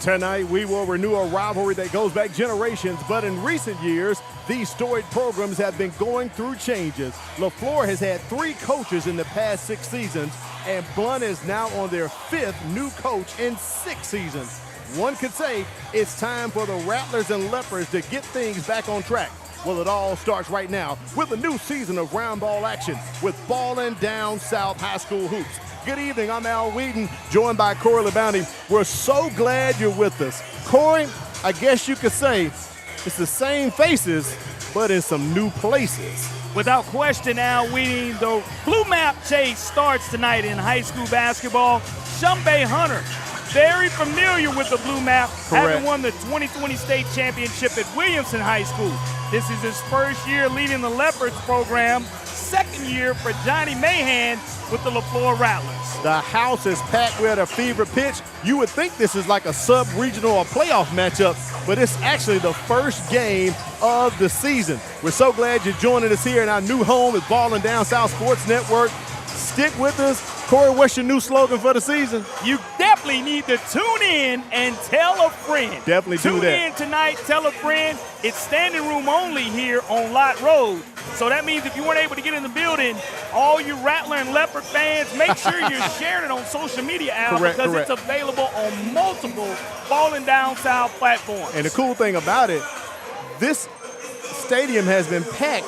Tonight, we will renew a rivalry that goes back generations, but in recent years, these storied programs have been going through changes. LeFlore has had 3 coaches in the past 6 seasons, and Blount is now on their 5th new coach in 6 seasons. One could say it's time for the Rattlers and Leopards to get things back on track. Well, it all starts right now with a new season of round ball action with Ballin Down South High School Hoops. Good evening, I'm Al Wheaton, joined by Corey LeBounty. We're so glad you're with us. Corey, I guess you could say it's the same faces, but in some new places. Without question, Al Wheaton, the blue map chase starts tonight in high school basketball. Shumbay Hunter, very familiar with the blue map, having won the 2020 state championship at Williamson High School. This is his first year leading the Leopards program, second year for Johnny Mahan with the LeFlore Rattlers. The house is packed. We're at a fever pitch. You would think this is like a sub-regional or playoff matchup, but it's actually the first game of the season. We're so glad you're joining us here in our new home at Ballin Down South Sports Network. Stick with us. Corey, what's your new slogan for the season? You definitely need to tune in and tell a friend. Definitely do that. Tune in tonight, tell a friend. It's standing room only here on Lot Road. So that means if you weren't able to get in the building, all you Rattler and Leopard fans, make sure you're sharing it on social media, Al, because it's available on multiple Ballin Down South platforms. And the cool thing about it, this stadium has been packed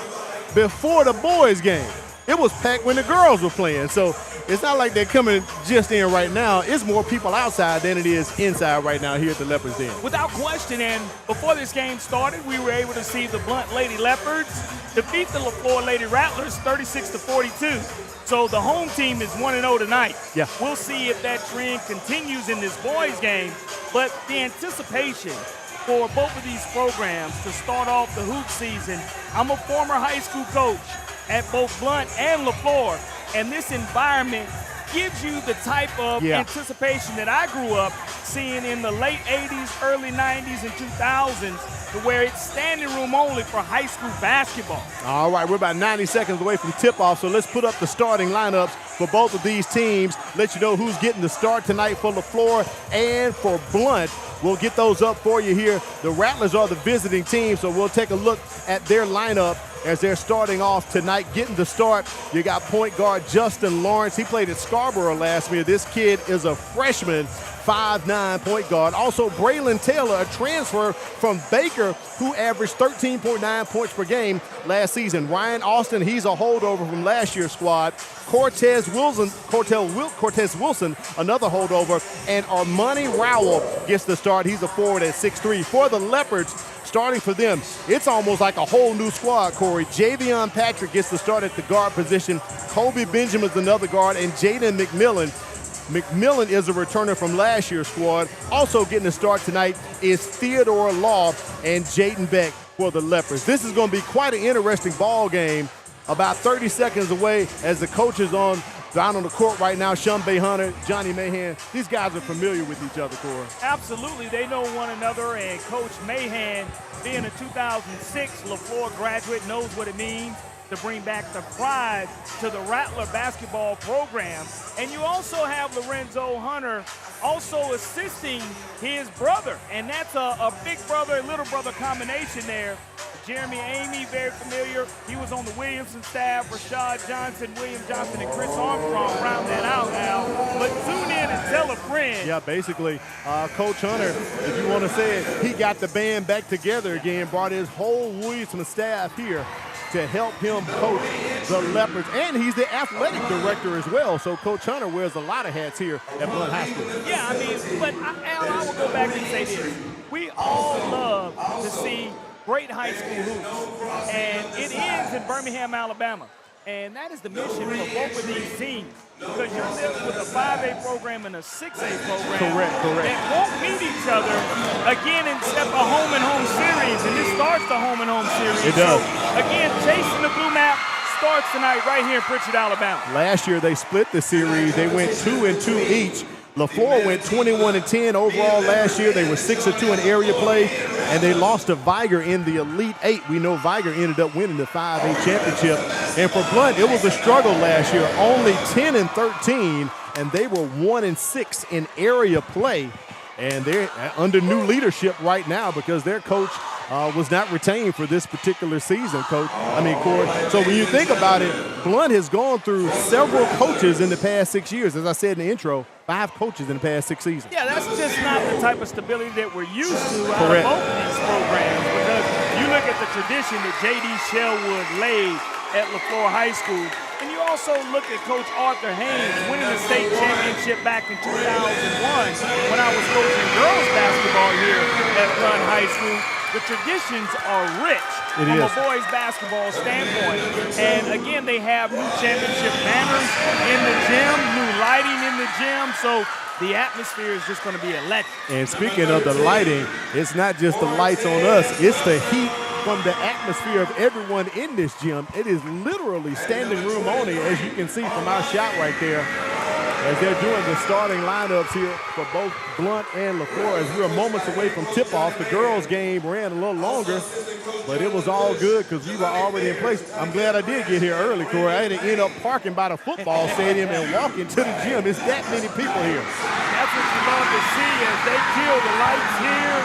before the boys' game. It was packed when the girls were playing. So it's not like they're coming just in right now. It's more people outside than it is inside right now here at the Leopards Den. Without question, and before this game started, we were able to see the Blount Lady Leopards defeat the LeFlore Lady Rattlers 36-42. So the home team is 1-0 tonight. Yeah. We'll see if that trend continues in this boys' game. But the anticipation for both of these programs to start off the hoop season, I'm a former high school coach at both Blount and LeFlore, and this environment gives you the type of anticipation that I grew up seeing in the late 80s, early 90s, and 2000s, to where it's standing room only for high school basketball. All right, we're about 90 seconds away from tip-off, so let's put up the starting lineups for both of these teams, let you know who's getting the start tonight for LeFlore and for Blount. We'll get those up for you here. The Rattlers are the visiting team, so we'll take a look at their lineup as they're starting off tonight. Getting the start, you got point guard Justin Lawrence. He played at Scarborough last year. This kid is a freshman, 5'9" point guard. Also, Braylon Taylor, a transfer from Baker, who averaged 13.9 points per game last season. Ryan Austin, he's a holdover from last year's squad. Cortez Wilson, another holdover. And Armani Rowell gets the start. He's a forward at 6'3". For the Leopards, starting for them, it's almost like a whole new squad, Corey. Javion Patrick gets the start at the guard position. Kobe Benjamin's another guard, and Jaden McMillan. McMillan is a returner from last year's squad. Also getting the start tonight is Theodore Law and Jaden Beck for the Leopards. This is going to be quite an interesting ball game. About 30 seconds away as the coaches down on the court right now, Shumbay Hunter, Johnny Mahan. These guys are familiar with each other, Corey. Absolutely. They know one another, and Coach Mahan, being a 2006 LeFlore graduate, knows what it means to bring back the pride to the Rattler basketball program. And you also have Lorenzo Hunter also assisting his brother, and that's a big brother, little brother combination there. Jeremy Amy, very familiar. He was on the Williamson staff. Rashad Johnson, William Johnson, and Chris Armstrong round that out now. But tune in and tell a friend. Yeah, basically, Coach Hunter, if you want to say it, he got the band back together again, brought his whole Williamson staff here to help him coach the Leopards. And he's the athletic director as well. So Coach Hunter wears a lot of hats here at Blount High School. Yeah, I mean, but Al, I will go back and say this. We all love to see great high school hoops, and it ends in Birmingham, Alabama. And that is the mission for both of these teams, because you're dealing with a 5A program and a 6A program that won't meet each other again except a home-and-home series, and this starts the home-and-home series. It does. So, again, chasing the blue map starts tonight right here in Pritchard, Alabama. Last year they split the series. They went 2-2 each. LeFlore went 21-10 overall last year. They were 6-2 in area play, and they lost to Viger in the Elite Eight. We know Viger ended up winning the 5A championship. And for Blount, it was a struggle last year, only 10-13, and they were 1-6 in area play. And they're under new leadership right now because their coach was not retained for this particular season, Corey. So when you think about it, Blount has gone through several coaches in the past 6 years. As I said in the intro, 5 coaches in the past 6 seasons. Yeah, that's just not the type of stability that we're used to out of both of these programs, because you look at the tradition that J.D. Shelwood laid at LeFlore High School, and you also look at Coach Arthur Haynes winning the state championship back in 2001 when I was coaching girls basketball here at Blount High School. The traditions are rich from a boys basketball standpoint. And again, they have new championship banners in the gym, new lighting in the gym. So the atmosphere is just going to be electric. And speaking of the lighting, it's not just the lights on us, it's the heat from the atmosphere of everyone in this gym. It is literally standing room only, as you can see from our shot right there, as they're doing the starting lineups here for both Blount and LeFlore, as we're moments away from tip-off. The girls' game ran a little longer, but it was all good because we were already in place. I'm glad I did get here early, Corey. I had to end up parking by the football stadium and walking to the gym. It's that many people here. That's what you love to see as they kill the lights here.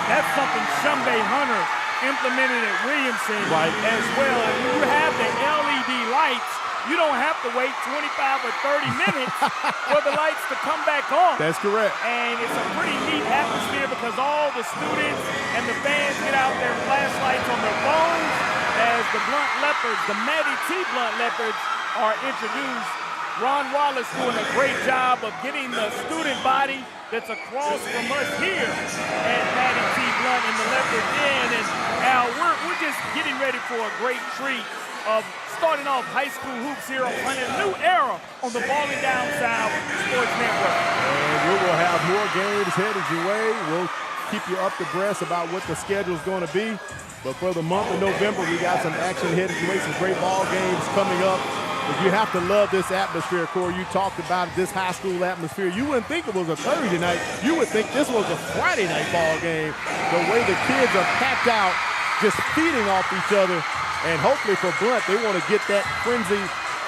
That's something Shumbay Hunter implemented at Williamson as well. And when you have the LED lights, you don't have to wait 25 or 30 minutes for the lights to come back on. That's correct. And it's a pretty neat atmosphere because all the students and the fans get out their flashlights on their phones as the Blount Leopards, the Maddie T. Blount Leopards, are introduced. Ron Wallace doing a great job of getting the student body that's across from us here at Maddie T. Blount and the Leopards in. And Al, we're just getting ready for a great treat of starting off high school hoops here on a new era on the Ballin Down South Sports Network. And we will have more games headed your way. We'll keep you up to breast about what the schedule is going to be. But for the month of November, we got some action headed your way, some great ball games coming up. But you have to love this atmosphere, Corey. You talked about this high school atmosphere. You wouldn't think it was a Thursday night. You would think this was a Friday night ball game. The way the kids are packed out, just feeding off each other. And hopefully for Blount, they want to get that frenzy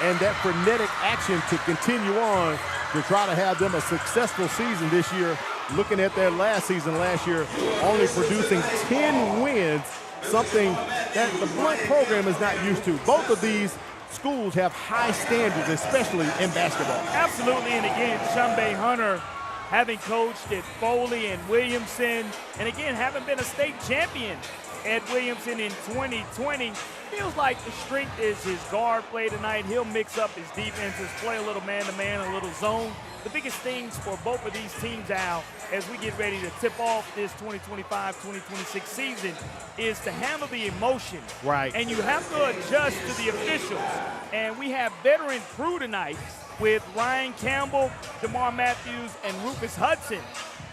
and that frenetic action to continue on to try to have them a successful season this year. Looking at their last season last year, only producing 10 wins, something that the Blount program is not used to. Both of these schools have high standards, especially in basketball. Absolutely, and again, Shumbay Hunter, having coached at Foley and Williamson, and again, having been a state champion at Williamson in 2020, feels like the strength is his guard play tonight. He'll mix up his defenses, play a little man-to-man, a little zone. The biggest things for both of these teams, Al, as we get ready to tip off this 2025-2026 season is to handle the emotion. Right. And you have to adjust to the officials. And we have veteran crew tonight with Ryan Campbell, DeMar Matthews, and Rufus Hudson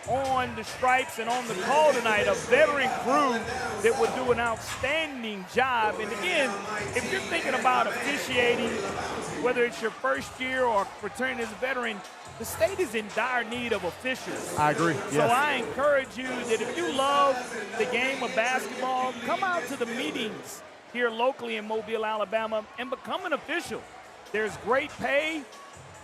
on the stripes and on the call tonight, a veteran crew that will do an outstanding job. And again, if you're thinking about officiating, whether it's your first year or returning as a veteran, the state is in dire need of officials. I agree. So I encourage you that if you love the game of basketball, come out to the meetings here locally in Mobile, Alabama, and become an official. There's great pay,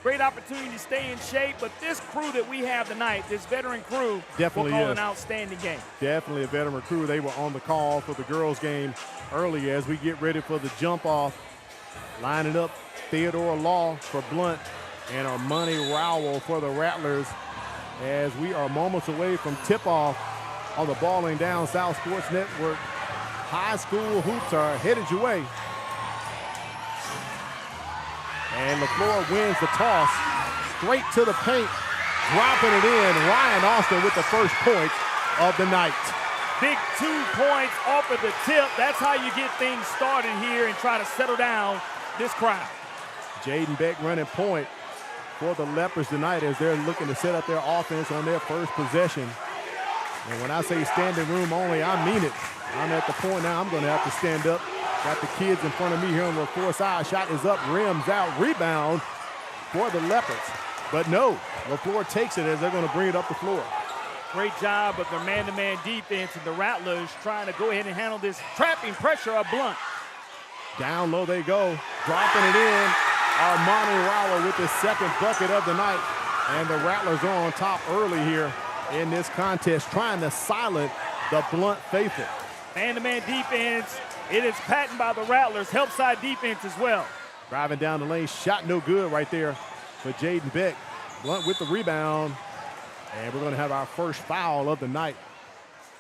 great opportunity to stay in shape, but this crew that we have tonight, this veteran crew, definitely will call an outstanding game. Definitely a veteran crew. They were on the call for the girls' game earlier as we get ready for the jump-off. Lining up Theodore Law for Blount and Armani Rowell for the Rattlers as we are moments away from tip-off on the Ballin Down South Sports Network. High school hoops are headed your way. And LeFlore wins the toss, straight to the paint, dropping it in. Ryan Austin with the first point of the night. Big 2 points off of the tip. That's how you get things started here and try to settle down this crowd. Jaden Beck running point for the Leopards tonight as they're looking to set up their offense on their first possession. And when I say standing room only, I mean it. I'm at the point now I'm going to have to stand up. Got the kids in front of me here on the LeFlore side. Shot is up, rims out, rebound for the Leopards. But no, LeFlore takes it as they're going to bring it up the floor. Great job of their man-to-man defense and the Rattlers trying to go ahead and handle this trapping pressure of Blount. Down low they go, dropping it in. Armani Rowell with the second bucket of the night. And the Rattlers are on top early here in this contest, trying to silence the Blount faithful. Man-to-man defense, it is patented by the Rattlers. Help side defense as well. Driving down the lane, shot no good right there for Jaden Beck. Blount with the rebound, and we're going to have our first foul of the night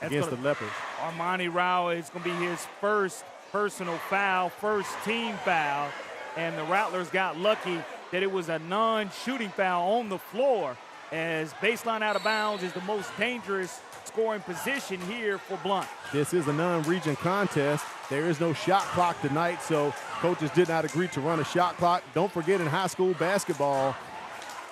against the Leopards. Armani Rao is going to be his first personal foul, first team foul, and the Rattlers got lucky that it was a non-shooting foul on the floor, as baseline out of bounds is the most dangerous scoring position here for Blount. This is a non-region contest. There is no shot clock tonight, so coaches did not agree to run a shot clock. Don't forget, in high school basketball,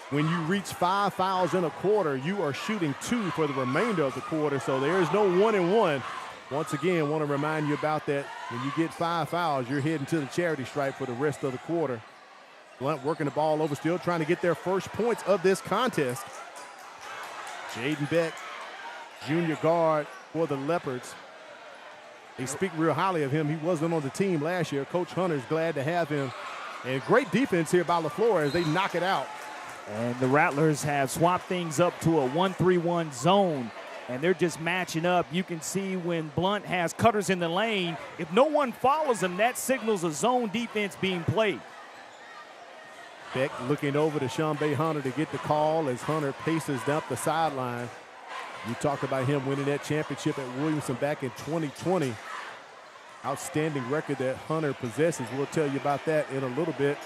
when you reach 5 fouls in a quarter, you are shooting 2 for the remainder of the quarter, so there is no 1-and-1. Once again, want to remind you about that. When you get 5 fouls, you're heading to the charity stripe for the rest of the quarter. Blount working the ball over, still trying to get their first points of this contest. Jaden Beck, junior guard for the Leopards. They speak real highly of him. He wasn't on the team last year. Coach Hunter's glad to have him. And great defense here by LeFlore as they knock it out. And the Rattlers have swapped things up to a 1-3-1 zone, and they're just matching up. You can see when Blount has cutters in the lane, if no one follows them, that signals a zone defense being played. Beck looking over to Shambe Hunter to get the call as Hunter paces up the sideline. You talked about him winning that championship at Williamson back in 2020. Outstanding record that Hunter possesses. We'll tell you about that in a little bit.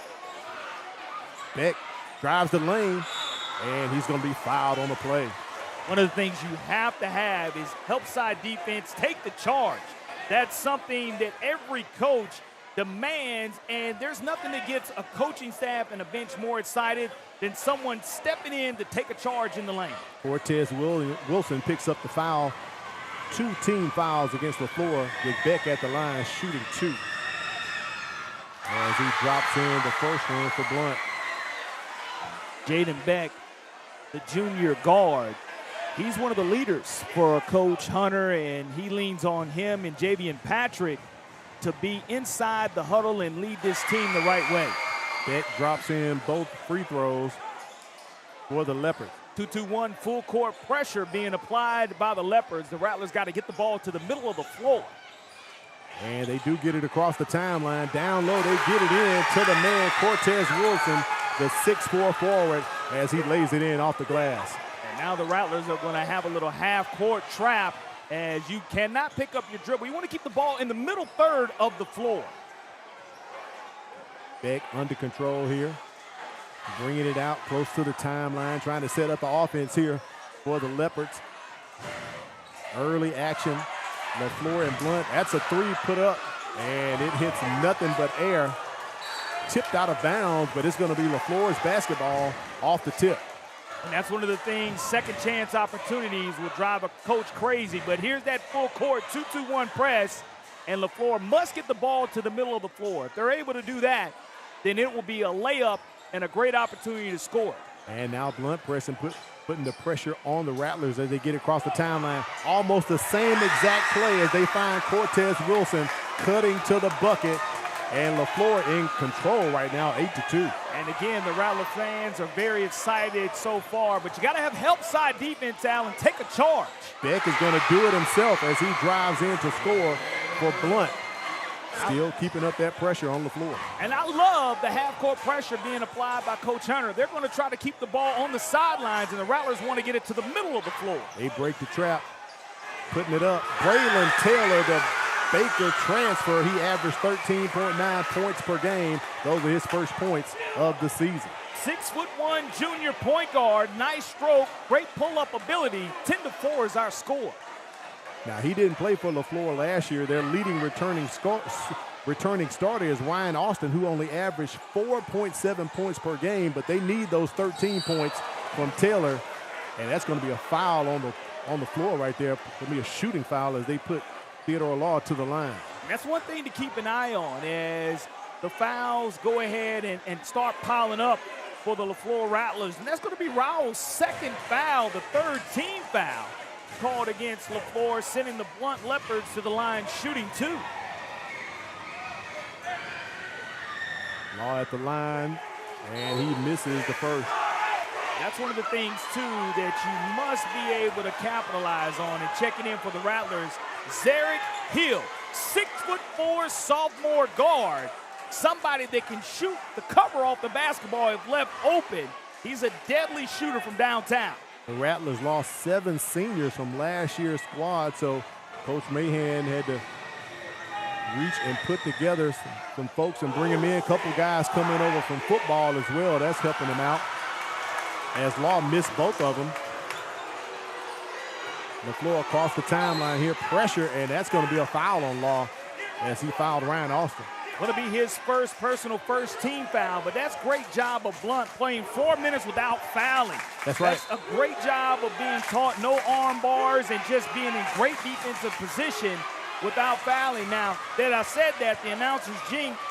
Beck drives the lane, and he's going to be fouled on the play. One of the things you have to have is help side defense take the charge. That's something that every coach demands, and there's nothing that gets a coaching staff and a bench more excited than someone stepping in to take a charge in the lane. Cortez Wilson picks up the foul. 2 team fouls against LeFlore, with Beck at the line shooting 2. As he drops in the first one for Blount. Jaden Beck, the junior guard, he's one of the leaders for Coach Hunter, and he leans on him and Javian Patrick to be inside the huddle and lead this team the right way. Beck drops in both free throws for the Leopards. 2-2-1 full court pressure being applied by the Leopards. The Rattlers got to get the ball to the middle of the floor. And they do get it across the timeline. Down low, they get it in to the man, Cortez Wilson, the 6'4" forward, as he lays it in off the glass. And now the Rattlers are going to have a little half-court trap, as you cannot pick up your dribble. You want to keep the ball in the middle third of the floor. Beck under control here. Bringing it out close to the timeline, trying to set up the offense here for the Leopards. Early action. LeFlore and Blount. That's a 3 put up, and it hits nothing but air. Tipped out of bounds, but it's going to be LeFlore's basketball off the tip. And that's one of the things, second chance opportunities will drive a coach crazy. But here's that full court 2-2-1 press, and LeFlore must get the ball to the middle of the floor. If they're able to do that, then it will be a layup and a great opportunity to score. And now Blount pressing, putting the pressure on the Rattlers as they get across the timeline. Almost the same exact play as they find Cortez Wilson cutting to the bucket. And LeFlore in control right now, 8-2. And again, the Rattler fans are very excited so far, but you got to have help side defense, Allen. Take a charge. Beck is going to do it himself as he drives in to score for Blount. Still keeping up that pressure on LeFlore. And I love the half-court pressure being applied by Coach Hunter. They're going to try to keep the ball on the sidelines, and the Rattlers want to get it to the middle of the floor. They break the trap, putting it up. Braylon Taylor, the Baker transfer, he averaged 13.9 points per game. Those are his first points of the season. 6'1" junior point guard, nice stroke, great pull-up ability. 10-4 is our score. Now, he didn't play for LeFlore last year. Their leading returning starter is Ryan Austin, who only averaged 4.7 points per game, but they need those 13 points from Taylor, and that's going to be a foul on the floor right there. It'll be a shooting foul as they put Theodore Law to the line. That's one thing to keep an eye on as the fouls go ahead and start piling up for the LeFlore Rattlers. And that's going to be Raul's second foul, the third team foul called against LeFlore, sending the Blount Leopards to the line shooting 2. Law at the line, and he misses the first. That's one of the things, too, that you must be able to capitalize on. And checking in for the Rattlers, Zarek Hill, 6'4" sophomore guard, somebody that can shoot the cover off the basketball if left open. He's a deadly shooter from downtown. The Rattlers lost 7 seniors from last year's squad, so Coach Mahan had to reach and put together some folks and bring them in. A couple guys coming over from football as well. That's helping them out, as Law missed both of them. LeFlore across the timeline here, pressure, and that's going to be a foul on Law as he fouled Ryan Austin. Going to be his first personal first-team foul, but that's great job of Blount playing 4 minutes without fouling. That's right. That's a great job of being taught no arm bars and just being in great defensive position without fouling. Now, that I said that, the announcers jinxed.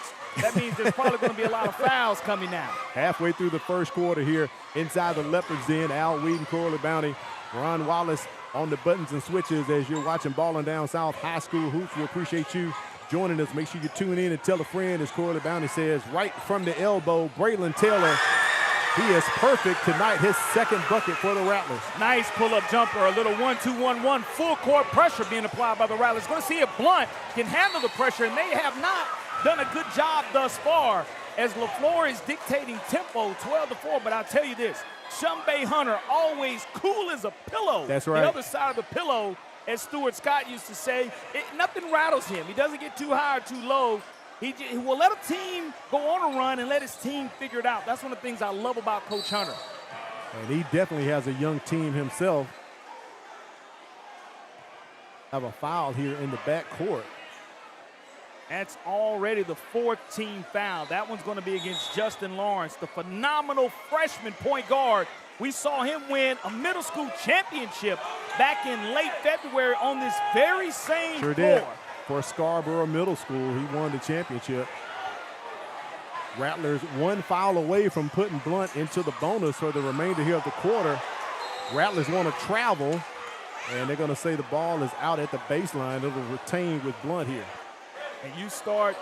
That means there's probably going to be a lot of fouls coming now. Halfway through the first quarter here, inside the Leopards den, Al Wheaton, Corley Bounty, Ron Wallace on the buttons and switches as you're watching Ballin Down South High School Hoops. We appreciate you joining us. Make sure you tune in and tell a friend, as Corley Bounty says, right from the elbow, Braylon Taylor. He is perfect tonight, his second bucket for the Rattlers. Nice pull-up jumper, a little 1-2-1-1, full court pressure being applied by the Rattlers. Going to see if Blount can handle the pressure, and they have not done a good job thus far as LeFlore is dictating tempo, 12-4. But I'll tell you this, Shumbay Hunter always cool as a pillow. That's right. The other side of the pillow, as Stuart Scott used to say, nothing rattles him. He doesn't get too high or too low. He will let a team go on a run and let his team figure it out. That's one of the things I love about Coach Hunter. And he definitely has a young team himself. Have a foul here in the backcourt. That's already the 4th team foul. That one's going to be against Justin Lawrence, the phenomenal freshman point guard. We saw him win a middle school championship back in late February on this very same floor. Did. For Scarborough Middle School, he won the championship. Rattlers 1 foul away from putting Blount into the bonus for the remainder here of the quarter. Rattlers want to travel, and they're going to say the ball is out at the baseline. It'll retain with Blount here. And you start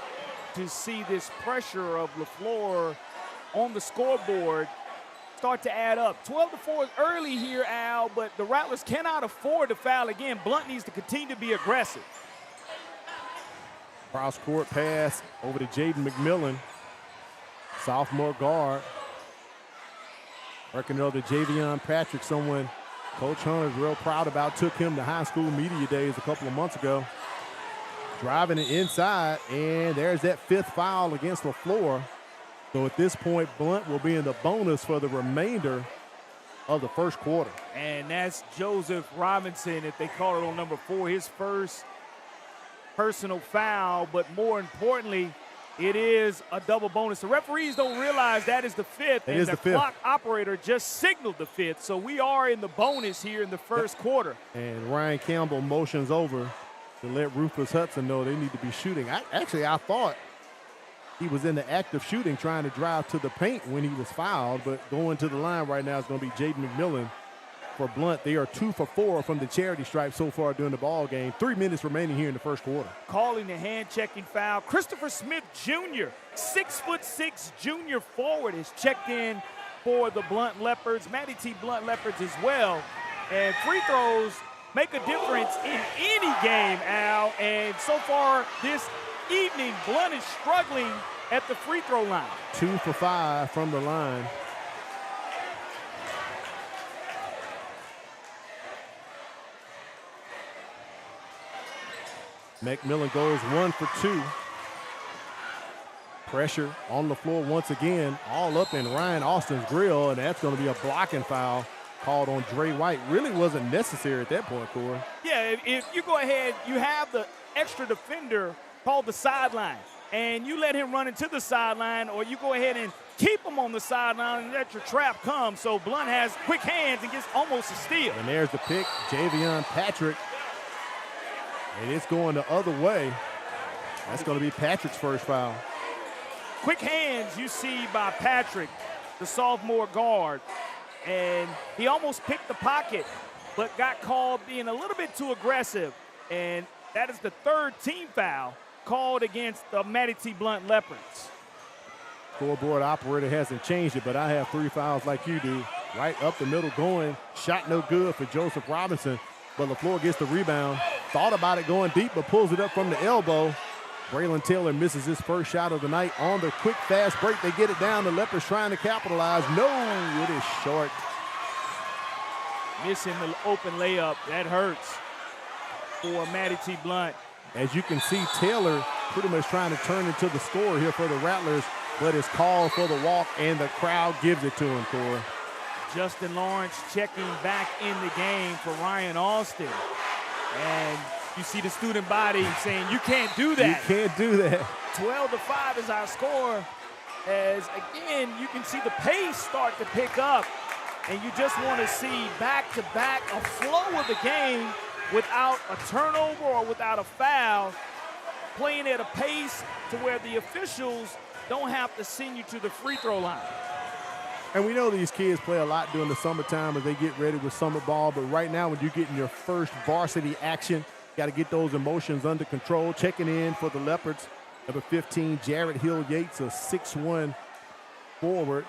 to see this pressure of LeFlore on the scoreboard start to add up. 12-4 is early here, Al, but the Rattlers cannot afford to foul again. Blount needs to continue to be aggressive. Cross-court pass over to Jaden McMillan, sophomore guard. Working over to Javion Patrick, someone Coach Hunter's real proud about. Took him to high school media days a couple of months ago. Driving it inside, and there's that 5th foul against LeFlore. So at this point, Blount will be in the bonus for the remainder of the first quarter. And that's Joseph Robinson, if they call it on number 4, his first personal foul, but more importantly, it is a double bonus. The referees don't realize that is the 5th, and the clock operator just signaled the 5th. So we are in the bonus here in the first quarter. And Ryan Campbell motions over to let Rufus Hudson know they need to be shooting. I thought he was in the act of shooting, trying to drive to the paint when he was fouled, but going to the line right now is going to be Jaden McMillan for Blount. They are 2 for 4 from the charity stripe so far during the ball game. 3 minutes remaining here in the first quarter. Calling the hand-checking foul. Christopher Smith Jr., 6'6" junior forward, is checked in for the Blount Leopards. Matty T. Blount Leopards as well. And free throws make a difference in any game, Al. And so far this evening, Blount is struggling at the free throw line. 2 for 5 from the line. McMillan goes 1 for 2. Pressure on the floor once again, all up in Ryan Austin's grill, and that's going to be a blocking foul called on Dre White. Really wasn't necessary at that point, Corey. Yeah, if you go ahead, you have the extra defender called the sideline, and you let him run into the sideline, or you go ahead and keep him on the sideline and let your trap come. So Blount has quick hands and gets almost a steal. And there's the pick, Javion Patrick. And it's going the other way. That's going to be Patrick's first foul. Quick hands you see by Patrick, the sophomore guard. And he almost picked the pocket, but got called being a little bit too aggressive. And that is the 3rd team foul called against the Matty T. Blount Leopards. Scoreboard operator hasn't changed it, but I have 3 fouls like you do. Right up the middle going. Shot no good for Joseph Robinson, but LeFlore gets the rebound. Thought about it going deep, but pulls it up from the elbow. Braylon Taylor misses his first shot of the night on the quick, fast break. They get it down. The Leopards trying to capitalize. No, it is short. Missing the open layup. That hurts for Matty T. Blount. As you can see, Taylor pretty much trying to turn into the scorer here for the Rattlers, but is called for the walk, and the crowd gives it to him, Corey. Justin Lawrence checking back in the game for Ryan Austin. And you see the student body saying, you can't do that. You can't do that. 12-5 is our score. As, again, you can see the pace start to pick up. And you just want to see back-to-back a flow of the game without a turnover or without a foul, playing at a pace to where the officials don't have to send you to the free throw line. And we know these kids play a lot during the summertime as they get ready with summer ball, but right now when you're getting your first varsity action, got to get those emotions under control. Checking in for the Leopards, number 15, Jared Hill-Yates, a 6'1" forward.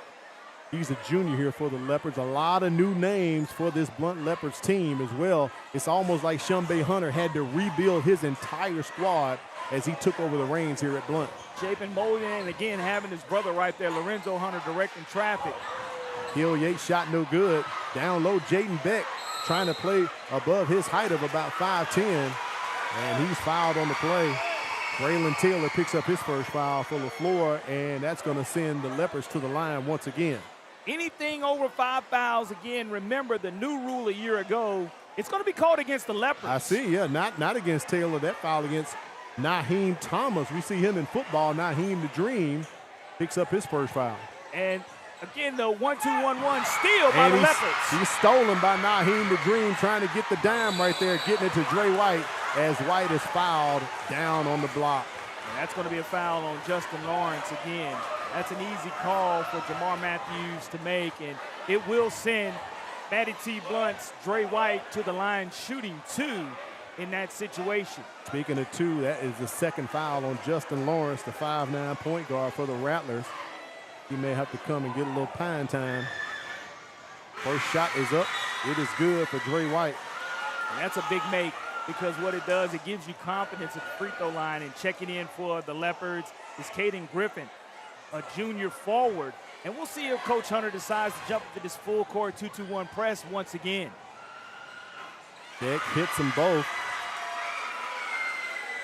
He's a junior here for the Leopards. A lot of new names for this Blount Leopards team as well. It's almost like Shumbay Hunter had to rebuild his entire squad as he took over the reins here at Blount. Chapin Bolden, and again, having his brother right there, Lorenzo Hunter, directing traffic. Hill-Yates shot no good. Down low, Jaden Beck trying to play above his height of about 5'10", and he's fouled on the play. Braylon Taylor picks up his first foul for LeFlore, and that's going to send the Leopards to the line once again. Anything over 5 fouls, again, remember the new rule a year ago, it's going to be called against the Leopards. I see, yeah, not against Taylor. That foul against Naheem Thomas. We see him in football. Naheem the Dream picks up his first foul. And again, the 1-2-1-1 steal by the Leopards. He's stolen by Naheem the Dream, trying to get the dime right there, getting it to Dre White as White is fouled down on the block. And that's going to be a foul on Justin Lawrence again. That's an easy call for Jamar Matthews to make, and it will send Matty T. Blount's Dre White to the line shooting 2 in that situation. Speaking of 2, that is the second foul on Justin Lawrence, the 5'9" point guard for the Rattlers. He may have to come and get a little pine time. First shot is up. It is good for Dre White. And that's a big make, because what it does, it gives you confidence at the free throw line. And checking in for the Leopards is Caden Griffin, a junior forward. And we'll see if Coach Hunter decides to jump into this full court 2-2-1 press once again. Beck hits them both.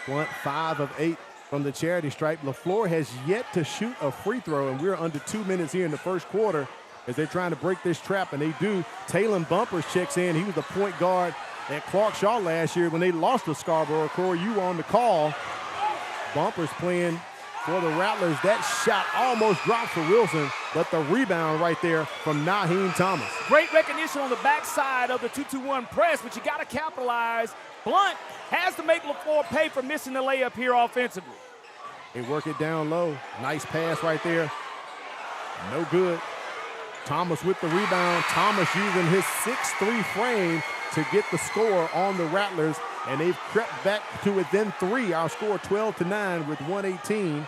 Blount 5 of 8 from the charity stripe. LeFlore has yet to shoot a free throw, and we're under 2 minutes here in the first quarter as they're trying to break this trap, and they do. Taylon Bumpers checks in. He was the point guard at Clark Shaw last year when they lost to Scarborough. Corey, you were on the call. Bumpers playing for the Rattlers. That shot almost dropped for Wilson, but the rebound right there from Naheem Thomas. Great recognition on the backside of the 2-2-1 press, but you got to capitalize. Blount has to make LeFlore pay for missing the layup here offensively. They work it down low. Nice pass right there. No good. Thomas with the rebound. Thomas using his 6'3" frame to get the score on the Rattlers, and they've crept back to within 3. Our score 12-9 with 1:18.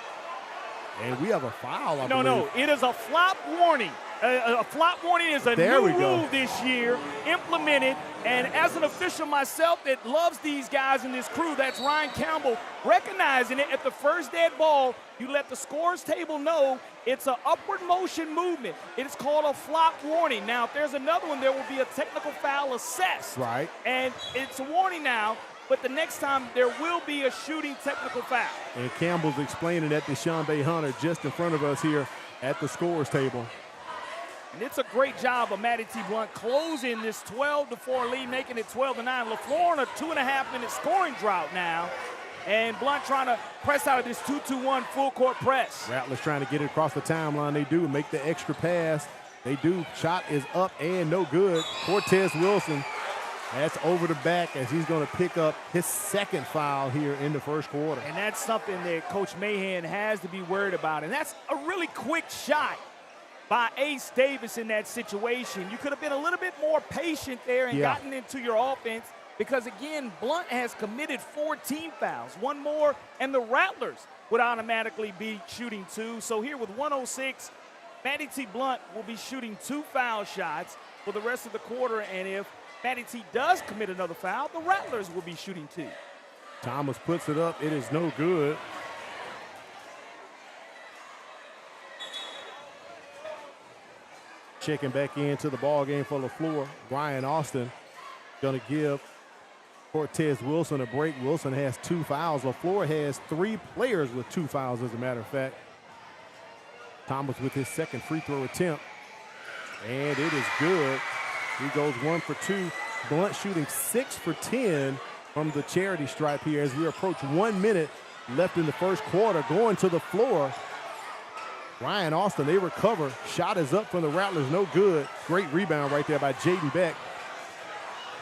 And we have a foul, I believe. No, it is a flop warning. A flop warning is a new rule this year, implemented, and as an official myself that loves these guys in this crew, that's Ryan Campbell, recognizing it at the first dead ball, you let the scores table know it's an upward motion movement. It is called a flop warning. Now, if there's another one, there will be a technical foul assessed. Right. And it's a warning now, but the next time there will be a shooting technical foul. And Campbell's explaining that to Shumbay Hunter just in front of us here at the scores table. And it's a great job of Matty T. Blount closing this 12-4 lead, making it 12-9. LeFlore on a 2.5-minute scoring drought now. And Blount trying to press out of this 2-2-1 full court press. Rattlers trying to get it across the timeline. They do make the extra pass. They do. Shot is up and no good. Cortez Wilson, that's over the back as he's going to pick up his second foul here in the first quarter. And that's something that Coach Mahan has to be worried about. And that's a really quick shot by Ace Davis in that situation. You could have been a little bit more patient there and gotten into your offense, because, again, Blount has committed 14 fouls. One more, and the Rattlers would automatically be shooting 2. So here with 1:06 Matty T. Blount will be shooting 2 foul shots for the rest of the quarter, and if Matty T does commit another foul, the Rattlers will be shooting 2. Thomas puts it up. It is no good. Checking back into the ball game for LeFlore. Ryan Austin going to give Cortez Wilson a break. Wilson has 2 fouls. LeFlore has 3 players with 2 fouls, as a matter of fact. Thomas with his second free throw attempt. And it is good. He goes 1 for 2. Blount shooting 6 for 10 from the charity stripe here as we approach 1 minute left in the first quarter. Going to the floor. Ryan Austin, they recover. Shot is up from the Rattlers, no good. Great rebound right there by Jaden Beck.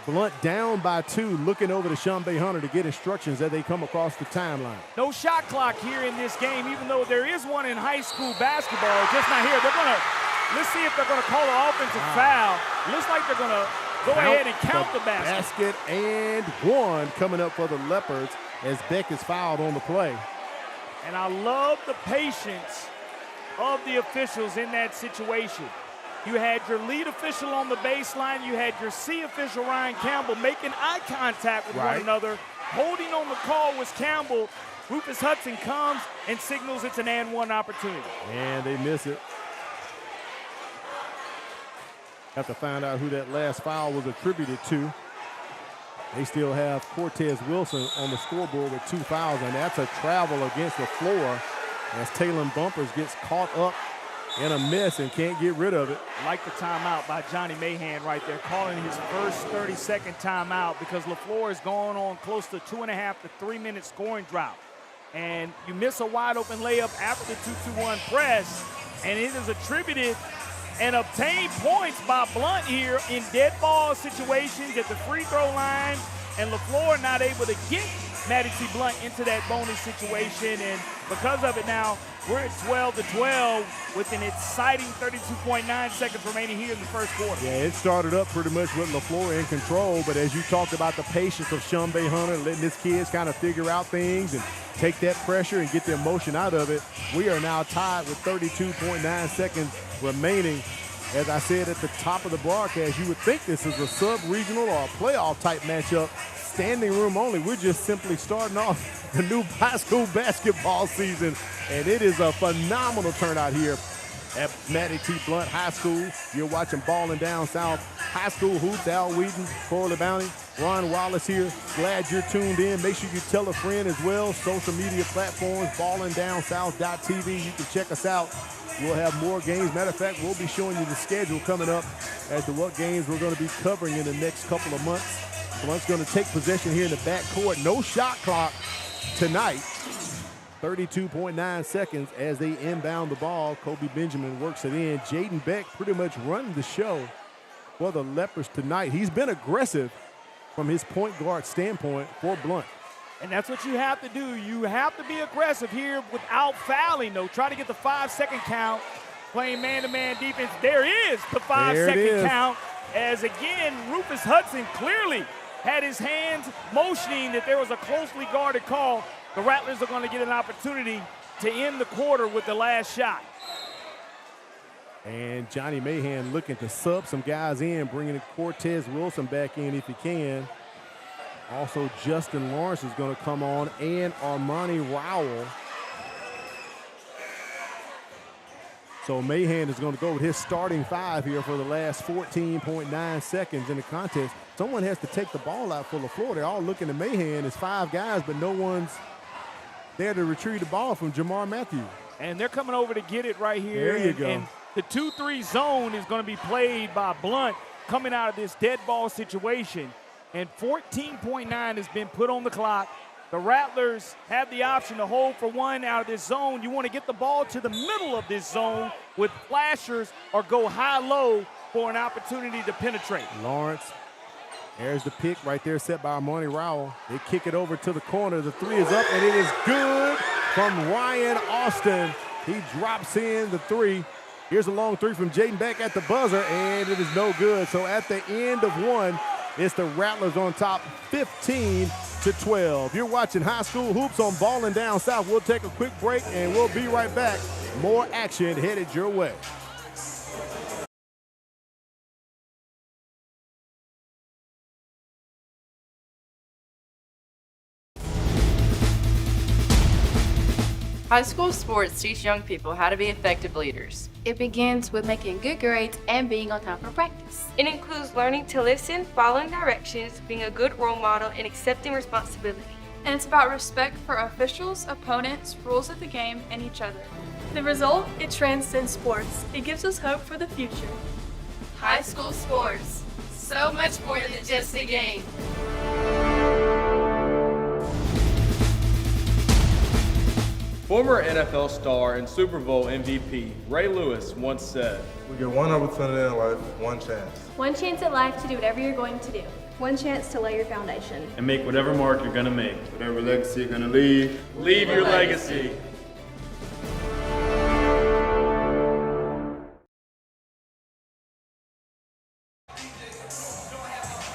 Blount down by 2, looking over to Shambe Hunter to get instructions as they come across the timeline. No shot clock here in this game, even though there is one in high school basketball, just not here. Let's see if they're gonna call an offensive foul. Looks like they're gonna go ahead and count the basket. And 1 coming up for the Leopards as Beck is fouled on the play. And I love the patience of the officials in that situation. You had your lead official on the baseline. You had your C official, Ryan Campbell, making eye contact with one another. Holding on the call was Campbell. Rufus Hudson comes and signals it's an and 1 opportunity. And they miss it. Have to find out who that last foul was attributed to. They still have Cortez Wilson on the scoreboard with 2 fouls, and that's a travel against LeFlore as Taylor Bumpers gets caught up in a mess and can't get rid of it. Like the timeout by Johnny Mahan right there, calling his first 30-second timeout because LeFlore is going on close to 2.5 to 3 minute scoring drought. And you miss a wide open layup after the 2-2-1 press, and it is attributed and obtained points by Blount here in dead ball situations at the free throw line, and LeFlore not able to get Matty T. Blount into that bonus situation, and because of it now, we're at 12-12 with an exciting 32.9 seconds remaining here in the first quarter. Yeah, it started up pretty much with LeFlore in control, but as you talked about the patience of Shambe Hunter, letting his kids kind of figure out things and take that pressure and get the emotion out of it, we are now tied with 32.9 seconds remaining. As I said at the top of the broadcast, you would think this is a sub-regional or a playoff type matchup. Standing room only. We're just simply starting off the new high school basketball season, and it is a phenomenal turnout here at Matty T. Blount High School. You're watching Ballin Down South High School hoops. Al Wheaton, Corley Bounty, Ron Wallace here. Glad you're tuned in. Make sure you tell a friend as well. Social media platforms, ballinDownSouth.tv. You can check us out. We'll have more games. Matter of fact, we'll be showing you the schedule coming up as to what games we're going to be covering in the next couple of months. Blount's going to take possession here in the backcourt. No shot clock tonight. 32.9 seconds as they inbound the ball. Kobe Benjamin works it in. Jaden Beck pretty much running the show for the Leopards tonight. He's been aggressive from his point guard standpoint for Blount. And that's what you have to do. You have to be aggressive here without fouling, though. Try to get the 5-second count, playing man-to-man defense. There is the 5-second count, as again, Rufus Hudson clearly had his hands motioning that there was a closely guarded call. The Rattlers are going to get an opportunity to end the quarter with the last shot. And Johnny Mahan looking to sub some guys in, bringing Cortez Wilson back in if he can. Also, Justin Lawrence is going to come on, and Armani Rowell. So Mahan is going to go with his starting 5 here for the last 14.9 seconds in the contest. Someone has to take the ball out for LeFlore. They're all looking at Mahan. It's 5 guys, but no one's there to retrieve the ball from Jamar Matthews. And they're coming over to get it right here. There you go. And the 2-3 zone is going to be played by Blount coming out of this dead ball situation. And 14.9 has been put on the clock. The Rattlers have the option to hold for 1 out of this zone. You want to get the ball to the middle of this zone with flashers or go high-low for an opportunity to penetrate. Lawrence, there's the pick right there set by Armani Rowell. They kick it over to the corner. The 3 is up, and it is good from Ryan Austin. He drops in the 3. Here's a long 3 from Jaden Beck at the buzzer, and it is no good. So at the end of 1, it's the Rattlers on top, 15-12. You're watching High School Hoops on Ballin Down South. We'll take a quick break, and we'll be right back. More action headed your way. High school sports teach young people how to be effective leaders. It begins with making good grades and being on time for practice. It includes learning to listen, following directions, being a good role model, and accepting responsibility. And it's about respect for officials, opponents, rules of the game, and each other. The result, it transcends sports. It gives us hope for the future. High school sports, so much more than just a game. Former NFL star and Super Bowl MVP Ray Lewis once said, "We get one opportunity in life, one chance. One chance at life to do whatever you're going to do. One chance to lay your foundation. And make whatever mark you're gonna make. Whatever legacy you're gonna leave, Leave your legacy."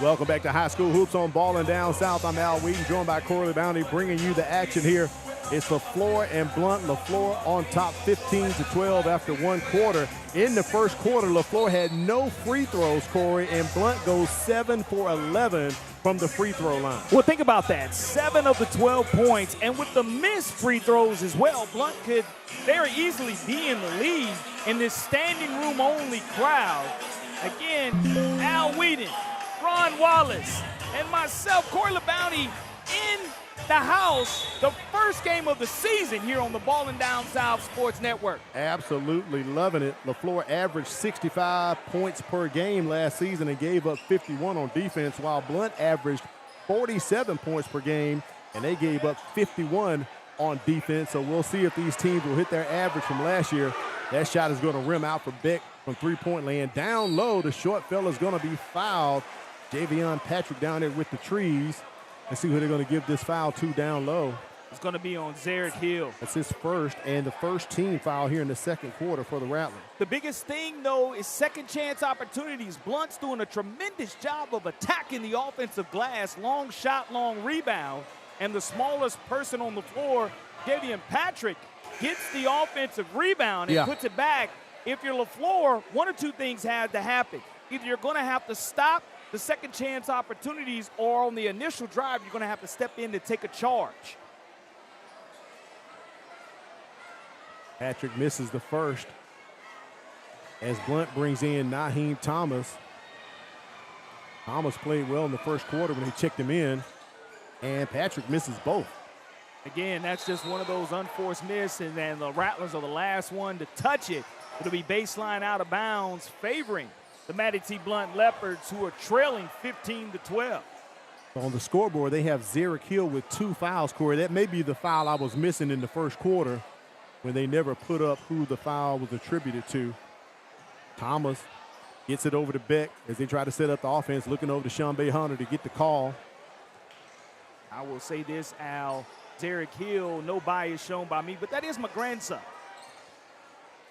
Welcome back to High School Hoops on Ballin Down South. I'm Al Wheaton, joined by Corley Bounty, bringing you the action here. It's LeFlore and Blount. LeFlore on top 15-12 after one quarter. In the first quarter, LeFlore had no free throws, Corey, and Blount goes 7 for 11 from the free throw line. Well, think about that. 7 of the 12 points, and with the missed free throws as well, Blount could very easily be in the lead in this standing room only crowd. Again, Al Wheaton, Ron Wallace, and myself, Corley Bounty, in the house, the first game of the season here on the Ballin Down South Sports Network. Absolutely loving it. LeFlore averaged 65 points per game last season and gave up 51 on defense, while Blount averaged 47 points per game, and they gave up 51 on defense. So we'll see if these teams will hit their average from last year. That shot is going to rim out for Beck from three-point land. Down low, the short fella's going to be fouled. Javion Patrick down there with the trees. Let's see who they're going to give this foul to down low. It's going to be on Zarek Hill. That's his first and the first team foul here in the second quarter for the Rattlers. The biggest thing, though, is second chance opportunities. Blount's doing a tremendous job of attacking the offensive glass. Long shot, long rebound. And the smallest person on the floor, Javion Patrick, gets the offensive rebound and puts it back. If you're LeFlore, one or two things had to happen. Either you're going to have to stop the second chance opportunities, or on the initial drive, you're going to have to step in to take a charge. Patrick misses the first as Blount brings in Naheem Thomas. Thomas played well in the first quarter when they checked him in, and Patrick misses both. Again, that's just one of those unforced misses, and the Rattlers are the last one to touch it. It'll be baseline out of bounds, favoring the Matty T. Blount Leopards, who are trailing 15-12. On the scoreboard, they have Zarek Hill with 2 fouls, Corey. That may be the foul I was missing in the first quarter when they never put up who the foul was attributed to. Thomas gets it over to Beck as they try to set up the offense, looking over to Sean Bay Hunter to get the call. I will say this, Al, Zarek Hill, no bias shown by me, but that is my grandson.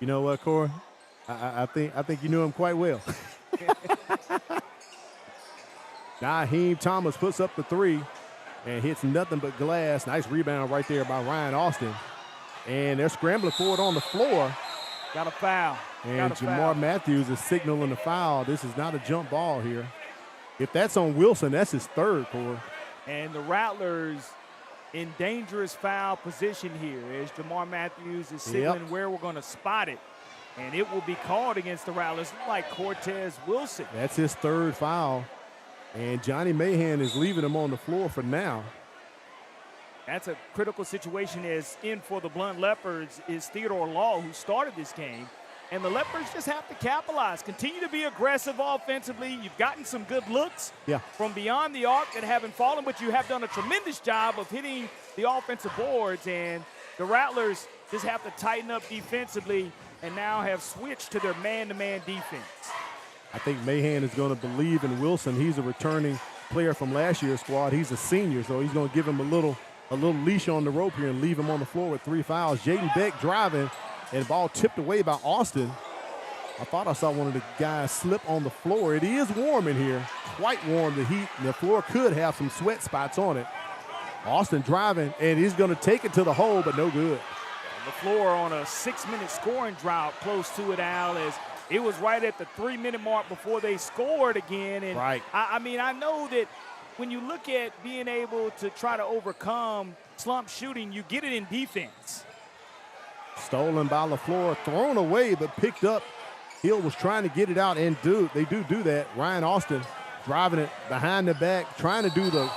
You know what, Corey? I think you knew him quite well. Naheem Thomas puts up the 3 and hits nothing but glass. Nice rebound right there by Ryan Austin. And they're scrambling for it on the floor. Got a foul. And Jamar Matthews is signaling the foul. This is not a jump ball here. If that's on Wilson, that's his third, Corey. And the Rattlers in dangerous foul position here as Jamar Matthews is signaling where we're going to spot it. And it will be called against the Rattlers, like Cortez Wilson. That's his third foul. And Johnny Mahan is leaving him on the floor for now. That's a critical situation, as in for the Blount Leopards is Theodore Law, who started this game. And the Leopards just have to capitalize, continue to be aggressive offensively. You've gotten some good looks from beyond the arc that haven't fallen, but you have done a tremendous job of hitting the offensive boards. And the Rattlers just have to tighten up defensively and now have switched to their man-to-man defense. I think Mahan is going to believe in Wilson. He's a returning player from last year's squad. He's a senior, so he's going to give him a little leash on the rope here and leave him on the floor with 3 fouls. Jaden Beck driving, and the ball tipped away by Austin. I thought I saw one of the guys slip on the floor. It is warm in here, quite warm. The floor could have some sweat spots on it. Austin driving, and he's going to take it to the hole, but no good. LeFlore on a 6-minute scoring drought, close to it, Al, as it was right at the 3-minute mark before they scored again. And I mean, I know that when you look at being able to try to overcome slump shooting, you get it in defense. Stolen by LeFlore, thrown away, but picked up. Hill was trying to get it out, and they do that. Ryan Austin driving it behind the back, trying to do the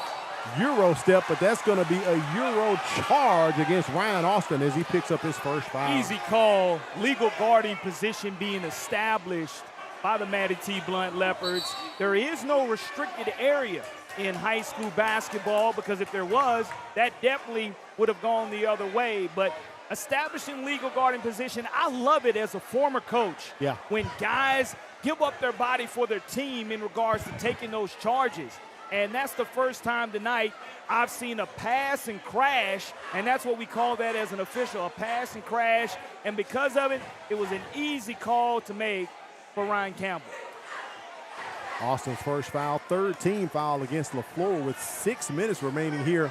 Euro step, but that's going to be a Euro charge against Ryan Austin as he picks up his first foul. Easy call. Legal guarding position being established by the Manatee Blount Leopards. There is no restricted area in high school basketball, because if there was, that definitely would have gone the other way. But establishing legal guarding position, I love it as a former coach. Yeah. When guys give up their body for their team in regards to taking those charges. And that's the first time tonight I've seen a pass and crash, and that's what we call that as an official, a pass and crash. And because of it, it was an easy call to make for Ryan Campbell. Austin's first foul, third team foul against LeFlore with 6 minutes remaining here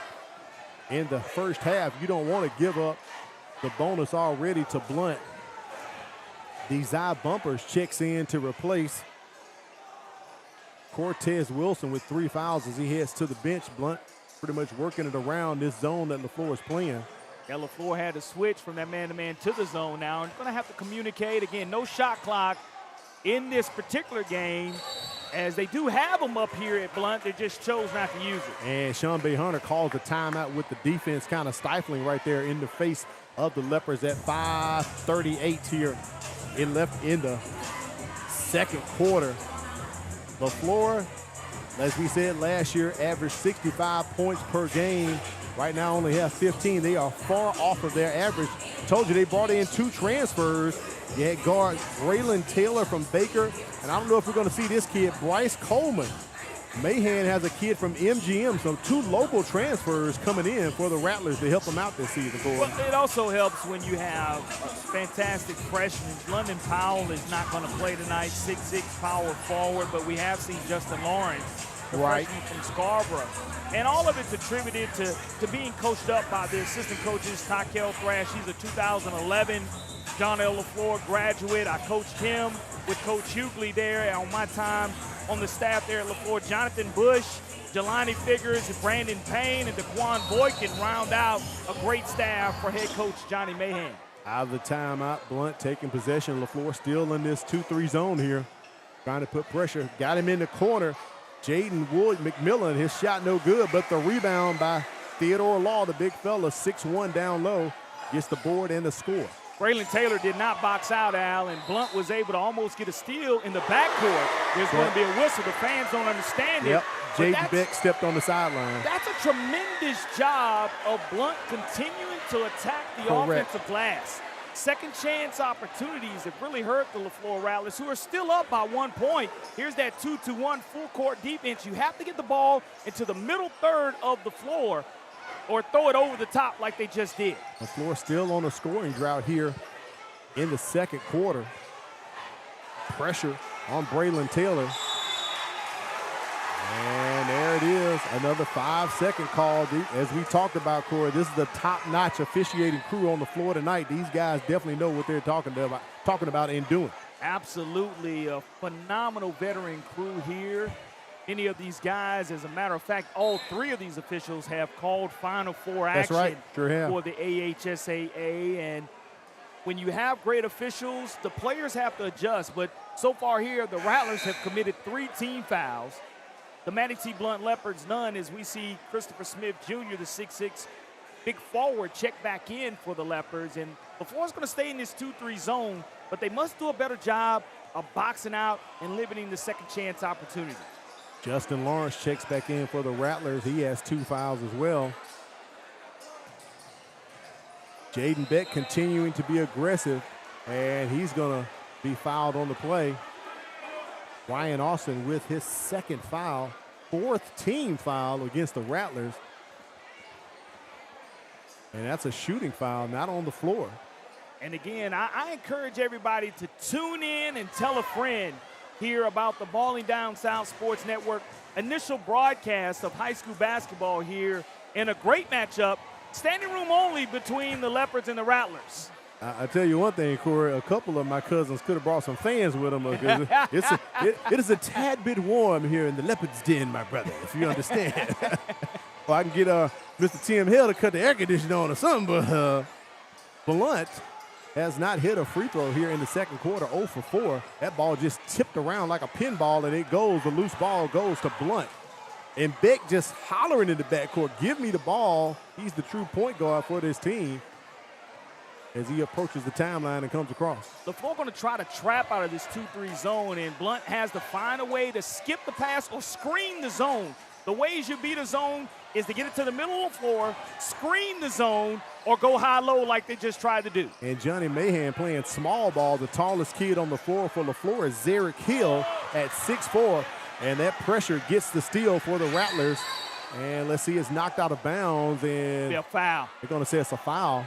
in the first half. You don't want to give up the bonus already to Blount. Desai Bumpers checks in to replace Cortez Wilson with 3 fouls as he heads to the bench. Blount pretty much working it around this zone that LeFlore is playing. Yeah, LeFlore had to switch from that man-to-man to the zone now, and going to have to communicate. Again, no shot clock in this particular game, as they do have them up here at Blount. They just chose not to use it. And Sean B. Hunter calls the timeout with the defense kind of stifling right there in the face of the Leopards at 5:38 here left in the second quarter. LeFlore, as we said last year, averaged 65 points per game. Right now only have 15. They are far off of their average. Told you they brought in 2 transfers. You had guard Braylon Taylor from Baker, and I don't know if we're going to see this kid, Bryce Coleman. Mahan has a kid from MGM, so 2 local transfers coming in for the Rattlers to help them out this season. Well, it also helps when you have fantastic freshmen. London Powell is not going to play tonight, 6'6" power forward, but we have seen Justin Lawrence, the freshman from Scarborough. And all of it's attributed to being coached up by the assistant coaches, Takel Thrash. He's a 2011 John L. LeFlore graduate. I coached him with Coach Hughley there on my time on the staff there at LeFlore. Jonathan Bush, Jelani Figures, Brandon Payne, and DeQuan Boykin round out a great staff for head coach Johnny Mahan. Out of the timeout, Blount taking possession. LeFlore still in this 2-3 zone here, trying to put pressure. Got him in the corner. Jaden Wood McMillan, his shot no good, but the rebound by Theodore Law, the big fella, 6'1" down low, gets the board and the score. Braylon Taylor did not box out, Al, and Blount was able to almost get a steal in the backcourt. There's going to be a whistle. The fans don't understand it. Jaden Beck stepped on the sideline. That's a tremendous job of Blount continuing to attack the offensive glass. Second chance opportunities have really hurt the LeFlore Rattlers, who are still up by 1 point. Here's that 2-2-1 full court defense. You have to get the ball into the middle third of the floor or throw it over the top like they just did. LeFlore still on a scoring drought here in the second quarter. Pressure on Braylon Taylor. And there it is, another 5-second call. As we talked about, Corey, this is the top-notch officiating crew on the floor tonight. These guys definitely know what they're talking about and doing. Absolutely, a phenomenal veteran crew here. Any of these guys, as a matter of fact, all 3 of these officials have called Final Four action. That's right, sure have. For the AHSAA. And when you have great officials, the players have to adjust. But so far here, the Rattlers have committed 3 team fouls. The Manatee Blount Leopards none, as we see Christopher Smith Jr., the 6'6" big forward, check back in for the Leopards. And LeFlore's going to stay in this 2-3 zone, but they must do a better job of boxing out and limiting the second chance opportunity. Justin Lawrence checks back in for the Rattlers. He has 2 fouls as well. Jaden Beck continuing to be aggressive, and he's going to be fouled on the play. Ryan Austin with his second foul, 4th team foul against the Rattlers. And that's a shooting foul, not on the floor. And again, I encourage everybody to tune in and tell a friend here about the Ballin Down South Sports Network initial broadcast of high school basketball here in a great matchup, standing room only between the Leopards and the Rattlers. I tell you one thing, Corey, a couple of my cousins could have brought some fans with them. It is a tad bit warm here in the Leopards Den, my brother, if you understand. Well, I can get Mr. Tim Hill to cut the air conditioner on or something, but Blount has not hit a free throw here in the second quarter, 0 for 4. That ball just tipped around like a pinball, and it goes, the loose ball goes to Blount. And Beck just hollering in the backcourt, give me the ball. He's the true point guard for this team as he approaches the timeline and comes across. LeFlore going to try to trap out of this 2-3 zone, and Blount has to find a way to skip the pass or screen the zone. The ways you beat a zone is to get it to the middle of the floor, screen the zone, or go high-low like they just tried to do. And Johnny Mahan playing small ball. The tallest kid on the floor for LeFlore is Zarek Hill at 6'4", and that pressure gets the steal for the Rattlers. And let's see, it's knocked out of bounds, and Be a foul. they're going to say it's a foul.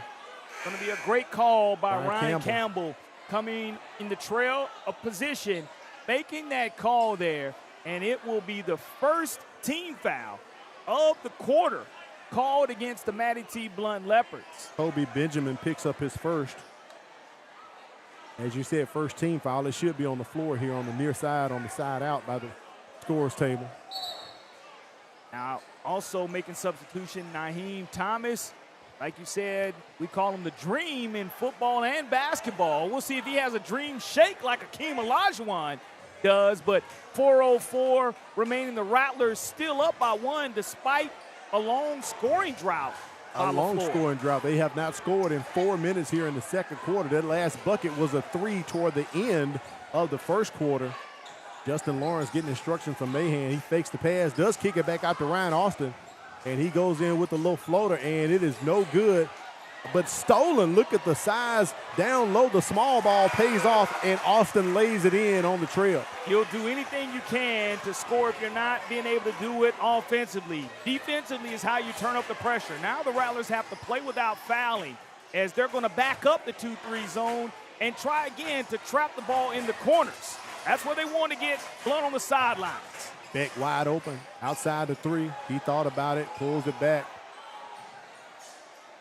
Going to be a great call by Ryan Campbell. Campbell coming in the trail of position, making that call there, and it will be the first team foul of the quarter called against the Matty T. Blount Leopards. Kobe Benjamin picks up his first. As you said, first team foul. It should be on the floor here on the near side, on the side out by the scores table. Now, also making substitution, Naheem Thomas. Like you said, we call him the dream in football and basketball. We'll see if he has a dream shake like Akeem Olajuwon does. But 4:04 remaining. The Rattlers still up by 1 despite a long scoring drought. A long scoring drought. They have not scored in 4 minutes here in the second quarter. That last bucket was a 3 toward the end of the first quarter. Justin Lawrence getting instructions from Mahan. He fakes the pass, does kick it back out to Ryan Austin. And he goes in with a little floater, and it is no good. But stolen, look at the size down low. The small ball pays off, and Austin lays it in on the trail. You'll do anything you can to score if you're not being able to do it offensively. Defensively is how you turn up the pressure. Now the Rattlers have to play without fouling as they're going to back up the 2-3 zone and try again to trap the ball in the corners. That's where they want to get Blount on the sidelines. Beck wide open, outside the 3. He thought about it, pulls it back.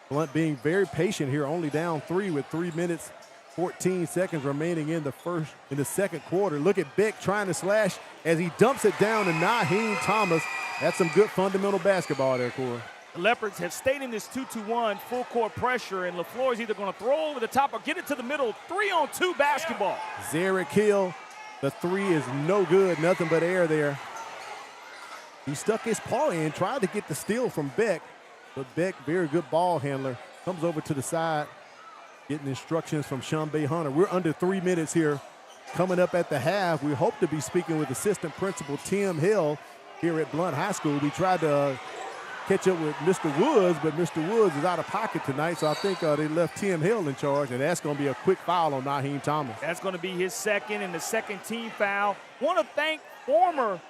Blount being very patient here, only down 3 with 3 minutes, 14 seconds remaining in the second quarter. Look at Beck trying to slash as he dumps it down to Naheem Thomas. That's some good fundamental basketball there, Corey. The Leopards have stayed in this 2-2-1 full court pressure, and LeFlore is either going to throw over the top or get it to the middle. 3-on-2 basketball. Zarek Hill, the 3 is no good, nothing but air there. He stuck his paw in, tried to get the steal from Beck, but Beck, very good ball handler, comes over to the side, getting instructions from Shambe Hunter. We're under 3 minutes here. Coming up at the half, we hope to be speaking with assistant principal Tim Hill here at Blount High School. We tried to catch up with Mr. Woods, but Mr. Woods is out of pocket tonight, so I think they left Tim Hill in charge, and that's going to be a quick foul on Naheem Thomas. That's going to be his second and the second team foul. Want to thank former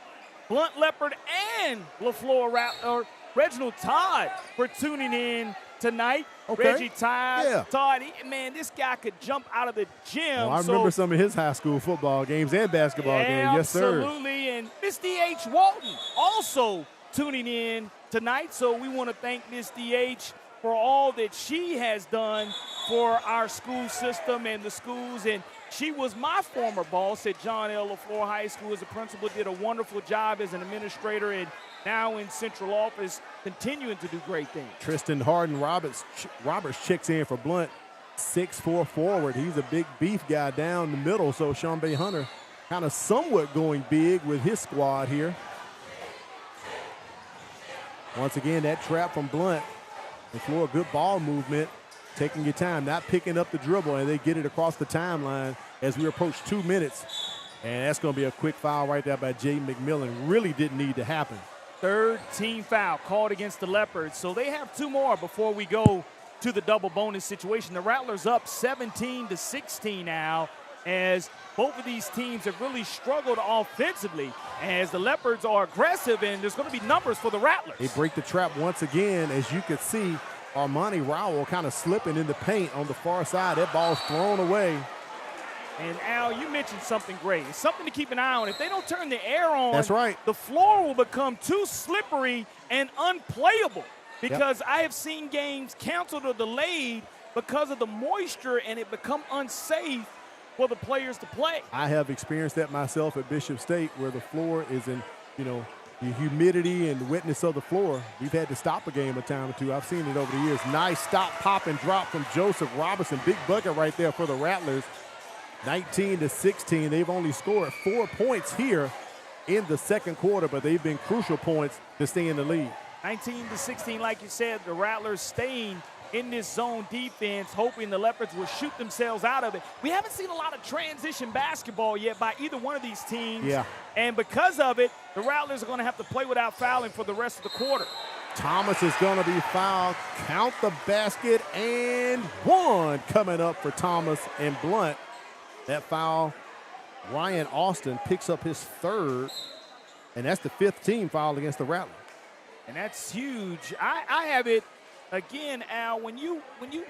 Blount Leopard and LeFlore Reginald Todd for tuning in tonight. Okay. Reggie Todd, Yeah. man, this guy could jump out of the gym. I remember some of his high school football games and basketball games. Yes, sir. Absolutely, and Miss D.H. Walton also tuning in tonight, so we want to thank Miss D.H. for all that she has done for our school system and the schools, and she was my former boss at John L. LeFlore High School as a principal, did a wonderful job as an administrator, and now in central office, continuing to do great things. Tristan Harden Roberts checks in for Blount, 6'4" forward. He's a big beef guy down the middle, so Shambe Hunter kind of somewhat going big with his squad here. Once again, that trap from Blount. LeFlore, good ball movement, taking your time, not picking up the dribble, and they get it across the timeline as we approach 2 minutes. And that's going to be a quick foul right there by Jay McMillan. Really didn't need to happen. Third team foul called against the Leopards. So they have 2 more before we go to the double bonus situation. The Rattlers up 17-16 now, as both of these teams have really struggled offensively, as the Leopards are aggressive, and there's going to be numbers for the Rattlers. They break the trap once again. As you can see, Armani Rowell kind of slipping in the paint on the far side. That ball's thrown away. And Al, you mentioned something great. It's something to keep an eye on. If they don't turn the air on, that's right, the floor will become too slippery and unplayable, because I have seen games canceled or delayed because of the moisture, and it become unsafe for the players to play. I have experienced that myself at Bishop State, where the floor is in, The humidity and wetness of the floor, we've had to stop a game a time or two. I've seen it over the years. Nice stop, pop, and drop from Joseph Robinson. Big bucket right there for the Rattlers. 19-16. They've only scored 4 points here in the second quarter, but they've been crucial points to stay in the lead. 19-16, like you said, the Rattlers staying in this zone defense, hoping the Leopards will shoot themselves out of it. We haven't seen a lot of transition basketball yet by either one of these teams. Yeah. And because of it, the Rattlers are going to have to play without fouling for the rest of the quarter. Thomas is going to be fouled. Count the basket, and one coming up for Thomas and Blount. That foul, Ryan Austin picks up his third, and that's the 5th team foul against the Rattlers. And that's huge. I have it, again, Al, when you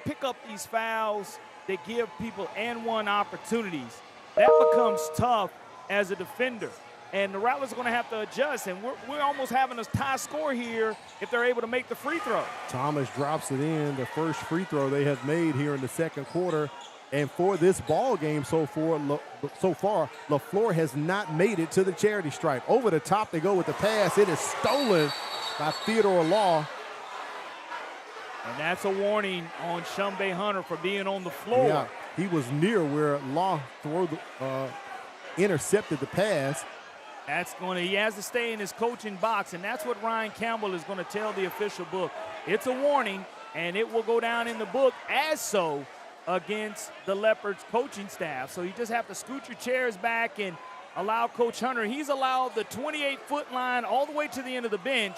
pick up these fouls that give people and one opportunities, that becomes tough as a defender. And the Rattlers are going to have to adjust, and we're almost having a tie score here if they're able to make the free throw. Thomas drops it in, the first free throw they have made here in the second quarter. And for this ball game so far, LeFlore has not made it to the charity stripe. Over the top, they go with the pass. It is stolen by Theodore Law. And that's a warning on Shumbay Hunter for being on the floor. Yeah, he was near where Law intercepted the pass. He has to stay in his coaching box, and that's what Ryan Campbell is going to tell the official book. It's a warning, and it will go down in the book as so against the Leopards coaching staff. So you just have to scoot your chairs back and allow Coach Hunter. He's allowed the 28-foot line all the way to the end of the bench,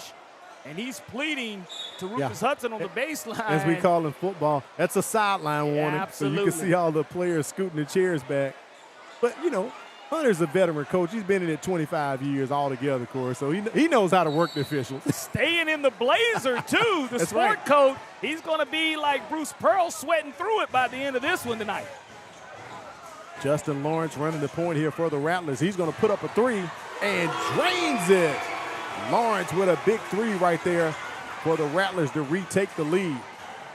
and he's pleading to Rufus Hudson on the baseline. As we call in football, that's a sideline warning. Absolutely. So you can see all the players scooting the chairs back. But, you know, Hunter's a veteran coach. He's been in it 25 years altogether, Corey, so he knows how to work the officials. Staying in the blazer, too. The sport coat, he's going to be like Bruce Pearl, sweating through it by the end of this one tonight. Justin Lawrence running the point here for the Rattlers. He's going to put up a three and drains it. Lawrence with a big three right there for the Rattlers to retake the lead.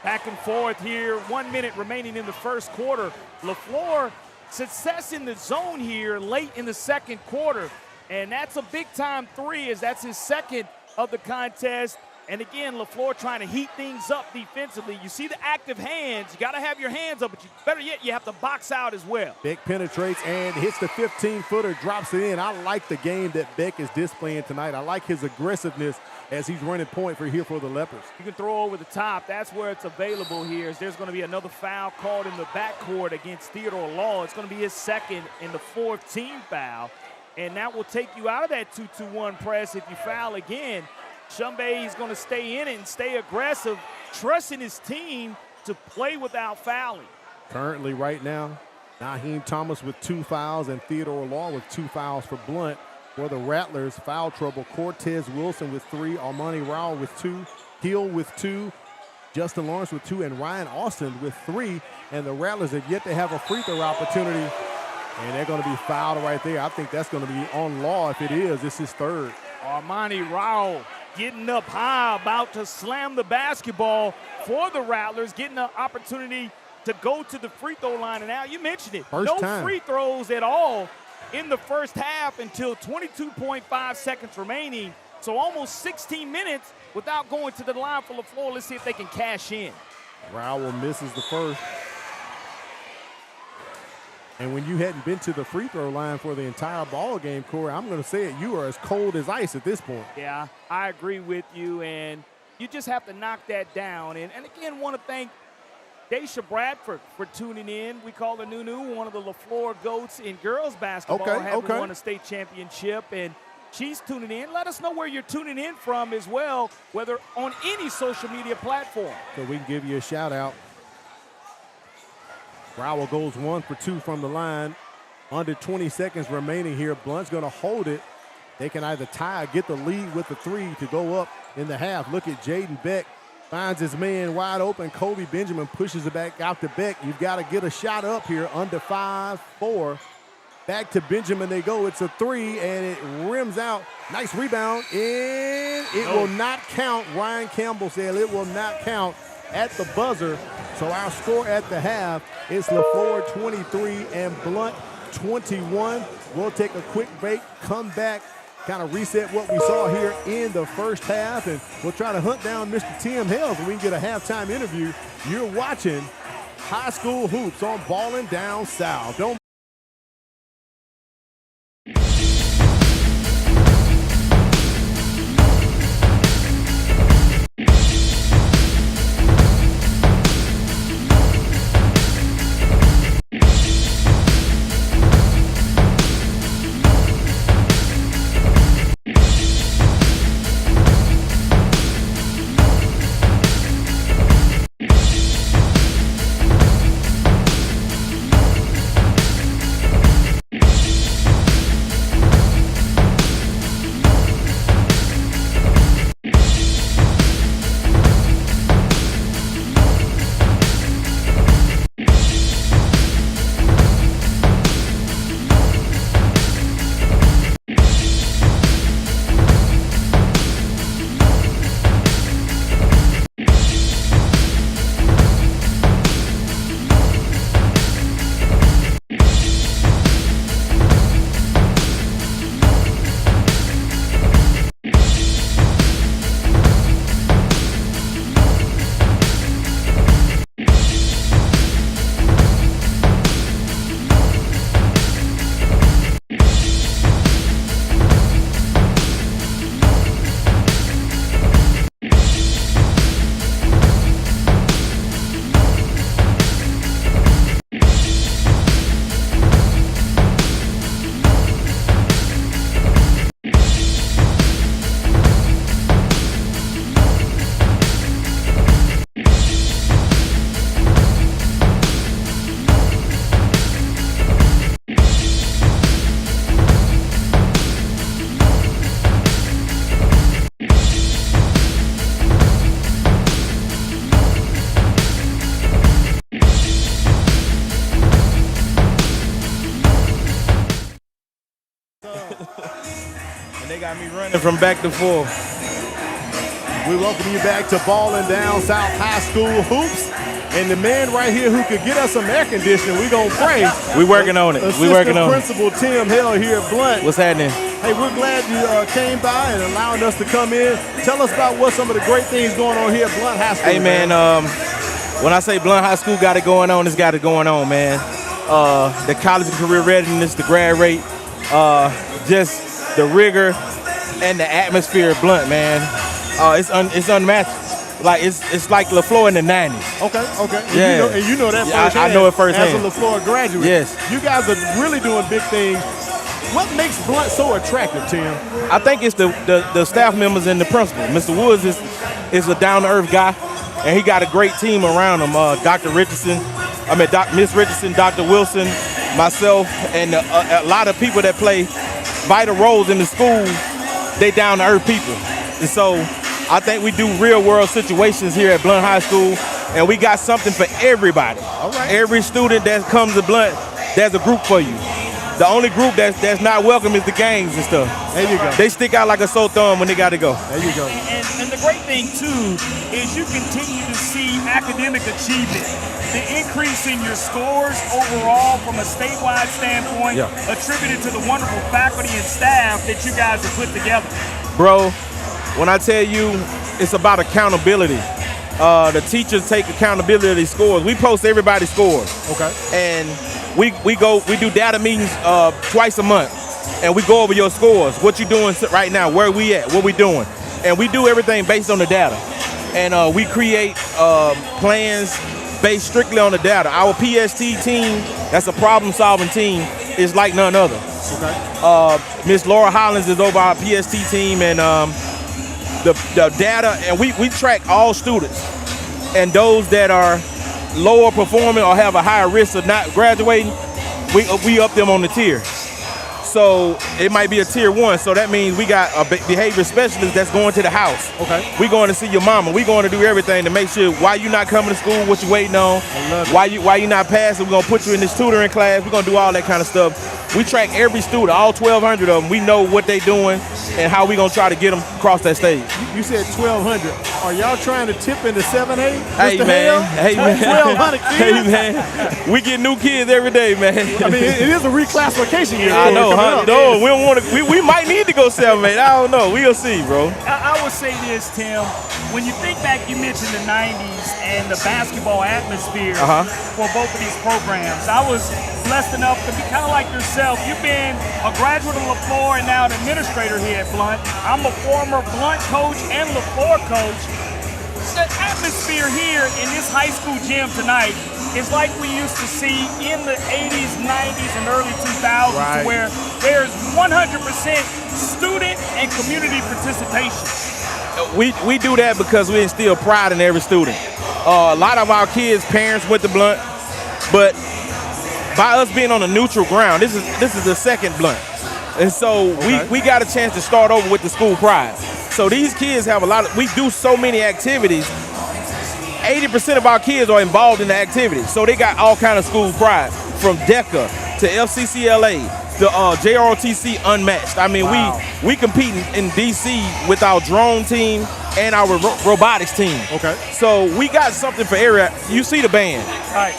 Back and forth here, 1 minute remaining in the first quarter. LeFlore, success in the zone here late in the second quarter. And that's a big-time three, as that's his second of the contest. And again, LeFlore trying to heat things up defensively. You see the active hands. You got to have your hands up, but better yet, you have to box out as well. Beck penetrates and hits the 15-footer, drops it in. I like the game that Beck is displaying tonight. I like his aggressiveness as he's running point for the Leopards. You can throw over the top. That's where it's available here. Is there's going to be another foul called in the backcourt against Theodore Law. It's going to be his second and the 4th team foul. And that will take you out of that 2-2-1 press if you foul again. Shumbay is going to stay in it and stay aggressive, trusting his team to play without fouling. Currently right now, Naheem Thomas with 2 fouls and Theodore Law with 2 fouls for Blount. For the Rattlers, foul trouble, Cortez Wilson with 3, Armani Rowell with 2, Hill with 2, Justin Lawrence with 2, and Ryan Austin with 3. And the Rattlers have yet to have a free throw opportunity, and they're going to be fouled right there. I think that's going to be on Law. If it is, it's his 3rd. Armani Rowell getting up high, about to slam the basketball for the Rattlers, getting an opportunity to go to the free throw line. And now you mentioned it, First no time. free throws at all in the first half until 22.5 seconds remaining. So almost 16 minutes without going to the line for LeFlore. Let's see if they can cash in. Rowell misses the first. And when you hadn't been to the free throw line for the entire ball game, Corey, I'm going to say it, you are as cold as ice at this point. Yeah, I agree with you, and you just have to knock that down. And again, want to thank Daisha Bradford for tuning in. We call her Nunu, one of the LeFlore GOATs in girls basketball, having won a state championship, and she's tuning in. Let us know where you're tuning in from as well, whether on any social media platform. So we can give you a shout out. Rowell goes 1 for 2 from the line. Under 20 seconds remaining here. Blount's going to hold it. They can either tie or get the lead with the 3 to go up in the half. Look at Jaden Beck. Finds his man wide open. Kobe Benjamin pushes it back out to Beck. You've got to get a shot up here. Under 5-4. Back to Benjamin they go. It's a 3, and it rims out. Nice rebound, and it will not count. Ryan Campbell said it will not count at the buzzer. So our score at the half is LeFlore 23 and Blount 21. We'll take a quick break, come back, kind of reset what we saw here in the first half, and we'll try to hunt down Mr. Tim Hale so we can get a halftime interview. You're watching High School Hoops on Ballin' Down South. Don't They got me running from back to forth. We welcome you back to Ballin' Down South High School Hoops. And the man right here who could get us some air conditioning, we gonna pray. We working on it. We working on it. Principal Tim Hale here at Blount. What's happening? Hey, we're glad you came by and allowing us to come in. Tell us about what some of the great things going on here at Blount High School. Hey, man, when I say Blount High School got it going on, it's got it going on, man. The college and career readiness, the grad rate, just the rigor and the atmosphere of Blount, man. It's unmatched. Like it's like LeFlore in the 90s. Okay. Yeah. And you know that firsthand. I know it firsthand. As a LeFlore graduate. Yes. You guys are really doing big things. What makes Blount so attractive, Tim? I think it's the staff members and the principal. Mr. Woods is a down-to-earth guy, and he got a great team around him. Miss Richardson, Dr. Wilson, myself, and a lot of people that play vital roles in the school. They down-to-earth people, and so I think we do real-world situations here at Blount High School, and we got something for everybody. All right. Every student that comes to Blount, there's a group for you. The only group that's not welcome is the gangs and stuff. There you go. They stick out like a sore thumb when they got to go. There you go. And the great thing, too, is you continue to see academic achievement. The increase in your scores overall from a statewide standpoint attributed to the wonderful faculty and staff that you guys have put together. Bro, when I tell you it's about accountability, the teachers take accountability of these scores. We post everybody's scores. Okay. And we do data meetings twice a month, and we go over your scores. What you doing right now? Where we at? What we doing? And we do everything based on the data. And we create plans based strictly on the data. Our PST team, that's a problem-solving team, is like none other. Okay. Miss Laura Hollins is over our PST team, and the data, and we track all students, and those that are lower performing or have a higher risk of not graduating, we up them on the tier. So it might be a tier 1, so that means we got a behavior specialist that's going to the house. Okay. We going to see your mama. We going to do everything to make sure why you not coming to school, what you waiting on, why you not passing. We're gonna put you in this tutoring class. We're gonna do all that kind of stuff. We track every student, all 1,200 of them. We know what they doing and how we gonna try to get them across that stage. You said 1,200. Are y'all trying to tip into 7A? Hey, Mr. man. Hale? Hey, man. 1,200 kids? Hey, man. We get new kids every day, man. I mean, it is a reclassification year. I know, huh? No, we don't want to. We might need to go 7A. I don't know. We'll see, bro. I would say this, Tim. When you think back, you mentioned the 90s and the basketball atmosphere for both of these programs. I was blessed enough to be kind of like yourself. You've been a graduate of LeFlore and now an administrator here at Blount. I'm a former Blount coach and LeFlore coach. The atmosphere here in this high school gym tonight is like we used to see in the 80s, 90s, and early 2000s, where there's 100% student and community participation. We do that because we instill pride in every student. A lot of our kids' parents went to Blount, but by us being on a neutral ground, this is the second Blount. And so we got a chance to start over with the school pride. So these kids have we do so many activities. 80% of our kids are involved in the activities. So they got all kind of school pride, from DECA to FCCLA. The JROTC Unmatched. I mean, we compete in DC with our drone team and our robotics team. Okay. So we got something for area. You see the band. Right.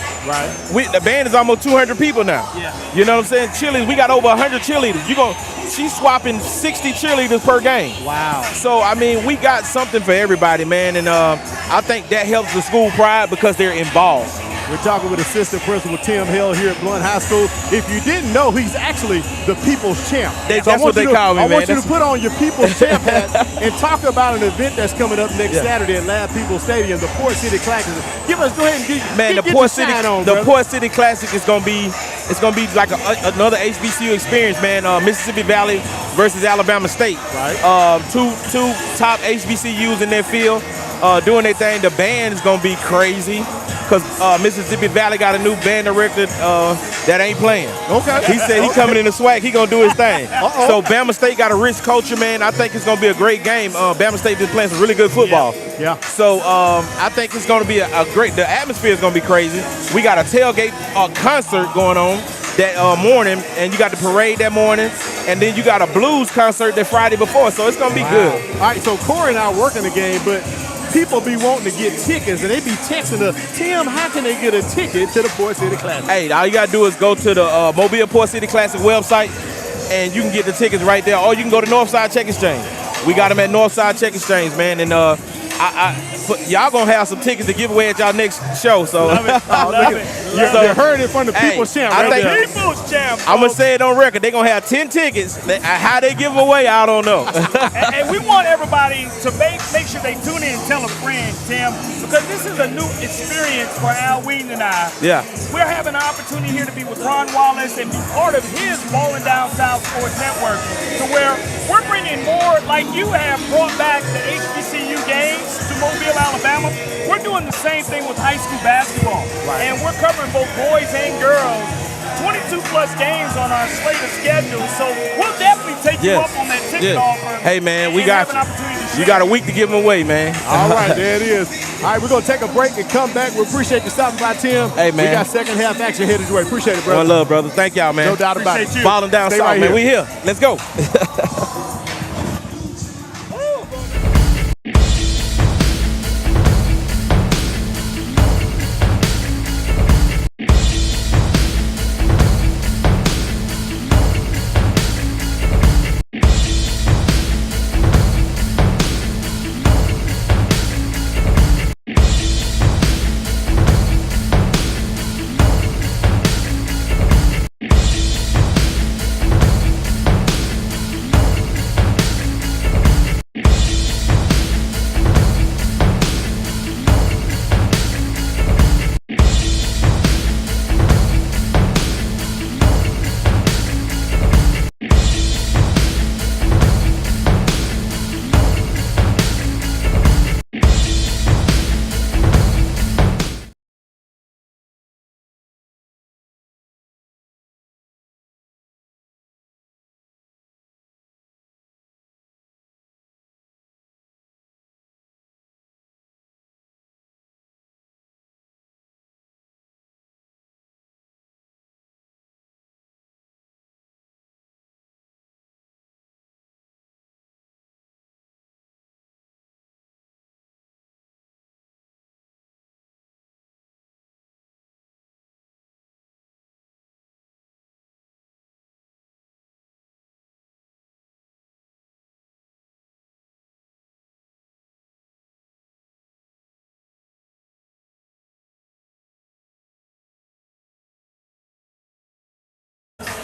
The band is almost 200 people now. Yeah. You know what I'm saying? Cheerleaders, we got over 100 cheerleaders. She's swapping 60 cheerleaders per game. Wow. So, I mean, we got something for everybody, man. And I think that helps the school pride because they're involved. We're talking with Assistant Principal Tim Hill here at Blount High School. If you didn't know, he's actually the People's Champ. That's what they call me, man. I want you to put on your People's Champ hat and talk about an event that's coming up next Saturday at Lab People's Stadium, the Port City Classic. Go ahead and get the Port City Classic is gonna be like another HBCU experience, man. Mississippi Valley versus Alabama State. Right. Two top HBCUs in their field. Doing their thing. The band is gonna be crazy because Mississippi Valley got a new band director that ain't playing. Okay. He said he coming in the swag. He gonna do his thing. So Bama State got a rich culture, man. I think it's gonna be a great game. Bama State just playing some really good football. Yeah. So I think it's gonna be a great. The atmosphere is gonna be crazy. We got a tailgate concert going on that morning, and you got the parade that morning, and then you got a blues concert that Friday before. So it's gonna be good. All right. So Corey and I are working the game, but people be wanting to get tickets, and they be texting us, Tim, how can they get a ticket to the Port City Classic? Hey, all you got to do is go to the Mobile Port City Classic website, and you can get the tickets right there. Or you can go to Northside Check Exchange. We got them at Northside Check Exchange, man. And y'all going to have some tickets to give away at y'all next show. So Love it. You heard it from the People's Champ. People's Champ. I'm going to say it on record. They're going to have 10 tickets. How they give them away, I don't know. And we want everybody to make sure they tune in and tell a friend, Tim, because this is a new experience for Al Wheaton and I. Yeah. We're having an opportunity here to be with Ron Wallace and be part of his Ballin Down South Sports Network, to where we're bringing more, like you have brought back the HBCU games to Mobile, Alabama. We're doing the same thing with high school basketball. And we're covering both boys and girls. 22-plus games on our slate of schedules, so we'll definitely take you up on that ticket offer. Hey, man, you got a week to give them away, man. All right, there it is. All right, we're going to take a break and come back. We appreciate you stopping by, Tim. Hey, man. We got second half action headed your way. Appreciate it, brother. One love, brother. Thank y'all, man. No doubt about it. Ballin Down Stay South, right man. here. We here. Let's go.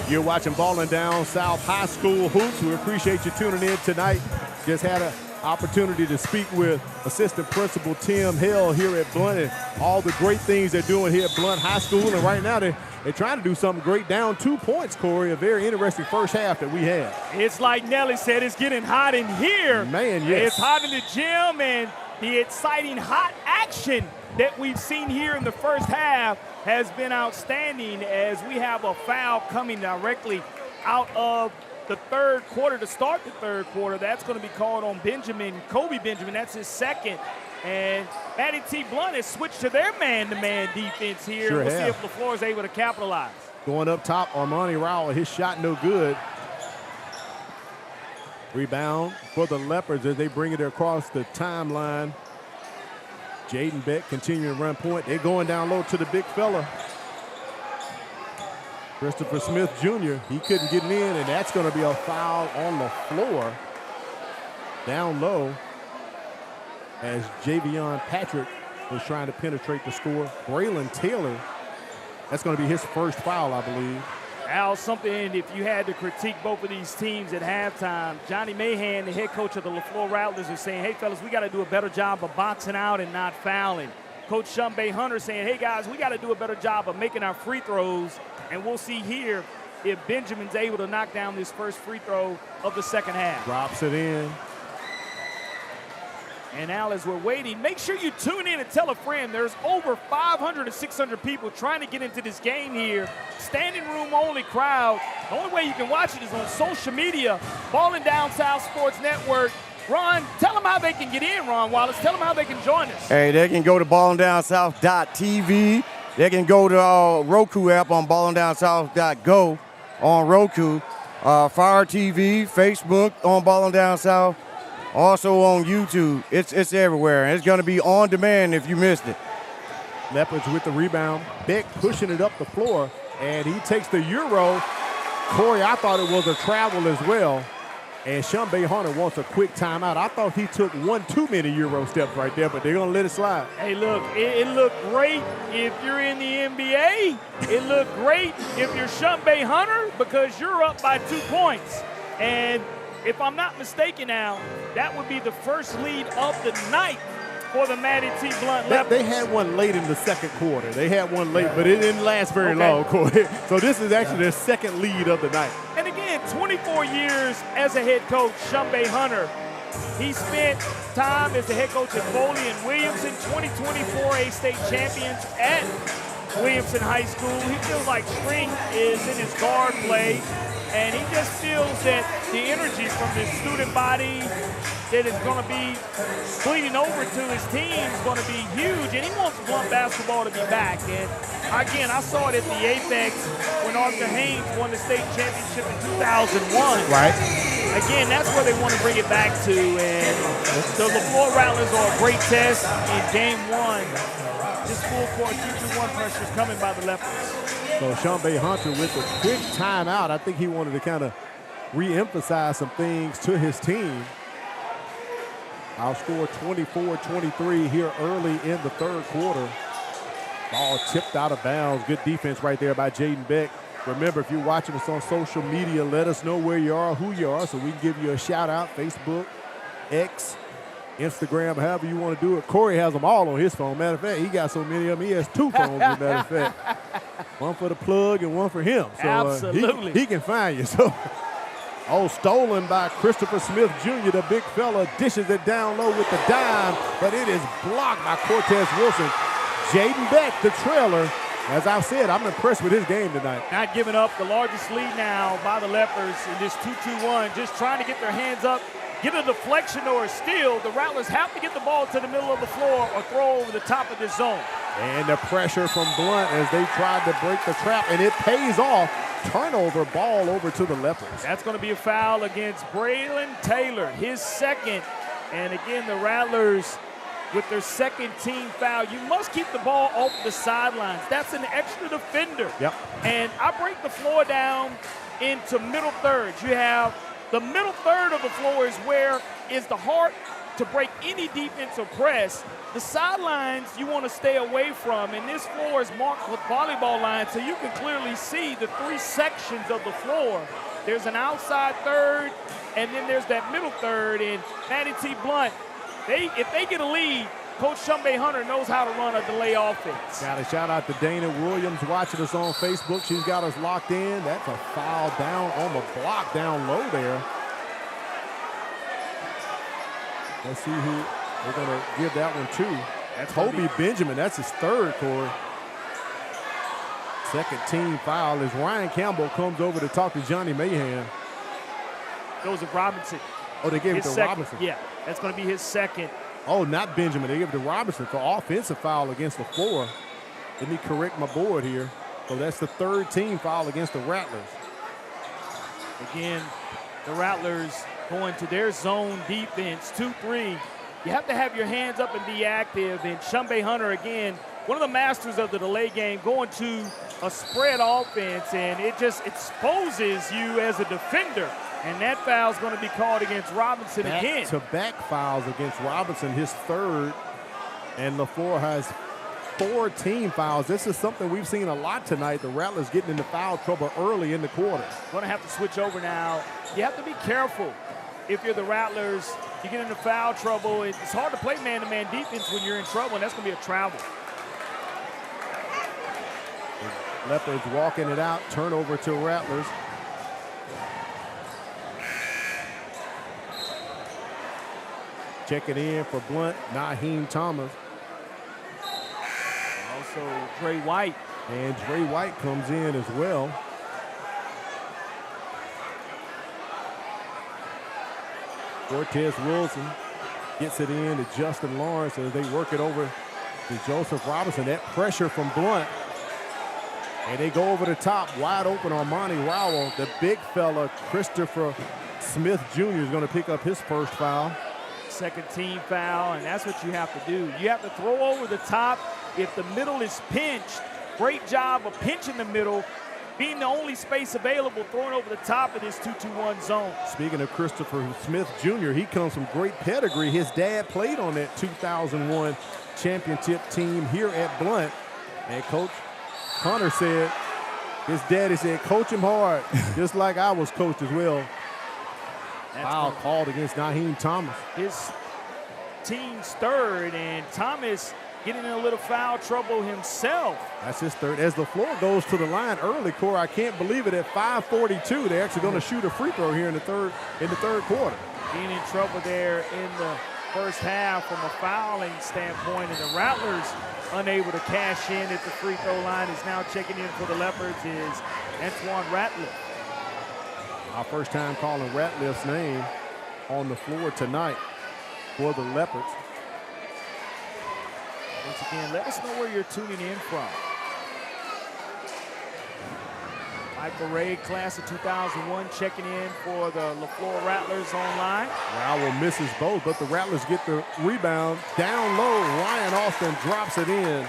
You're watching Ballin Down South High School Hoops. We appreciate you tuning in tonight. Just had an opportunity to speak with Assistant Principal Tim Hill here at Blount and all the great things they're doing here at Blount High School. And right now they're trying to do something great, down 2 points, Corey. A very interesting first half that we had. It's like Nelly said, it's getting hot in here. Man, yes. It's hot in the gym, and the exciting hot action that we've seen here in the first half has been outstanding, as we have a foul coming directly out of the third quarter to start the third quarter. That's going to be called on Kobe Benjamin. That's his second. And Matty T. Blount has switched to their man-to-man defense here. Sure we'll have. see if LeFlore is able to capitalize. Going up top, Armani Rowell, his shot no good. Rebound for the Leopards as they bring it across the timeline. Jaden Beck continuing to run point. They're going down low to the big fella. Christopher Smith Jr., he couldn't get it in, and that's going to be a foul on the floor. Down low as Javion Patrick was trying to penetrate the score. Braylon Taylor, that's going to be his first foul, I believe. Al, something if you had to critique both of these teams at halftime, Johnny Mahan, the head coach of the LeFlore Rattlers, is saying, hey, fellas, we got to do a better job of boxing out and not fouling. Coach Shumbay Hunter saying, hey, guys, we got to do a better job of making our free throws, and we'll see here if Benjamin's able to knock down this first free throw of the second half. Drops it in. And Al, as we're waiting, make sure you tune in and tell a friend. There's over 500 to 600 people trying to get into this game here. Standing room only crowd. The only way you can watch it is on social media. Ballin Down South Sports Network. Ron, tell them how they can get in, Ron Wallace. Tell them how they can join us. Hey, they can go to ballindownsouth.tv. They can go to Roku app on ballindownsouth.go on Roku. Fire TV, Facebook on Ballin Down South. Also on YouTube. It's everywhere. And it's going to be on demand if you missed it. Leopards with the rebound. Beck pushing it up the floor, and he takes the Euro. Corey, I thought it was a travel as well. And Shumbay Hunter wants a quick timeout. I thought he took one too many Euro steps right there, but they're going to let it slide. Hey, look, it looked great if you're in the NBA. It looked great if you're Shumbay Hunter, because you're up by 2 points. And if I'm not mistaken now, that would be the first lead of the night for the Matty T. Blount Leopards. They had one late in the second quarter. They had one late, but it didn't last very long, Corey. So this is actually their second lead of the night. And again, 24 years as a head coach, Shumbay Hunter. He spent time as the head coach at Foley and Williamson, 2024 A-State champions at Williamson High School. He feels like spring is in his guard play. And he just feels that the energy from the student body that is going to be bleeding over to his team is going to be huge. And he wants Blount basketball to be back. And again, I saw it at the Apex when Arthur Haynes won the state championship in 2001. Right. Again, that's where they want to bring it back to. And the LeFlore Rattlers are a great test in game one. This full court 2-2-1 pressure is coming by the Leopards. So Shumbay Hunter with a quick timeout. I think he wanted to kind of re-emphasize some things to his team. Outscored 24-23 here early in the third quarter. Ball tipped out of bounds. Good defense right there by Jaden Beck. Remember, if you're watching us on social media, let us know where you are, who you are, so we can give you a shout out. Facebook, X, Instagram, however you want to do it. Corey has them all on his phone. Matter of fact, he got so many of them, he has 2 phones, as a matter of fact. One for the plug and one for him. So absolutely. He can find you. So, stolen by Christopher Smith Jr., the big fella, dishes it down low with the dime, but it is blocked by Cortez Wilson. Jaden Beck, the trailer. As I've said, I'm impressed with his game tonight. Not giving up the largest lead now by the Leopards in this 2-2-1, just trying to get their hands up, get a deflection or a steal. The Rattlers have to get the ball to the middle of the floor or throw over the top of this zone. And the pressure from Blount as they tried to break the trap, and it pays off. Turnover, ball over to the Leopards. That's going to be a foul against Braylon Taylor, his second. And again, the Rattlers with their second team foul. You must keep the ball off the sidelines. That's an extra defender. Yep. And I break the floor down into middle thirds. You have the middle third of the floor is where is the heart to break any defensive press. The sidelines you want to stay away from, and this floor is marked with volleyball lines, so you can clearly see the 3 sections of the floor. There's an outside third, and then there's that middle third, and Matty T. Blount, if they get a lead, Coach Shumbay Hunter knows how to run a delay offense. Got a shout out to Dana Williams watching us on Facebook. She's got us locked in. That's a foul down on the block down low there. Let's see who we're going to give that one to. That's Kobe Benjamin. That's his third, Corey. Second team foul as Ryan Campbell comes over to talk to Johnny Mahan. Goes to Robinson. Oh, they gave it to Robinson. Yeah, that's going to be his second. Oh, not Benjamin. They give it to Robinson for offensive foul against LeFlore. Let me correct my board here. So that's the third team foul against the Rattlers. Again, the Rattlers going to their zone defense, 2-3. You have to have your hands up and be active. And Shumbay Hunter, again, one of the masters of the delay game, going to a spread offense, and it just exposes you as a defender. And that foul is going to be called against Robinson again. Back-to-back fouls against Robinson, his third. And LeFlore has 4 team fouls. This is something we've seen a lot tonight. The Rattlers getting into foul trouble early in the quarter. Going to have to switch over now. You have to be careful. If you're the Rattlers, you get into foul trouble. It's hard to play man-to-man defense when you're in trouble, and that's going to be a travel. The Leopards walking it out. Turnover to Rattlers. Checking in for Blount, Naheem Thomas. Also, Dre White. And Dre White comes in as well. Cortez Wilson gets it in to Justin Lawrence as they work it over to Joseph Robinson. That pressure from Blount. And they go over the top, wide open on Monty Rowell. The big fella, Christopher Smith Jr. is going to pick up his first foul. Second team foul, and that's what you have to do. You have to throw over the top. If the middle is pinched, great job of pinching the middle, being the only space available, throwing over the top of this 2-2-1 zone. Speaking of Christopher Smith Jr., he comes from great pedigree. His dad played on that 2001 championship team here at Blount. And Coach Hunter said, his daddy said, coach him hard, just like I was coached as well. Foul called against Naheem Thomas. His team's third, and Thomas getting in a little foul trouble himself. That's his third. As LeFlore goes to the line early, Corey, I can't believe it. At 5:42, they're actually going to shoot a free throw here in the third quarter. Being in trouble there in the first half from a fouling standpoint, and the Rattlers unable to cash in at the free throw line. Is now checking in for the Leopards is Antoine Ratliff. Our first time calling Ratliff's name on the floor tonight for the Leopards. Once again, let us know where you're tuning in from. Michael Ray, class of 2001, checking in for the LeFlore Rattlers online. Rowell misses both, but the Rattlers get the rebound. Down low, Ryan Austin drops it in.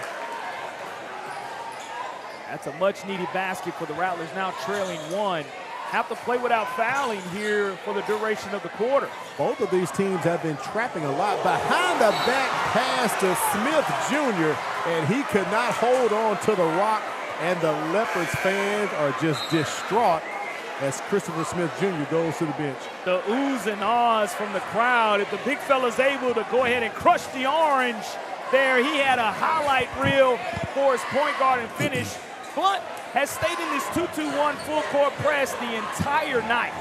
That's a much-needed basket for the Rattlers, now trailing 1. Have to play without fouling here for the duration of the quarter. Both of these teams have been trapping a lot. Behind the back pass to Smith Jr., and he could not hold on to the rock, and the Leopards fans are just distraught as Christopher Smith Jr. goes to the bench. The oohs and ahs from the crowd. If the big fella's able to go ahead and crush the orange there, he had a highlight reel for his point guard and finish. Blount has stayed in this 2-2-1 full court press the entire night.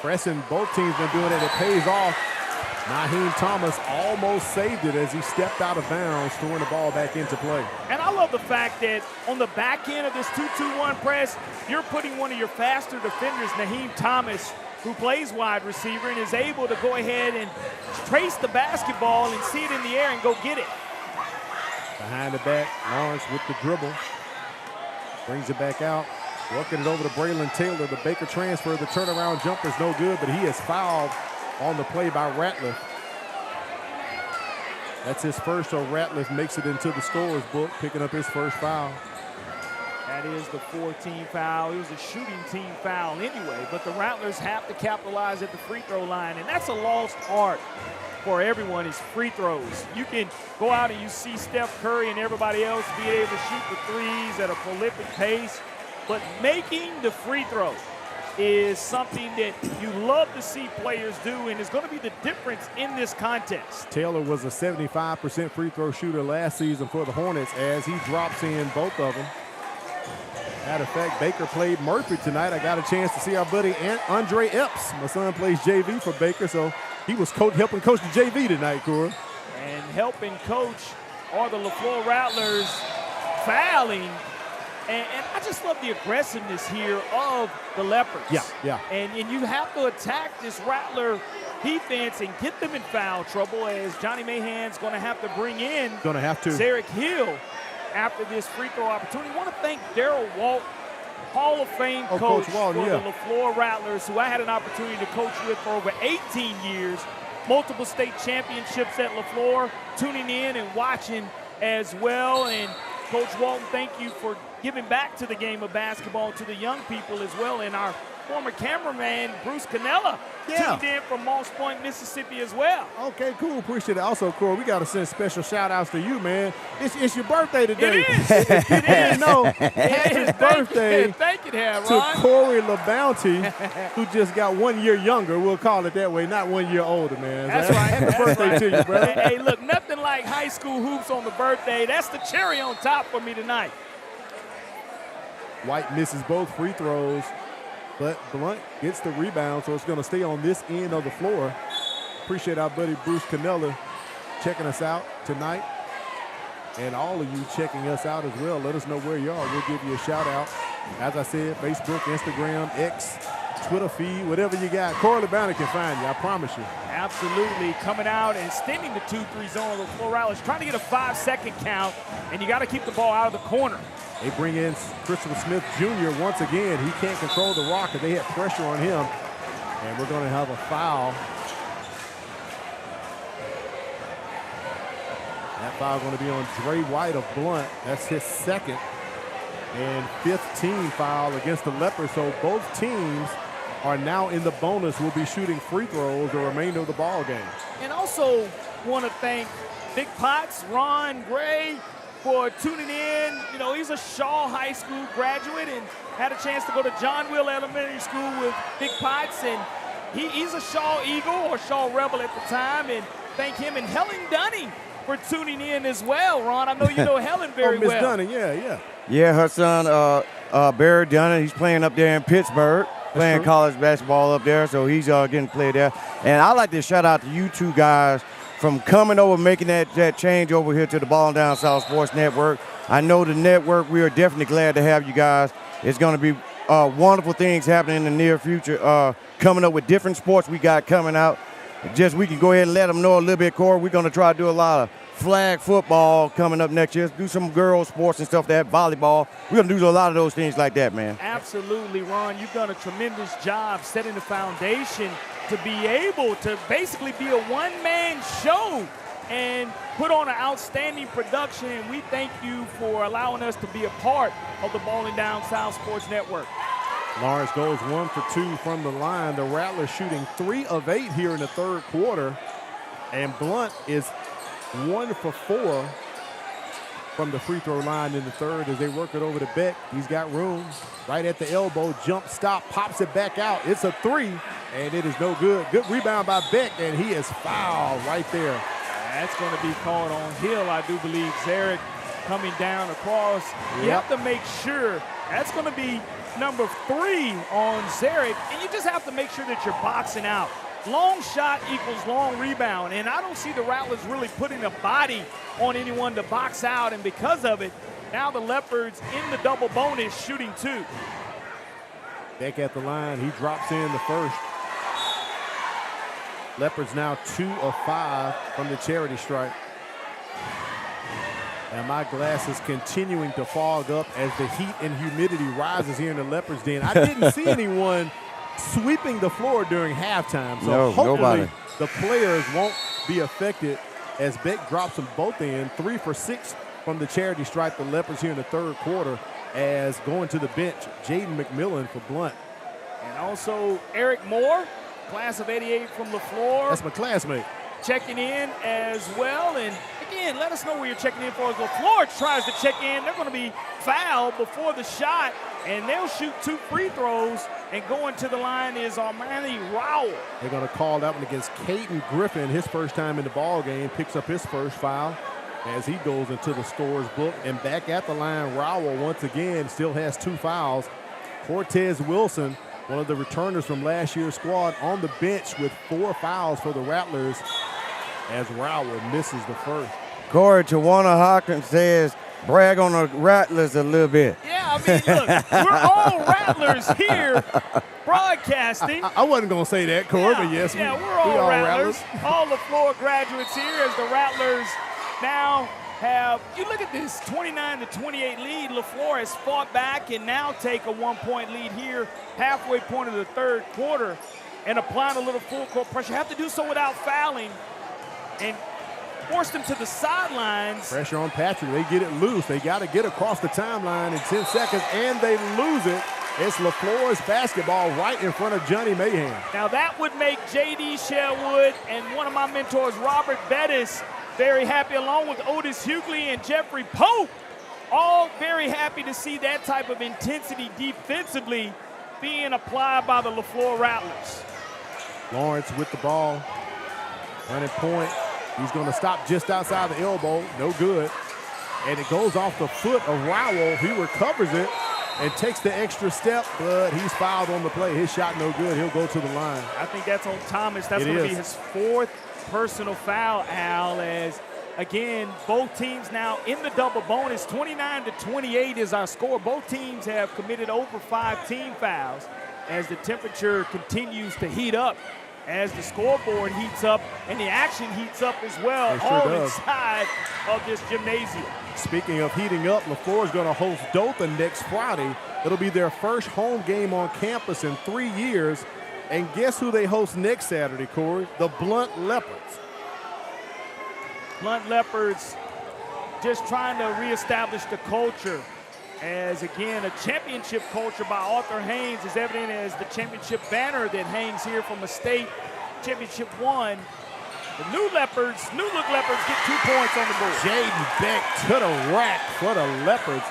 Pressing, both teams been doing it. It pays off. Naheem Thomas almost saved it as he stepped out of bounds, throwing the ball back into play. And I love the fact that on the back end of this 2-2-1 press, you're putting one of your faster defenders, Naheem Thomas, who plays wide receiver and is able to go ahead and trace the basketball and see it in the air and go get it. Behind the back, Lawrence with the dribble. Brings it back out, working it over to Braylon Taylor. The Baker transfer, the turnaround jumper's no good, but he is fouled on the play by Ratliff. That's his first, so Ratliff makes it into the scorer's book, picking up his first foul. That is the 4-team foul. It was a shooting team foul anyway, but the Rattlers have to capitalize at the free throw line, and that's a lost art for everyone is free throws. You can go out and you see Steph Curry and everybody else be able to shoot the threes at a prolific pace, but making the free throw is something that you love to see players do, and it's going to be the difference in this contest. Taylor was a 75% free throw shooter last season for the Hornets as he drops in both of them. Matter of fact, Baker played Murphy tonight. I got a chance to see our buddy Andre Epps. My son plays JV for Baker, so he was helping coach the JV tonight, Corey. And helping coach are the LeFlore Rattlers fouling. And I just love the aggressiveness here of the Leopards. Yeah. And you have to attack this Rattler defense and get them in foul trouble, as Johnny Mahan's going to have to bring in Zarek Hill after this free throw opportunity. I want to thank Darryl Walt, Hall of Fame coach Walton, for the LeFlore Rattlers, who I had an opportunity to coach with for over 18 years, multiple state championships at LeFlore, tuning in and watching as well. And Coach Walton, thank you for giving back to the game of basketball, to the young people as well. And our former cameraman, Bruce Canella, tuned in from Moss Point, Mississippi as well. Okay, cool. Appreciate it. Also, Corey, we got to send special shout-outs to you, man. It's your birthday today. It is. If you didn't know, happy birthday Thank you, Ron. to Corey LeBounty, who just got 1 year younger. We'll call it that way, not 1 year older, man. That's right. Happy birthday to you, brother. Hey, look, nothing like high school hoops on the birthday. That's the cherry on top for me tonight. White misses both free throws, but Blount gets the rebound, so it's going to stay on this end of the floor. Appreciate our buddy Bruce Canella checking us out tonight, and all of you checking us out as well. Let us know where you are. We'll give you a shout out. As I said, Facebook, Instagram, X, Twitter feed, whatever you got. Corey LeBounty can find you, I promise you. Absolutely. Coming out and extending the 2-3 zone of the LeFlore Rattlers, trying to get a 5-second count, and you got to keep the ball out of the corner. They bring in Christopher Smith Jr. once again. He can't control the rock, and they had pressure on him. And we're going to have a foul. That foul going to be on Dre White of Blount. That's his second and 15th foul against the Leopards. So both teams are now in the bonus. Will be shooting free throws the remainder of the ball game. And also want to thank Big Potts, Ron Gray, for tuning in. You know, he's a Shaw High School graduate and had a chance to go to John Will Elementary School with Big Potts, and he's a Shaw Eagle or Shaw Rebel at the time, and thank him. And Helen Dunning for tuning in as well, Ron. I know you know Helen very well. Miss Dunning, yeah. Yeah, her son, Barry Dunning, he's playing up there in Pittsburgh, playing college basketball up there, so he's getting played there. And I'd like to shout out to you two guys from coming over, making that change over here to the Ballin Down South Sports Network. I know the network, we are definitely glad to have you guys. It's going to be wonderful things happening in the near future, coming up with different sports we got coming out. Just we can go ahead and let them know a little bit, Corey. We're going to try to do a lot of flag football coming up next year. Do some girls sports and stuff, that volleyball. We're going to do a lot of those things like that, man. Absolutely, Ron. You've done a tremendous job setting the foundation to be able to basically be a one-man show and put on an outstanding production. And we thank you for allowing us to be a part of the Ballin Down South Sports Network. Lawrence goes 1 for 2 from the line. The Rattlers shooting 3 of 8 here in the third quarter. And Blount is 1 for 4 from the free throw line in the third as they work it over to Beck. He's got room right at the elbow. Jump stop, pops it back out. It's a 3, and it is no good. Good rebound by Beck, and he is fouled right there. That's going to be called on Hill, I do believe. Zarek coming down across. You have to make sure. That's going to be number 3 on Zarek, and you just have to make sure that you're boxing out. Long shot equals long rebound, and I don't see the Rattlers really putting a body on anyone to box out, and because of it, now the Leopards in the double bonus shooting 2. Beck at the line. He drops in the first. Leopards now 2 of 5 from the charity stripe. And my glass is continuing to fog up as the heat and humidity rises here in the Leopards den. I didn't see anyone sweeping the floor during halftime. So hopefully nobody. The players won't be affected as Beck drops them both in. 3 for 6 from the charity stripe. The Leopards here in the third quarter as going to the bench, Jaden McMillan for Blount. And also Eric Moore, class of '88 from LeFlore. That's my classmate. checking in as well. And again, let us know where you're checking in for. As LeFlore tries to check in, they're going to be fouled before the shot, and they'll shoot 2 free throws. And going to the line is Armani Rowell. They're going to call that one against Caden Griffin, his first time in the ball game, picks up his first foul as he goes into the scorer's book. And back at the line, Rowell once again still has 2 fouls. Cortez Wilson, one of the returners from last year's squad, on the bench with 4 fouls for the Rattlers as Rowell misses the first. Corey Tawana Hawkins says, brag on the Rattlers a little bit. Yeah, I mean, look, we're all Rattlers here broadcasting. I wasn't going to say that, Corey, but yes, we're we all are Rattlers. All the LeFlore graduates here as the Rattlers now have, you look at this 29-28 lead. LeFlore has fought back and now take a 1-point lead here, halfway point of the third quarter, and applying a little full court pressure. Have to do so without fouling and force them to the sidelines. Pressure on Patrick. They get it loose. They got to get across the timeline in 10 seconds, and they lose it. It's LeFlore's basketball right in front of Johnny Mahan. Now that would make J.D. Sherwood and one of my mentors, Robert Bettis, very happy, along with Otis Hughley and Jeffrey Pope, all very happy to see that type of intensity defensively being applied by the LeFlore Rattlers. Lawrence with the ball, running point. He's going to stop just outside the elbow. No good. And it goes off the foot of Rowell. He recovers it and takes the extra step, but he's fouled on the play. His shot no good. He'll go to the line. I think that's on Thomas. That's going to be his 4th personal foul, Al, as, again, both teams now in the double bonus. 29-28 is our score. Both teams have committed over 5 team fouls as the temperature continues to heat up, as the scoreboard heats up and the action heats up as well, all inside of this gymnasium. Speaking of heating up, LeFlore is going to host Dothan next Friday. It'll be their first home game on campus in 3 years. And guess who they host next Saturday, Corey? The Blount Leopards. Blount Leopards just trying to reestablish the culture, as, again, a championship culture by Arthur Haynes is evident as the championship banner that hangs here from a state championship 1. The New Look Leopards get 2 points on the board. Jaden Beck to the rack for the Leopards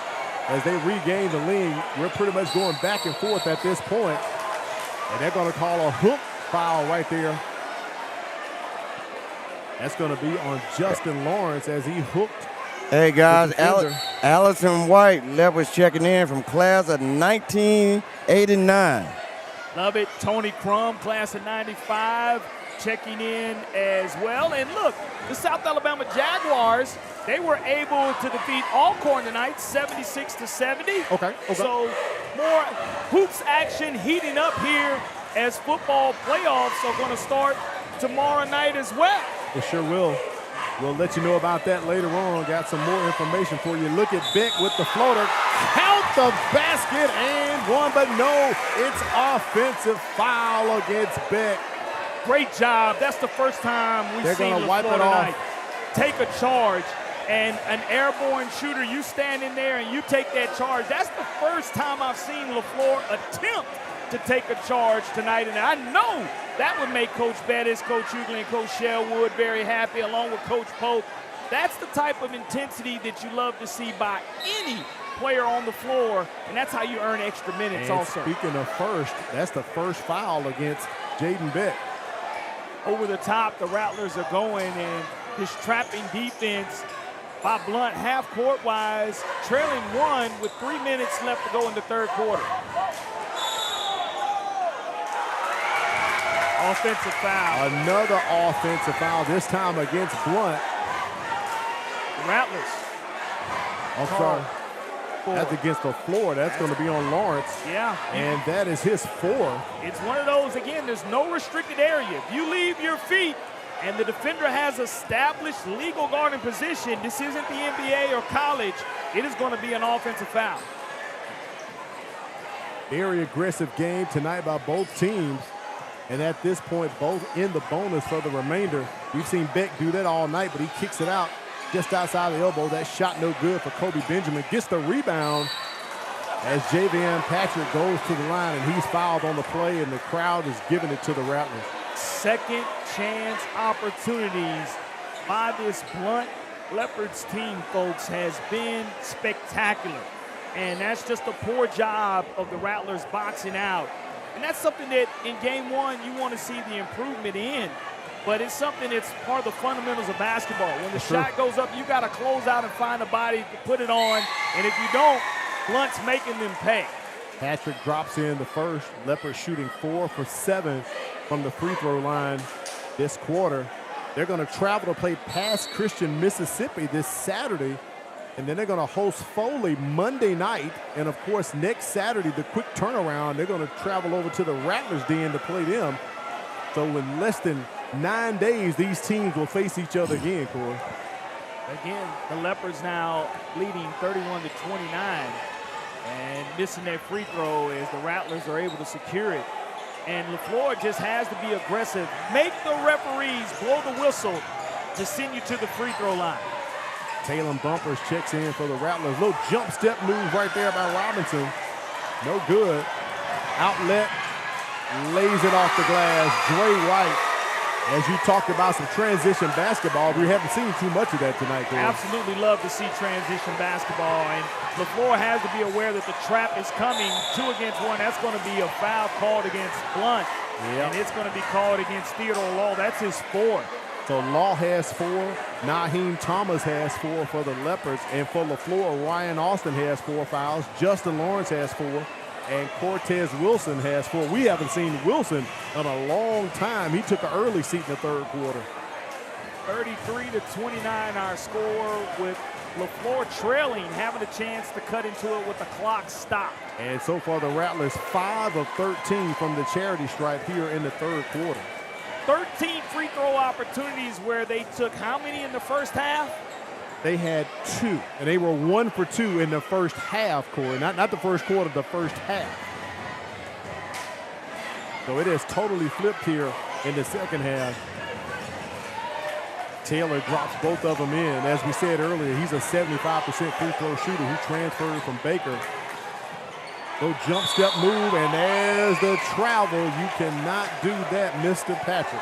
as they regain the lead. We're pretty much going back and forth at this point. And they're going to call a hook foul right there. That's going to be on Justin Lawrence as he hooked. Hey, guys, Allison White, Leopards checking in from class of 1989. Love it. Tony Crum, class of 95, checking in as well. And look, the South Alabama Jaguars, they were able to defeat Alcorn tonight, 76-70. Okay. So more hoops action heating up here as football playoffs are going to start tomorrow night as well. It sure will. We'll let you know about that later on. Got some more information for you. Look at Beck with the floater. Count the basket and one, but no, it's offensive foul against Beck. Great job. That's the first time we've seen LeFlore wipe it tonight off. Take a charge, and an airborne shooter, you stand in there and you take that charge. That's the first time I've seen LeFlore attempt to take a charge tonight, and I know that would make Coach Bettis, Coach Hughley, and Coach Sherwood very happy, along with Coach Pope. That's the type of intensity that you love to see by any player on the floor, and that's how you earn extra minutes also. Speaking of first, that's the first foul against Jaden Beck. Over the top, the Rattlers are going, and this trapping defense by Blount, half court wise, trailing 1 with 3 minutes left to go in the third quarter. Offensive foul. Another offensive foul, this time against Blount. Rattlers. I'm sorry. That's against LeFlore. That's going to be on Lawrence. Yeah. And that is his 4th. It's one of those, again, there's no restricted area. If you leave your feet and the defender has established legal guarding position, this isn't the NBA or college, it is going to be an offensive foul. Very aggressive game tonight by both teams. And at this point, both in the bonus for the remainder. We've seen Beck do that all night, but he kicks it out just outside the elbow. That shot no good for Kobe Benjamin. Gets the rebound as Javian Patrick goes to the line, and he's fouled on the play, and the crowd is giving it to the Rattlers. second chance opportunities by this Blount Leopards team, folks, has been spectacular. And that's just a poor job of the Rattlers boxing out. And that's something that in game one you want to see the improvement in. But it's something that's part of the fundamentals of basketball. When the shot goes up, you got to close out and find a body to put it on. And if you don't, Blount's making them pay. Patrick drops in the first. Leopards shooting 4 for 7 from the free throw line this quarter. They're going to travel to play Pass Christian, Mississippi this Saturday. And then they're going to host Foley Monday night. And, of course, next Saturday, the quick turnaround, they're going to travel over to the Rattlers Den to play them. So in less than 9 days, these teams will face each other again, Corey. Again, the Leopards now leading 31-29 and missing that free throw as the Rattlers are able to secure it. And LeFlore just has to be aggressive. Make the referees blow the whistle to send you to the free throw line. Taylor Bumpers checks in for the Rattlers. Little jump step move right there by Robinson. No good. Outlet, lays it off the glass. Dre White, as you talked about some transition basketball, we haven't seen too much of that tonight, Corey. Absolutely love to see transition basketball. And LeFlore has to be aware that the trap is coming. 2 against 1. That's going to be a foul called against Blount. Yep. And it's going to be called against Theodore Law. That's his 4th. So Law has 4, Naheem Thomas has 4 for the Leopards, and for LeFlore, Ryan Austin has 4 fouls, Justin Lawrence has 4, and Cortez Wilson has 4. We haven't seen Wilson in a long time. He took an early seat in the third quarter. 33-29 our score, with LeFlore trailing, having a chance to cut into it with the clock stopped. And so far the Rattlers 5 of 13 from the charity stripe here in the third quarter. 13 free throw opportunities where they took how many in the first half? They had 2, and they were 1 for 2 in the first half, Corey. Not the first quarter, the first half. So it has totally flipped here in the second half. Taylor drops both of them in. As we said earlier, he's a 75% free throw shooter who transferred from Baker. Go jump step move, and there's the travel. You cannot do that, Mr. Patrick.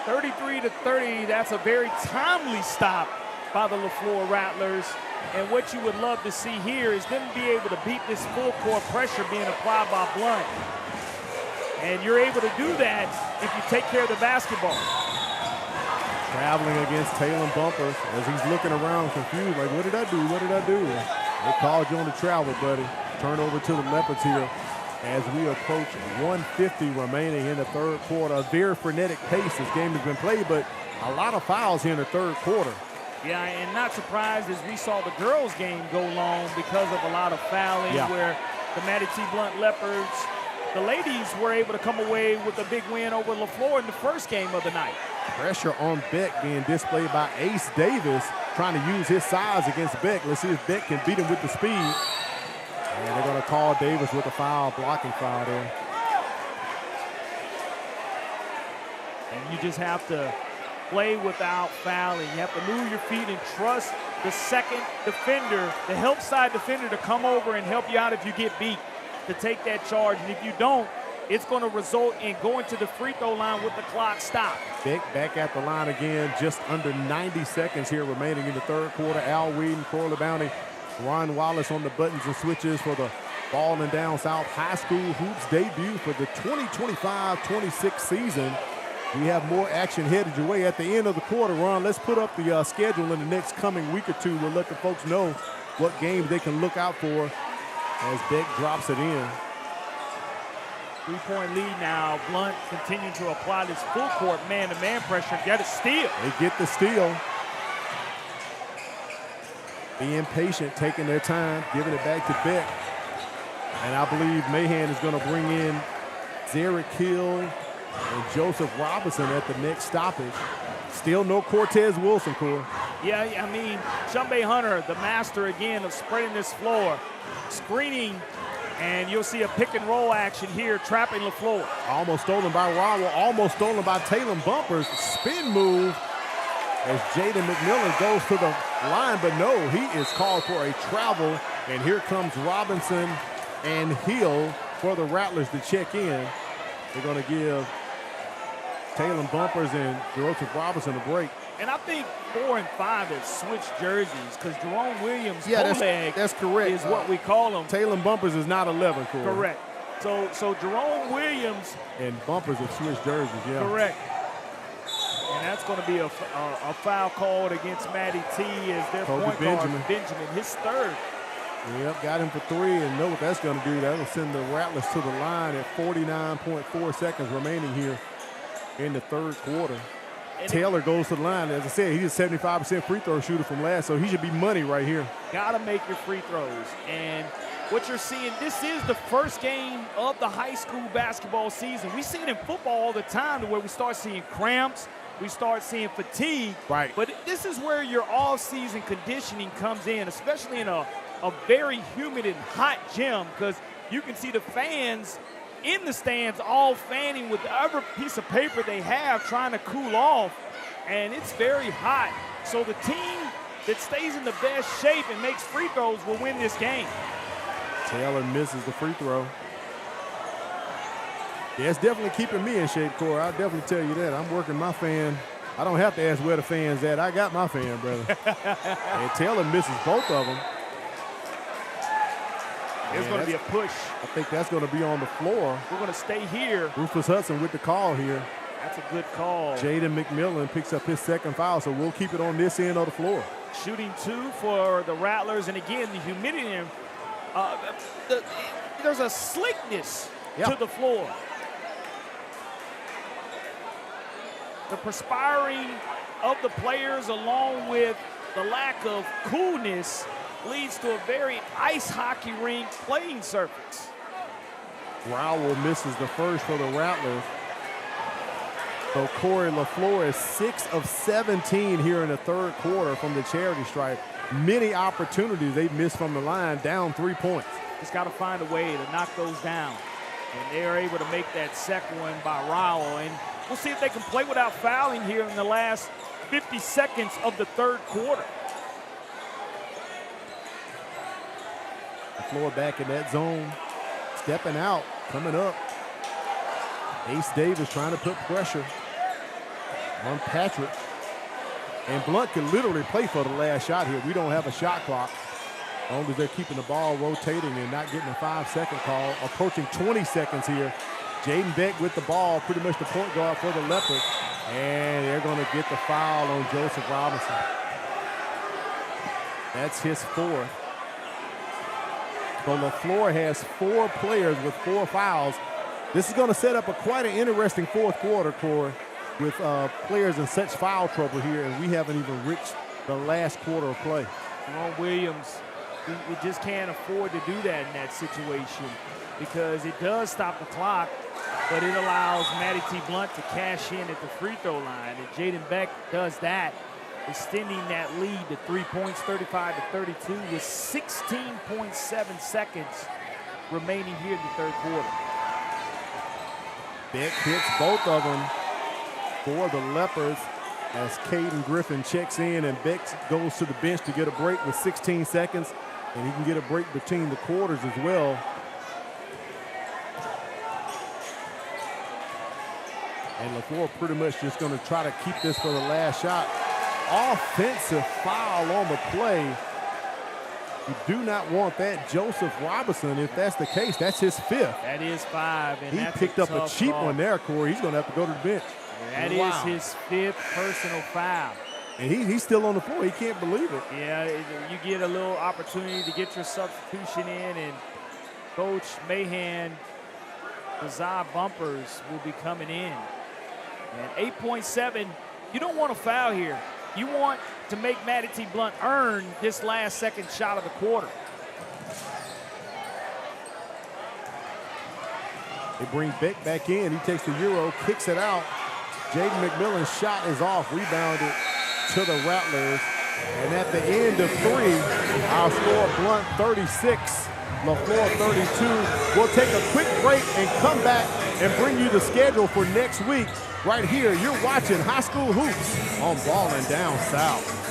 33-30, that's a very timely stop by the LeFlore Rattlers. And what you would love to see here is them be able to beat this full court pressure being applied by Blount. And you're able to do that if you take care of the basketball. Traveling against Taylor Bumpers as he's looking around confused, like, what did I do? What did I do? They called you on the travel, buddy. Turnover to the Leopards here as we approach 150 remaining in the third quarter. A very frenetic pace this game has been played, but a lot of fouls here in the third quarter. Yeah, and not surprised as we saw the girls' game go long because of a lot of fouling, where the Mattie T. Blount Leopards, the ladies were able to come away with a big win over LeFlore in the first game of the night. Pressure on Beck being displayed by Ace Davis, trying to use his size against Beck. Let's see if Beck can beat him with the speed. And they're going to call Davis with a foul, blocking foul there. And you just have to play without fouling. You have to move your feet and trust the second defender, the help side defender, to come over and help you out if you get beat, to take that charge. And if you don't, it's going to result in going to the free throw line with the clock stopped. Beck back at the line again, just under 90 seconds here remaining in the third quarter. Al Whedon, Corley Bounty, Ron Wallace on the buttons and switches for the Ballin Down South High School Hoops debut for the 2025-26 season. We have more action headed your way at the end of the quarter. Ron, let's put up the schedule in the next coming week or two. We'll let the folks know what games they can look out for as Beck drops it in. 3-point lead now. Blount continuing to apply this full court man-to-man pressure. Get a steal. They get the steal. Being patient, taking their time, giving it back to Beck. And I believe Mahan is going to bring in Zarek Hill and Joseph Robinson at the next stoppage. Still no Cortez Wilson, Corey. Yeah, I mean, Shumbe Hunter, the master again of spreading this floor, screening, and you'll see a pick and roll action here, trapping LeFlore. Almost stolen by Rowell, almost stolen by Taylor Bumpers. Spin move as Jaden McMillan goes to the line, but no, he is called for a travel, and here comes Robinson and Hill for the Rattlers to check in. They're going to give Taylor Bumpers and Joseph Robinson a break. And I think 4 and 5 have switched jerseys because Jerome Williams, that's correct. is what we call him. Taylor Bumpers is not 11, Corey. Correct. So Jerome Williams and Bumpers have switched jerseys, yeah. Correct. And that's going to be a foul called against Matty T as their point guard, Benjamin, his third. Yep, got him for 3, and know what that's going to do. That'll send the Rattlers to the line at 49.4 seconds remaining here in the third quarter. And Taylor goes to the line. As I said, he's a 75% free throw shooter from last, so he should be money right here. Got to make your free throws. And what you're seeing, this is the first game of the high school basketball season. We see it in football all the time to where we start seeing cramps, we start seeing fatigue. Right. But this is where your off-season conditioning comes in, especially in a very humid and hot gym, because you can see the fans in the stands all fanning with every piece of paper they have trying to cool off, and it's very hot. So the team that stays in the best shape and makes free throws will win this game. Taylor misses the free throw. Yeah, it's definitely keeping me in shape, Corey. I'll definitely tell you that. I'm working my fan. I don't have to ask where the fan's at. I got my fan, brother. And Taylor misses both of them. There's going to be a push. I think that's going to be on the floor. We're going to stay here. Rufus Hudson with the call here. That's a good call. Jaden McMillan picks up his second foul, so we'll keep it on this end of the floor. Shooting 2 for the Rattlers, and again, the humidity, there's a slickness to the floor. The perspiring of the players along with the lack of coolness leads to a very ice hockey rink playing surface. Rowell misses the first for the Rattlers. So Corey, LeFlore is 6 of 17 here in the third quarter from the charity stripe. Many opportunities they missed from the line, down 3 points. Just got to find a way to knock those down. And they are able to make that second one by Rowell. And we'll see if they can play without fouling here in the last 50 seconds of the third quarter. LeFlore back in that zone, stepping out, coming up. Ace Davis trying to put pressure on Patrick. And Blount can literally play for the last shot here. We don't have a shot clock. As long as they're keeping the ball rotating and not getting a 5-second call. Approaching 20 seconds here. Jaden Beck with the ball, pretty much the point guard for the Leopards. And they're going to get the foul on Joseph Robinson. That's his 4th. So LeFlore has 4 players with 4 fouls. This is going to set up quite an interesting fourth quarter, Corey, with players in such foul trouble here, and we haven't even reached the last quarter of play. Jerome Williams, we just can't afford to do that in that situation because it does stop the clock, but it allows Matty T. Blount to cash in at the free throw line, and Jaden Beck does that, extending that lead to 3 points, 35-32, with 16.7 seconds remaining here in the third quarter. Beck hits both of them for the Leopards as Caden Griffin checks in, and Beck goes to the bench to get a break with 16 seconds, and he can get a break between the quarters as well. And LeFlore pretty much just going to try to keep this for the last shot. Offensive foul on the play. You do not want that. Joseph Robinson, if that's the case, that's his 5th. That is 5. And he picked up a cheap one there, Corey. He's going to have to go to the bench. That is his 5th personal foul. And he's still on the floor. He can't believe it. Yeah, you get a little opportunity to get your substitution in, and Coach Mahan, Kazaa Bumpers will be coming in. And 8.7, you don't want to foul here. You want to make Matty T. Blount earn this last second shot of the quarter. They bring Beck back in. He takes the Euro, kicks it out. Jaden McMillan's shot is off, rebounded to the Rattlers. And at the end of 3, our score, Blount 36, LeFlore 32. We'll take a quick break and come back and bring you the schedule for next week. Right here, you're watching High School Hoops on Ballin' Down South.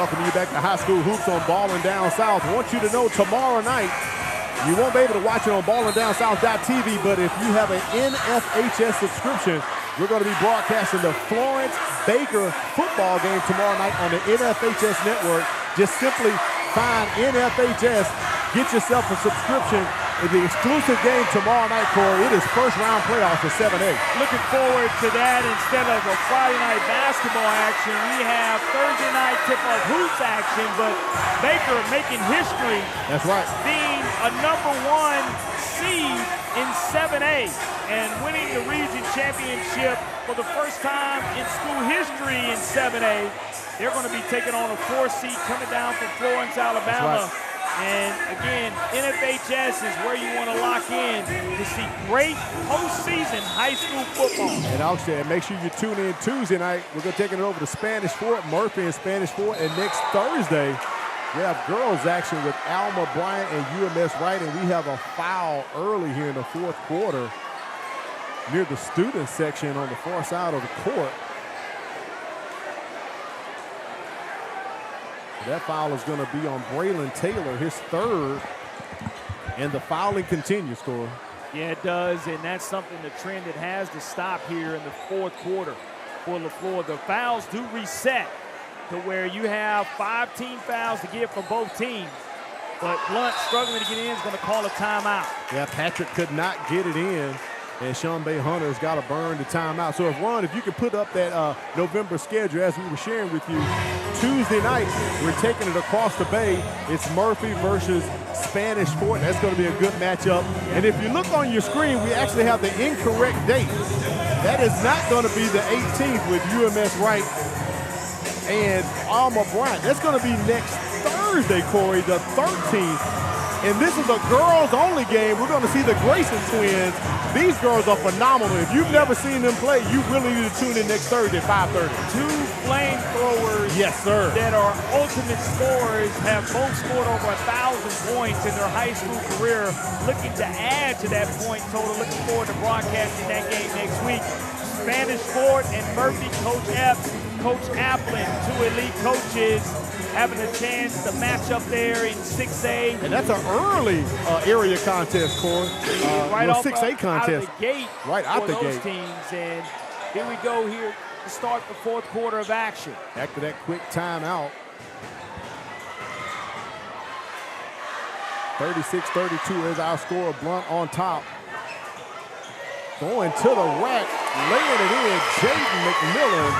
welcoming you back to High School Hoops on Ballin Down South. I want you to know tomorrow night, you won't be able to watch it on ballindownSouth.tv, but if you have an NFHS subscription, we're going to be broadcasting the Florence-Baker football game tomorrow night on the NFHS network. Just simply find NFHS, get yourself a subscription. The exclusive game tomorrow night, Corey, it is first round playoffs for 7A. Looking forward to that. Instead of a Friday night basketball action, we have Thursday night tip-off hoops action, but Baker making history. That's right. Being a #1 seed in 7A and winning the region championship for the first time in school history in 7A. They're going to be taking on a 4 seed coming down from Florence, Alabama. That's right. And again, NFHS is where you want to lock in to see great postseason high school football. And I'll say, make sure you tune in Tuesday night. We're going to take it over to Spanish Fort, Murphy and Spanish Fort. And next Thursday, we have girls action with Alma Bryant and UMS Wright. And we have a foul early here in the fourth quarter near the student section on the far side of the court. That foul is going to be on Braylon Taylor, his third, and the fouling continues, Corey. Yeah, it does, and that's something, the trend that has to stop here in the fourth quarter for LeFlore. The fouls do reset to where you have 5 team fouls to give from both teams, but Blount struggling to get in is going to call a timeout. Yeah, Patrick could not get it in, and Sean Bay Hunter's got to burn the timeout. So if Ron, if you could put up that November schedule as we were sharing with you, Tuesday night, we're taking it across the bay. It's Murphy versus Spanish Fort. That's going to be a good matchup. And if you look on your screen, we actually have the incorrect date. That is not going to be the 18th with UMS Wright and Alma Bryant. That's going to be next Thursday, Corey, the 13th. And this is a girls-only game. We're going to see the Grayson twins. These girls are phenomenal. If you've never seen them play, you really need to tune in next Thursday at 5:30. 2 flamethrowers, yes, sir, that are ultimate scorers, have both scored over 1,000 points in their high school career. Looking to add to that point total. Looking forward to broadcasting that game next week. Spanish Fort and Murphy, Coach Epps, Coach Applin, 2 elite coaches, having a chance to match up there in 6A. And that's an early area contest, Corey. Right off 6A contest. Out of the gate right out the those gate. Teams. And here we go here to start the fourth quarter of action. After that quick timeout. 36-32 is our score. Blount on top. Going to the rack, laying it in. Jaden McMillan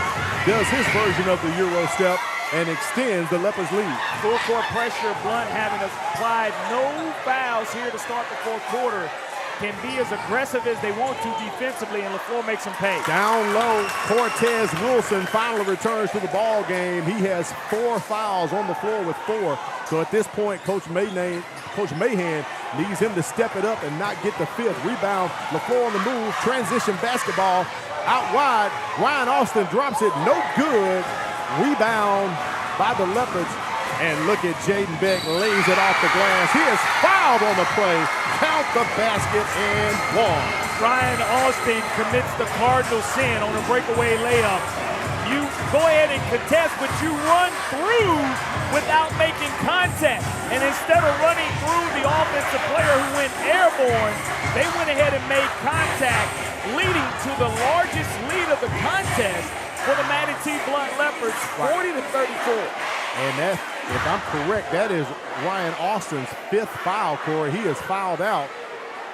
does his version of the Euro step and extends the Leopards' lead. Full court pressure. Blount having applied no fouls here to start the fourth quarter. Can be as aggressive as they want to defensively, and LeFlore makes them pay. Down low, Cortez Wilson finally returns to the ball game. He has 4 fouls on the floor with 4. So at this point, Coach Mahan needs him to step it up and not get the 5th. Rebound, LeFlore on the move, transition basketball out wide. Ryan Austin drops it, no good. Rebound by the Leopards. And look at Jaden Beck, lays it off the glass. He is fouled on the play. Count the basket and 1. Ryan Austin commits the cardinal sin on a breakaway layup. You go ahead and contest, but you run through without making contact. And instead of running through the offensive player who went airborne, they went ahead and made contact, leading to the largest lead of the contest for the Manatee Blount Leopards, 40-34. And that, if I'm correct, that is Ryan Austin's 5th foul, Corey. He is fouled out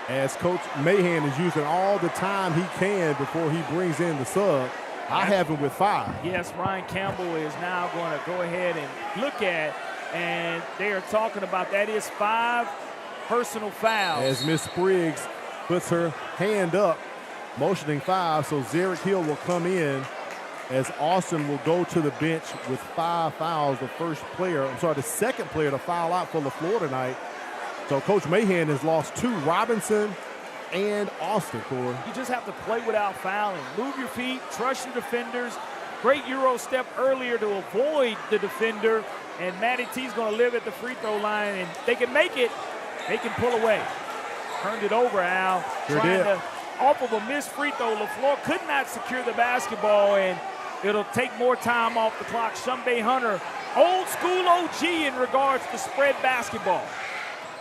as Coach Mahan is using all the time he can before he brings in the sub. I have him with 5. Yes, Ryan Campbell is now going to go ahead and look at, and they are talking about that is 5 personal fouls. As Miss Spriggs puts her hand up, motioning 5, so Zarek Hill will come in as Austin will go to the bench with 5 fouls. The second player to foul out for LeFlore tonight. So Coach Mahan has lost 2, Robinson and Austin, Corey. You just have to play without fouling. Move your feet, trust your defenders. Great Euro step earlier to avoid the defender, and Matty T's going to live at the free throw line, and they can make it. They can pull away. Turned it over, Al. Off of a missed free throw, LeFlore could not secure the basketball, and it'll take more time off the clock. Shumbay Hunter old school OG in regards to spread basketball.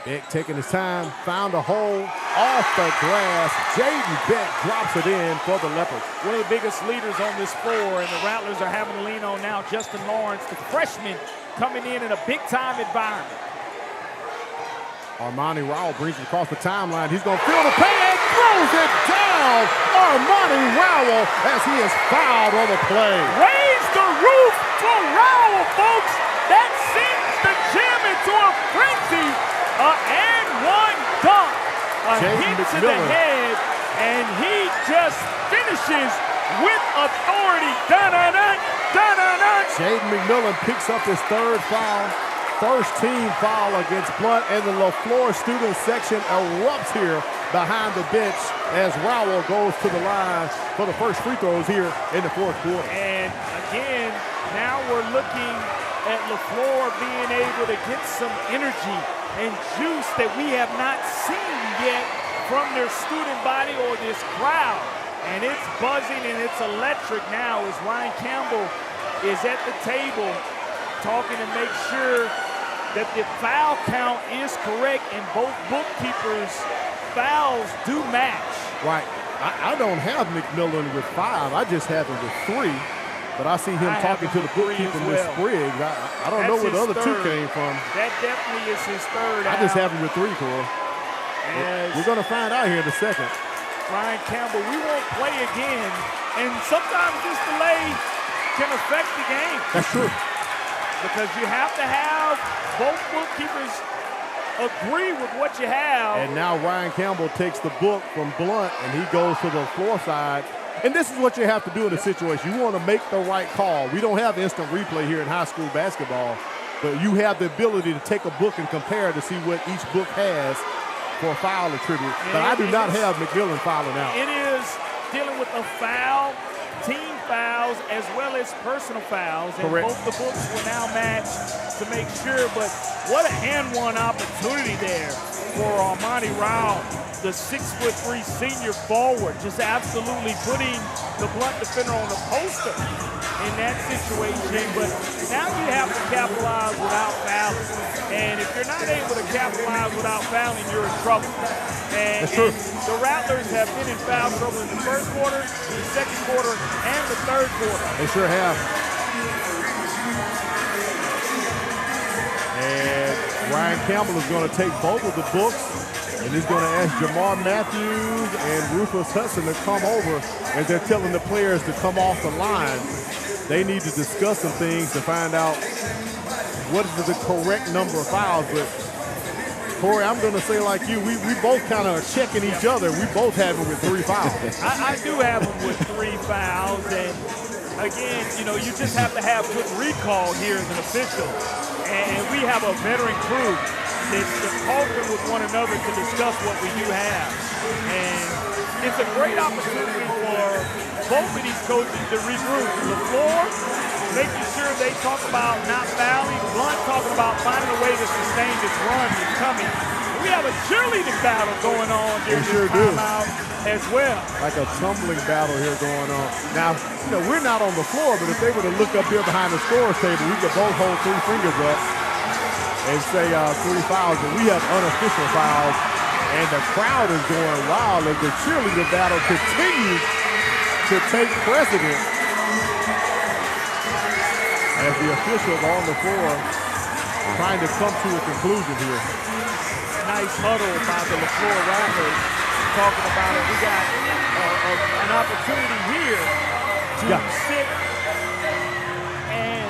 Beck taking his time, found a hole off the glass. Jaden Beck drops it in for the Leopards. One of the biggest leaders on this floor, and the Rattlers are having to lean on now Justin Lawrence, the freshman, coming in a big-time environment. Armani Rowell brings it across the timeline. He's going to feel the pain and throws it down. Armani Rowell as he is fouled on the play. Raise the roof for Rowell, folks. That sends the gym into a frenzy. And one dunk. A hit to the head, and he just finishes with authority. Dun-dun-dun, dun-dun-dun. Jaden McMillan picks up his third foul. First team foul against Blount, and the LeFlore student section erupts here behind the bench as Rowell goes to the line for the first free throws here in the fourth quarter. And again, now we're looking at LeFlore being able to get some energy and juice that we have not seen yet from their student body or this crowd. And it's buzzing and it's electric now as Ryan Campbell is at the table talking to make sure that the foul count is correct and both bookkeepers' fouls do match. Right. I don't have McMillan with 5. I just have him with 3. But I see him talking to the bookkeeper, Miss Spriggs. I don't know where the other 2 came from. That definitely is his third. I just have him with 3, Corey. We're going to find out here in a second. Ryan Campbell, we won't play again. And sometimes this delay can affect the game. That's true. Because you have to have both bookkeepers agree with what you have. And now Ryan Campbell takes the book from Blount, and he goes to the floor side. And this is what you have to do in a situation. You want to make the right call. We don't have instant replay here in high school basketball, but you have the ability to take a book and compare to see what each book has for a foul attribute. But I do not have McMillan fouling out. It is dealing with a foul, team fouls, as well as personal fouls. And correct. Both the books will now match to make sure. But what a hand-one opportunity there for Armani Rowell, the 6'3" senior forward, just absolutely putting the Blount defender on the poster in that situation. But now you have to capitalize without fouling. And if you're not able to capitalize without fouling, you're in trouble. And the Rattlers have been in foul trouble in the first quarter, the second quarter, and the third quarter. They sure have. And Ryan Campbell is going to take both of the books, and he's going to ask Jamar Matthews and Rufus Hudson to come over as they're telling the players to come off the line. They need to discuss some things to find out what is the correct number of fouls. But Corey, I'm going to say like you, we both kind of checking each other. We both have him with 3 fouls. I do have him with 3 fouls, and again, you know, you just have to have good recall here as an official. And we have a veteran crew that's talking with one another to discuss what we do have. And it's a great opportunity for both of these coaches to regroup. LeFlore making sure they talk about not fouling. Blount talking about finding a way to sustain this run that's coming. We have a cheerleading battle going on during this timeout as well. Like a tumbling battle here going on. Now, you know, we're not on the floor, but if they were to look up here behind the scorer's table, we could both hold 3 fingers up and say 3 fouls, but we have unofficial fouls. And the crowd is going wild as the cheerleader battle continues to take precedent as the officials on the floor trying to come to a conclusion here. Nice huddle by the LeFlore Rattlers talking about it. We got an opportunity here to sit and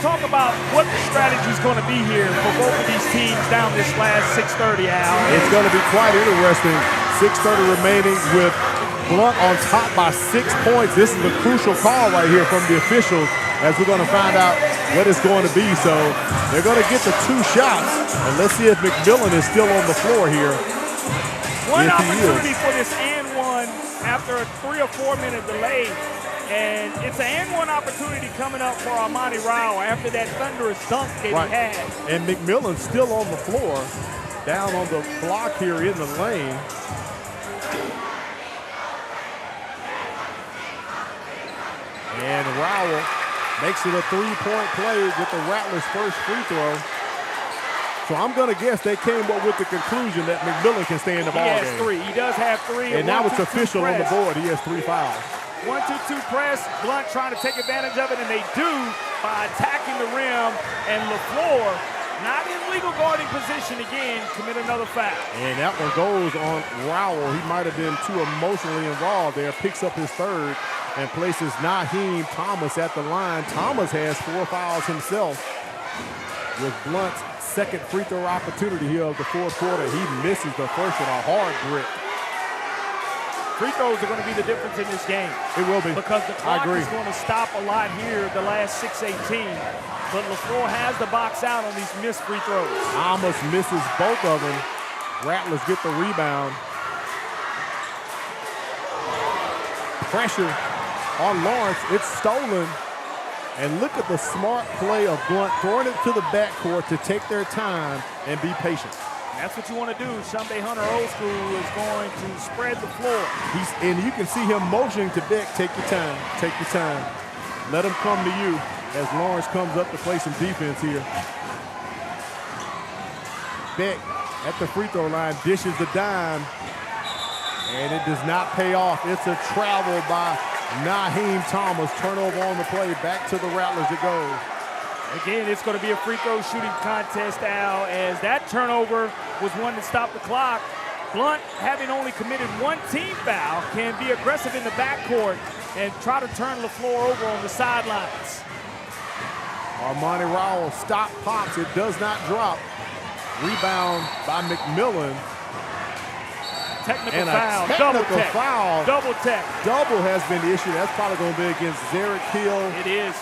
talk about what the strategy is going to be here for both of these teams down this last 6:30 hour. It's going to be quite interesting. 6:30 remaining with Blount on top by 6 points. This is a crucial call right here from the officials as we're going to find out what it's going to be. So they're going to get the 2 shots, and let's see if McMillan is still on the floor here. One opportunity for this and one after a 3 or 4 minute delay. And it's an and one opportunity coming up for Armani Rowell after that thunderous dunk that he had. And McMillan's still on the floor, down on the block here in the lane. And Rowell Makes it a 3-point play with the Rattlers' first free throw. So I'm going to guess they came up with the conclusion that McMillan can stay in the ball game. He has 3. He does have 3. And now it's official on the board. He has 3 fouls. 1-2-2 press. Blount trying to take advantage of it, and they do by attacking the rim. And LeFlore, not in legal guarding position again, commit another foul. And that one goes on Rowell. He might have been too emotionally involved there. Picks up his 3rd and places Naheem Thomas at the line. Thomas has 4 fouls himself. With Blount's 2nd free throw opportunity here of the 4th quarter. He misses the first with a hard grip. Free throws are going to be the difference in this game. It will be. Because the clock is going to stop a lot here the last 6:18. But LeFlore has the box out on these missed free throws. Thomas misses both of them. Rattlers get the rebound. Pressure on Lawrence. It's stolen. And look at the smart play of Blount throwing it to the backcourt to take their time and be patient. That's what you want to do. Shante Hunter Old School is going to spread the floor. And you can see him motioning to Beck, take your time, take your time. Let him come to you as Lawrence comes up to play some defense here. Beck at the free throw line dishes the dime, and it does not pay off. It's a travel by Naheem Thomas. Turnover on the play. Back to the Rattlers it goes. Again, it's going to be a free throw shooting contest, Al, as that turnover was one that stopped the clock. Blount, having only committed 1 team foul, can be aggressive in the backcourt and try to turn LeFlore over on the sidelines. Armani Rowell stop pops. It does not drop. Rebound by McMillan. Technical and foul. Technical foul. Double tech. Double has been issued. That's probably going to be against Zarek Hill. It is.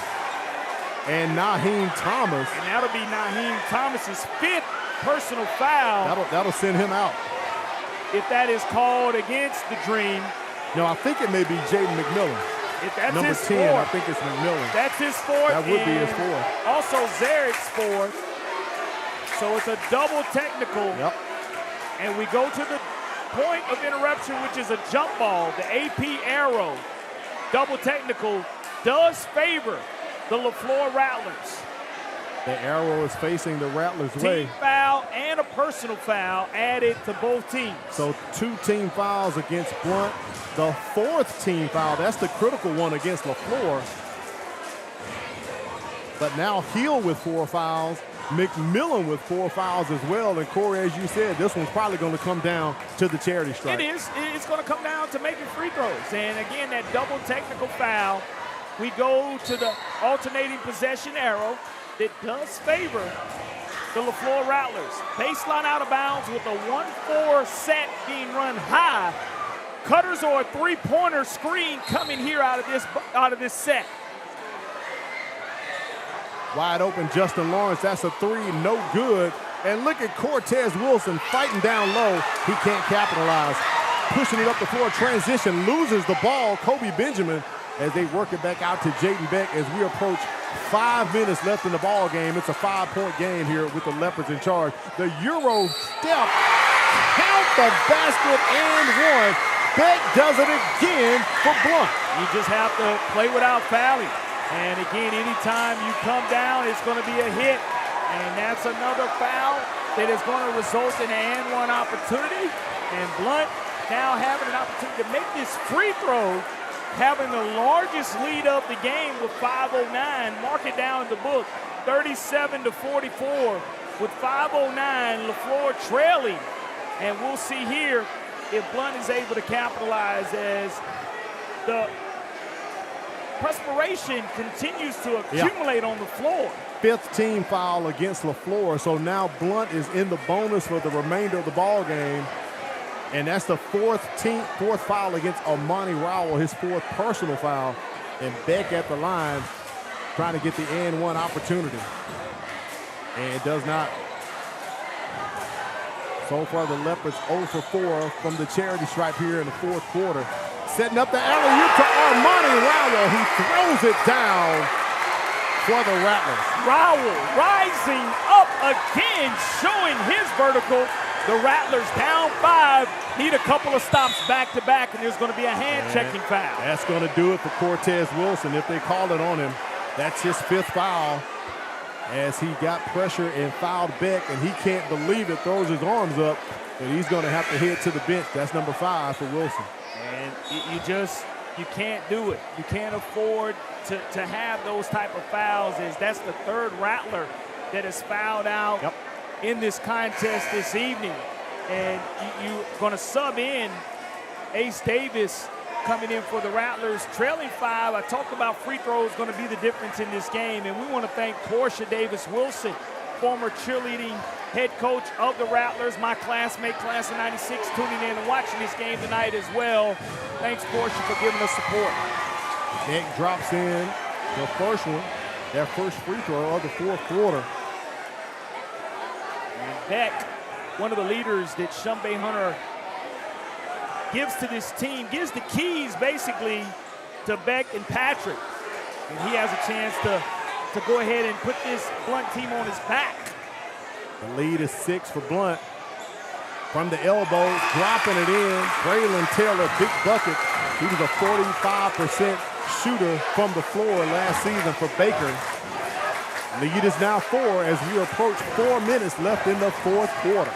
And Naheem Thomas. And that'll be Naheem Thomas's 5th personal foul. That'll send him out. If that is called against the Dream. No, I think it may be Jaden McMillan. If that's number his 10, 4th, I think it's McMillan. That's his 4th. That would be his 4th. Also Zarek's 4th. So it's a double technical. Yep. And we go to the point of interruption, which is a jump ball. The AP arrow, double technical, does favor the LeFlore Rattlers. The arrow is facing the Rattlers' way. Team foul and a personal foul added to both teams. So 2 team fouls against Blount. The 4th team foul, that's the critical one against LeFlore. But now Hill with 4 fouls. McMillan with 4 fouls as well. And Corey, as you said, this one's probably going to come down to the charity strike. It is. It's going to come down to making free throws. And again, that double technical foul. We go to the alternating possession arrow that does favor the LeFlore Rattlers. Baseline out of bounds with a 1-4 set being run high. Cutters or a 3-pointer screen coming here out of this set. Wide open, Justin Lawrence. That's a 3, no good. And look at Cortez Wilson fighting down low. He can't capitalize. Pushing it up the floor, transition, loses the ball. Kobe Benjamin as they work it back out to Jaden Beck as we approach 5 minutes left in the ball game. It's a 5-point game here with the Leopards in charge. The Euro step, count the basket and 1. Beck does it again for Blount. You just have to play without fouling. And again, anytime you come down, it's going to be a hit. And that's another foul that is going to result in an and 1 opportunity. And Blount now having an opportunity to make this free throw, having the largest lead of the game with 5:09. Mark it down in the book, 37-44 with 5:09. LeFlore trailing. And we'll see here if Blount is able to capitalize as the perspiration continues to accumulate on the floor. 5th team foul against LeFlore. So now Blount is in the bonus for the remainder of the ball game. And that's the 4th foul against Armani Rowell, his 4th personal foul. And Beck at the line trying to get the and 1 opportunity. And it does not. So far the Leopards 0 for 4 from the charity stripe here in the 4th quarter. Setting up the alley-oop to Armani Rowell, who throws it down for the Rattlers. Rowell rising up again, showing his vertical. The Rattlers down 5, need a couple of stops back-to-back, and there's going to be a hand-checking foul. That's going to do it for Cortez Wilson if they call it on him. That's his 5th foul as he got pressure and fouled Beck, and he can't believe it, throws his arms up, but he's going to have to head to the bench. That's number 5 for Wilson. And you can't do it. You can't afford to have those type of fouls. That's the 3rd Rattler that is fouled out in this contest this evening. And you're going to sub in Ace Davis coming in for the Rattlers, trailing 5. I talked about free throws going to be the difference in this game, and we want to thank Portia Davis-Wilson, former cheerleading head coach of the Rattlers, my classmate, class of '96, tuning in and watching this game tonight as well. Thanks, Portia, for giving us support. Beck drops in the first one, their first free throw of the 4th quarter. And Beck, one of the leaders that Shumbay Hunter gives to this team, gives the keys basically to Beck and Patrick. And he has a chance to go ahead and put this Blount team on his back. The lead is 6 for Blount. From the elbow, dropping it in. Braylon Taylor, big bucket. He was a 45% shooter from the floor last season for Baker. Lead is now 4 as we approach 4 minutes left in the 4th quarter.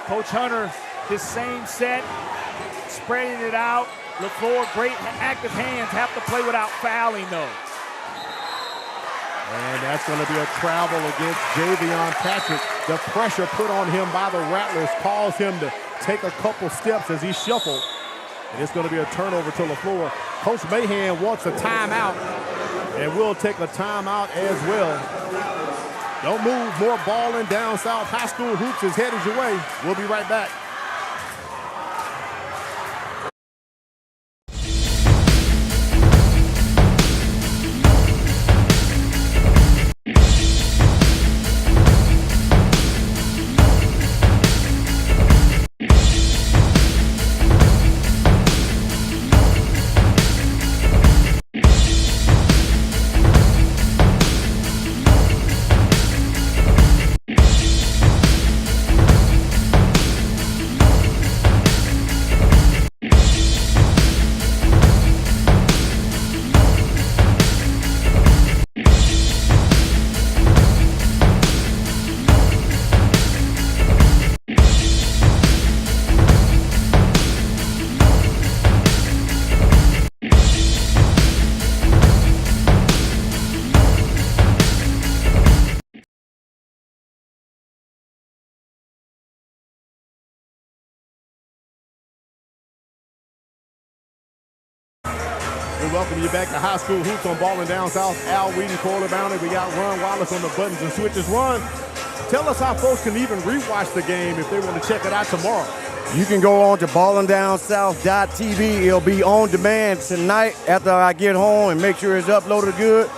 Coach Hunter, this same set, spreading it out. LeFlore, great active hands, have to play without fouling though. And that's going to be a travel against Javion Patrick. The pressure put on him by the Rattlers caused him to take a couple steps as he shuffled. And it's going to be a turnover to LeFlore. Coach Mahan wants a timeout, and we'll take a timeout as well. Don't move. More Ballin down south. High school hoops is headed your way. We'll be right back. We welcome you back to High School Hoops on Ballin Down South. Al Wheaton, Corley Bounty. We got Ron Wallace on the buttons and switches. Ron, tell us how folks can even rewatch the game if they want to check it out tomorrow. You can go on to ballindownSouth.tv. It'll be on demand tonight after I get home and make sure it's uploaded good.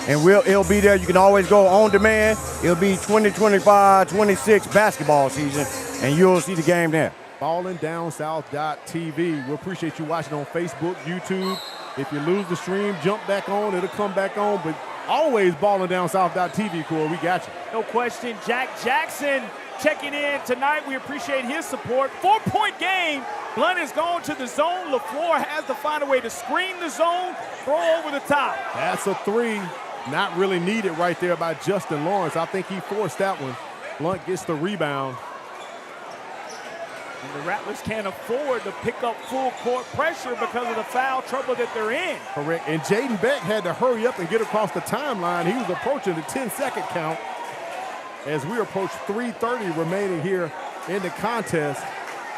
And it'll be there. You can always go on demand. It'll be 2025-26 basketball season, and you'll see the game there. BallinDownSouth.tv. We appreciate you watching on Facebook, YouTube. If you lose the stream, jump back on. It'll come back on. But always BallinDownSouth.tv, Corey. We got you. No question. Jack Jackson checking in tonight. We appreciate his support. 4-point game. Blount is going to the zone. LeFlore has to find a way to screen the zone, throw over the top. That's a 3. Not really needed right there by Justin Lawrence. I think he forced that one. Blount gets the rebound. And the Rattlers can't afford to pick up full court pressure because of the foul trouble that they're in. Correct. And Jaden Beck had to hurry up and get across the timeline. He was approaching the 10-second count as we approach 3:30 remaining here in the contest.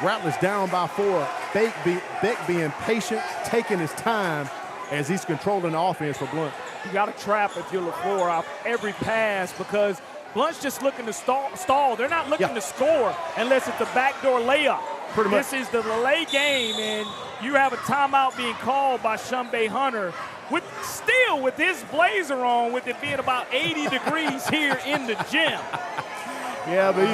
Rattlers down by 4. Beck being patient, taking his time as he's controlling the offense for Blount. You got to trap if you're LeFlore off every pass because Blount's just looking to stall. They're not looking to score unless it's a backdoor layup. Pretty much. This is the delay game, and you have a timeout being called by Shumbay Hunter with his blazer on, with it being about 80 degrees here in the gym. Yeah, but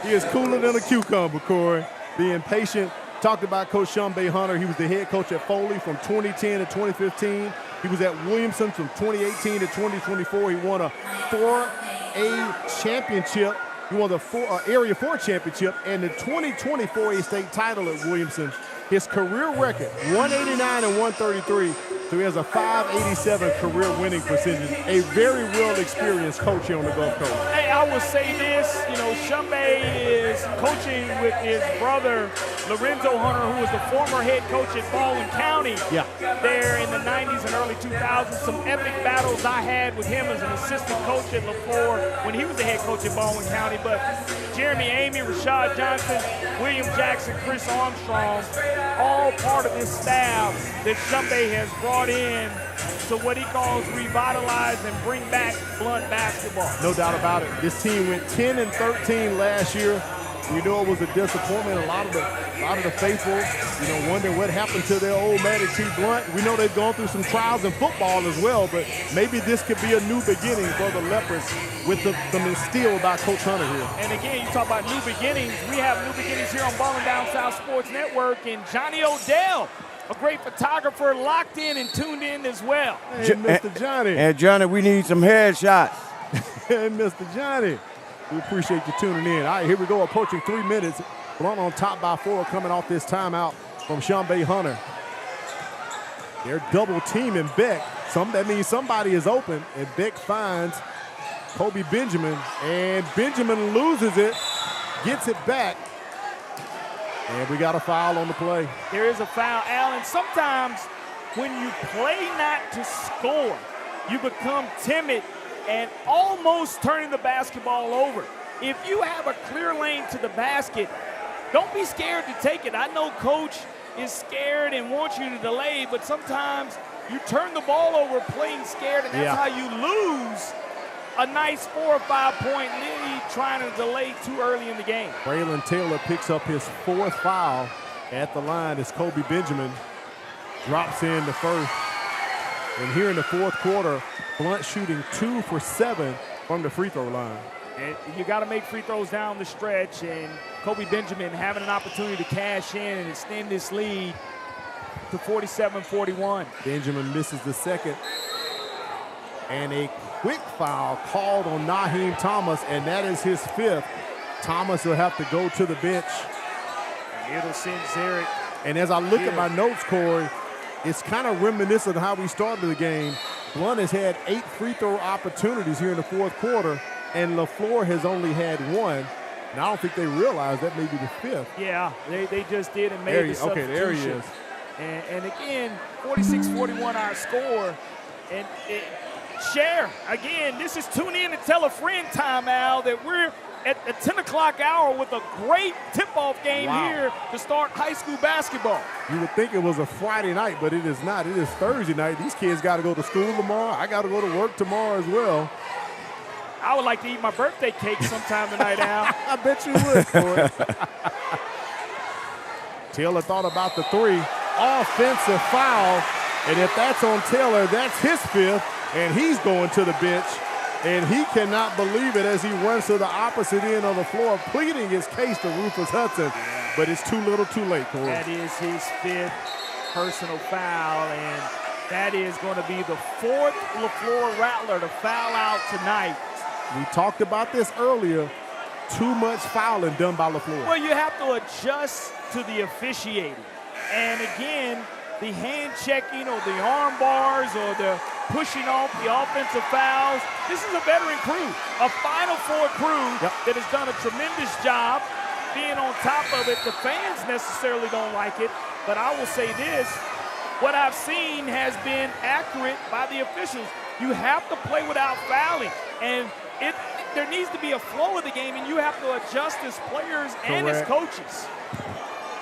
he is cooler than a cucumber, Corey. Being patient. Talked about Coach Shumbay Hunter. He was the head coach at Foley from 2010 to 2015. He was at Williamson from 2018 to 2024. He won a 4A championship. He won the Area 4 championship and the 2024 A state title at Williamson. His career record, 189 and 133, So he has a .587 career winning percentage. A very well experienced coach here on the Gulf Coast. Hey, I will say this, Shumbay is coaching with his brother, Lorenzo Hunter, who was the former head coach at Ballin County there in the 90s and early 2000s. Some epic battles I had with him as an assistant coach at LeFlore when he was the head coach at Baldwin County. But Jeremy Amy, Rashad Johnson, William Jackson, Chris Armstrong, all part of this staff that Shumbay has brought in to what he calls revitalize and bring back Blount basketball. No doubt about it. This team went 10-13 last year. We know it was a disappointment. A lot of the faithful, wonder what happened to their old Matty T. Blount. We know they've gone through some trials in football as well, but maybe this could be a new beginning for the Leopards with some instill about Coach Hunter here. And again, you talk about new beginnings. We have new beginnings here on Ballin Down South Sports Network, and Johnny Odell, a great photographer, locked in and tuned in as well. Hey, Mr. Johnny. And Johnny, we need some headshots. Hey, Mr. Johnny. We appreciate you tuning in. All right, here we go, approaching 3 minutes. Blount on top by 4 coming off this timeout from Shumbay Hunter. They're double teaming Beck. That means somebody is open, and Beck finds Kobe Benjamin, and Benjamin loses it, gets it back, and we got a foul on the play. There is a foul, Allen. Sometimes when you play not to score, you become timid and almost turning the basketball over. If you have a clear lane to the basket, don't be scared to take it. I know Coach is scared and wants you to delay, but sometimes you turn the ball over playing scared, and that's how you lose a nice 4 or 5 point lead trying to delay too early in the game. Braylon Taylor picks up his 4th foul at the line as Kobe Benjamin drops in the first. And here in the 4th quarter, Blount shooting 2 for 7 from the free throw line. And you got to make free throws down the stretch, and Kobe Benjamin having an opportunity to cash in and extend this lead to 47-41. Benjamin misses the second. And a quick foul called on Naheem Thomas, and that is his 5th. Thomas will have to go to the bench. And it'll send Zarek. And as I look at my notes, Corey, it's kind of reminiscent of how we started the game. Blount has had 8 free throw opportunities here in the 4th quarter, and LeFlore has only had 1. And I don't think they realized that may be the 5th. Yeah, they just did and made the substitution. Okay, there he is. And again, 46-41 our score. And share, again, this is tune in and tell a friend time, Al, that we're at the 10 o'clock hour with a great tip-off game here to start high school basketball. You would think it was a Friday night, but it is not. It is Thursday night. These kids got to go to school tomorrow. I got to go to work tomorrow as well. I would like to eat my birthday cake sometime tonight, Al. I bet you would, Corey. Taylor thought about the 3. Offensive foul. And if that's on Taylor, that's his 5th. And he's going to the bench. And he cannot believe it as he runs to the opposite end of the floor, pleading his case to Rufus Hudson. But it's too little too late, Corey. That is his 5th personal foul. And that is going to be the 4th LeFlore Rattler to foul out tonight. We talked about this earlier. Too much fouling done by LeFlore. Well, you have to adjust to the officiating. And again, the hand checking or the arm bars or the pushing off the offensive fouls. This is a veteran crew, a Final Four crew that has done a tremendous job being on top of it. The fans necessarily don't like it, but I will say this. What I've seen has been accurate by the officials. You have to play without fouling, and there needs to be a flow of the game, and you have to adjust as players and as coaches.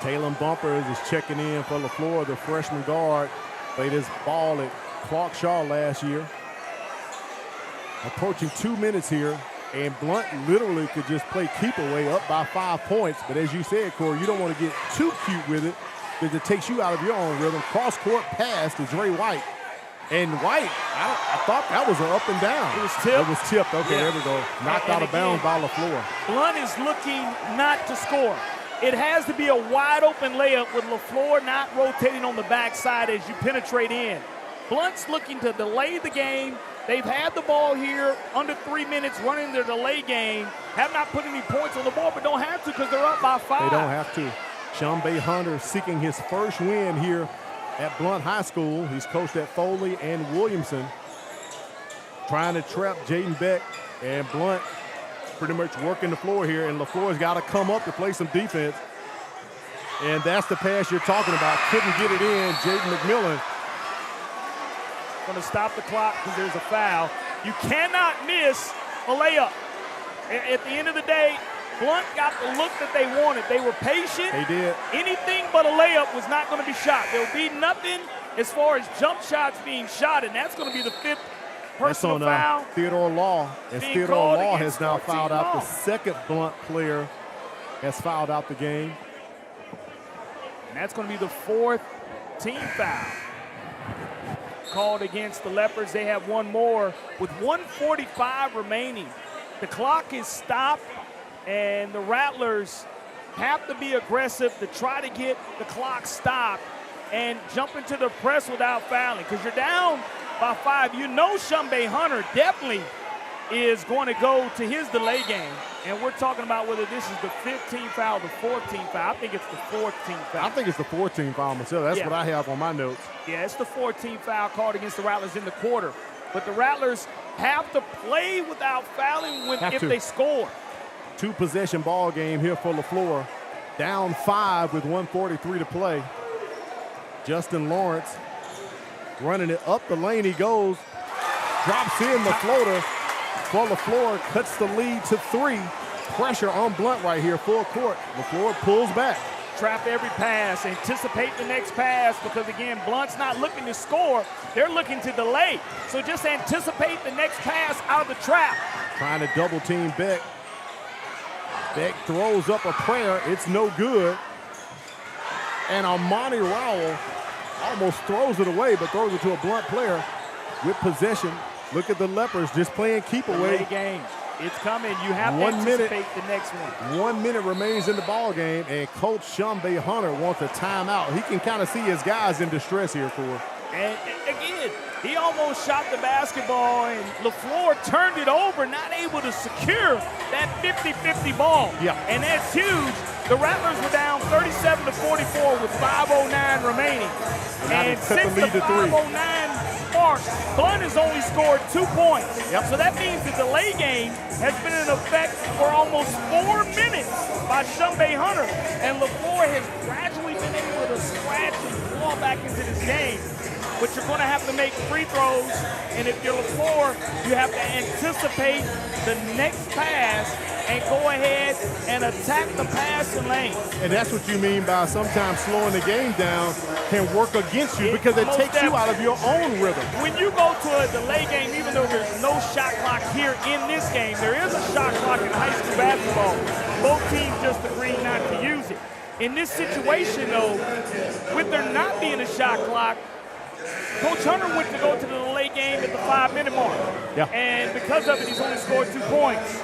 Taylor Bumpers is checking in for LeFlore, the freshman guard. Played his ball at Clark Shaw last year. Approaching 2 minutes here, and Blount literally could just play keep away up by 5 points. But as you said, Corey, you don't want to get too cute with it because it takes you out of your own rhythm. Cross-court pass to Dre White. And White, I thought that was an up and down. It was tipped. It was tipped. Okay, there we go. Knocked out of bounds by LeFlore. Blount is looking not to score. It has to be a wide open layup with LeFlore not rotating on the backside as you penetrate in. Blount's looking to delay the game. They've had the ball here under 3 minutes running their delay game. Have not put any points on the board, but don't have to because they're up by 5. They don't have to. Shumbay Hunter seeking his first win here at Blount High School. He's coached at Foley and Williamson. Trying to trap Jaden Beck, and Blount pretty much working the floor here, and LeFlore's got to come up to play some defense. And that's the pass you're talking about. Couldn't get it in. Jaden McMillan. Going to stop the clock because there's a foul. You cannot miss a layup. At the end of the day, Blount got the look that they wanted. They were patient. They did. Anything but a layup was not going to be shot. There will be nothing as far as jump shots being shot, and that's going to be the 5th personal foul. Theodore Law. And Theodore Law has now fouled out. Law. The second Blount player has fouled out the game. And that's going to be the 4th team foul called against the Leopards. They have one more with 1:45 remaining. The clock is stopped, and the Rattlers have to be aggressive to try to get the clock stopped and jump into the press without fouling, because you're down by 5. You know Shumbay Hunter definitely is going to go to his delay game, and we're talking about whether this is the 15th foul or the 14th foul. I think it's the 14th foul. I think it's the 14th foul myself. That's what I have on my notes. Yeah, it's the 14th foul called against the Rattlers in the quarter. But the Rattlers have to play without fouling if they score. 2-possession ball game here for LeFlore. Down 5 with 1:43 to play. Justin Lawrence running it up the lane. He goes, drops in the floater for LeFlore, cuts the lead to 3. Pressure on Blount right here, full court. LeFlore pulls back. Trap every pass, anticipate the next pass, because again, Blount's not looking to score, they're looking to delay. So just anticipate the next pass out of the trap. Trying to double team Beck. Beck throws up a prayer, it's no good. And Armani Rowell almost throws it away, but throws it to a Blount player with possession. Look at the Leopards just playing keep away. Delay game. It's coming. You have to anticipate the next one. 1 minute remains in the ball game, and Coach Shumbay Hunter wants a timeout. He can kind of see his guys in distress here, Corey. And again, he almost shot the basketball, and LeFlore turned it over, not able to secure that 50-50 ball. Yeah. And that's huge. The Rattlers were down 37-44 with 5:09 remaining. And since the 5:09 mark, Blount has only scored 2 points. Yep. So that means the delay game has been in effect for almost 4 minutes by Shumbay Hunter. And LeFlore has gradually been able to scratch and claw back into this game. But you're going to have to make free throws, and if you're LeFlore, you have to anticipate the next pass and go ahead and attack the passing lane. And that's what you mean by sometimes slowing the game down can work against you, because it takes you out of your own rhythm. When you go to a delay game, even though there's no shot clock here in this game, there is a shot clock in high school basketball. Both teams just agreed not to use it. In this situation, though, with there not being a shot clock, Coach Hunter went to go to the delay game at the 5-minute mark. Yeah. And because of it, he's only scored 2 points.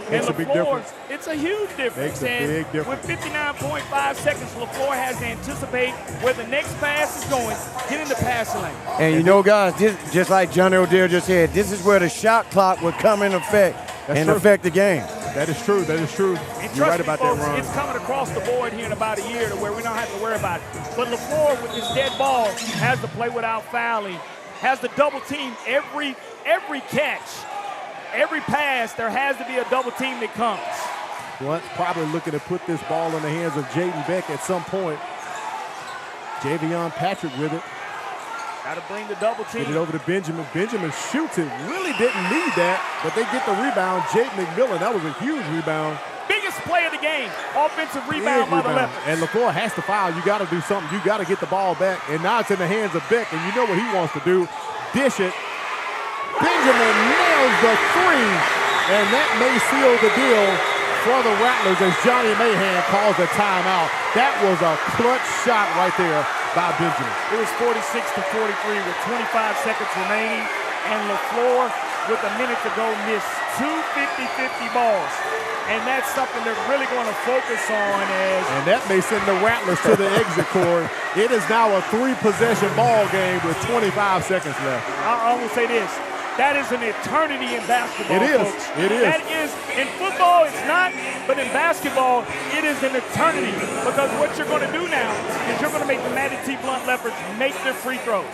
Makes a big difference. It's a huge difference. Makes a big difference. With 59.5 seconds, LeFlore has to anticipate where the next pass is going, get in the passing lane. And you know, guys, just like Johnny O'Dell just said, this is where the shot clock would come in effect affect the game. That is true. That is true. And You're right trust about me, folks, that, Ron. it's coming across the board here in about a year to where we don't have to worry about it. But LeFlore, with his dead ball, has to play without fouling, has to double team every catch. Every pass, there has to be a double team that comes. Blount's probably looking to put this ball in the hands of Jaden Beck at some point. Javion Patrick with it. Got to bring the double team. Get it over to Benjamin. Benjamin shoots it. Really didn't need that, but they get the rebound. Jaden McMillan, that was a huge rebound. Biggest play of the game. Offensive rebound by the Leopards. And LeFlore has to foul. You got to do something. You got to get the ball back. And now it's in the hands of Beck, and you know what he wants to do. Dish it. Benjamin nails the 3, and that may seal the deal for the Rattlers as Johnny Mahan calls a timeout. That was a clutch shot right there by Benjamin. It was 46-43 with 25 seconds remaining, and LeFlore, with a minute to go, missed 2 50-50 balls. And that's something they're really going to focus on. And that may send the Rattlers to the exit court. It is now a 3-possession ball game with 25 seconds left. I will say this. That is an eternity in basketball, It is. folks. It is. That is, in football, it's not, but in basketball, it it is an eternity because what you're going to do now is you're going to make the Matty T. Blount Leopards make their free throws.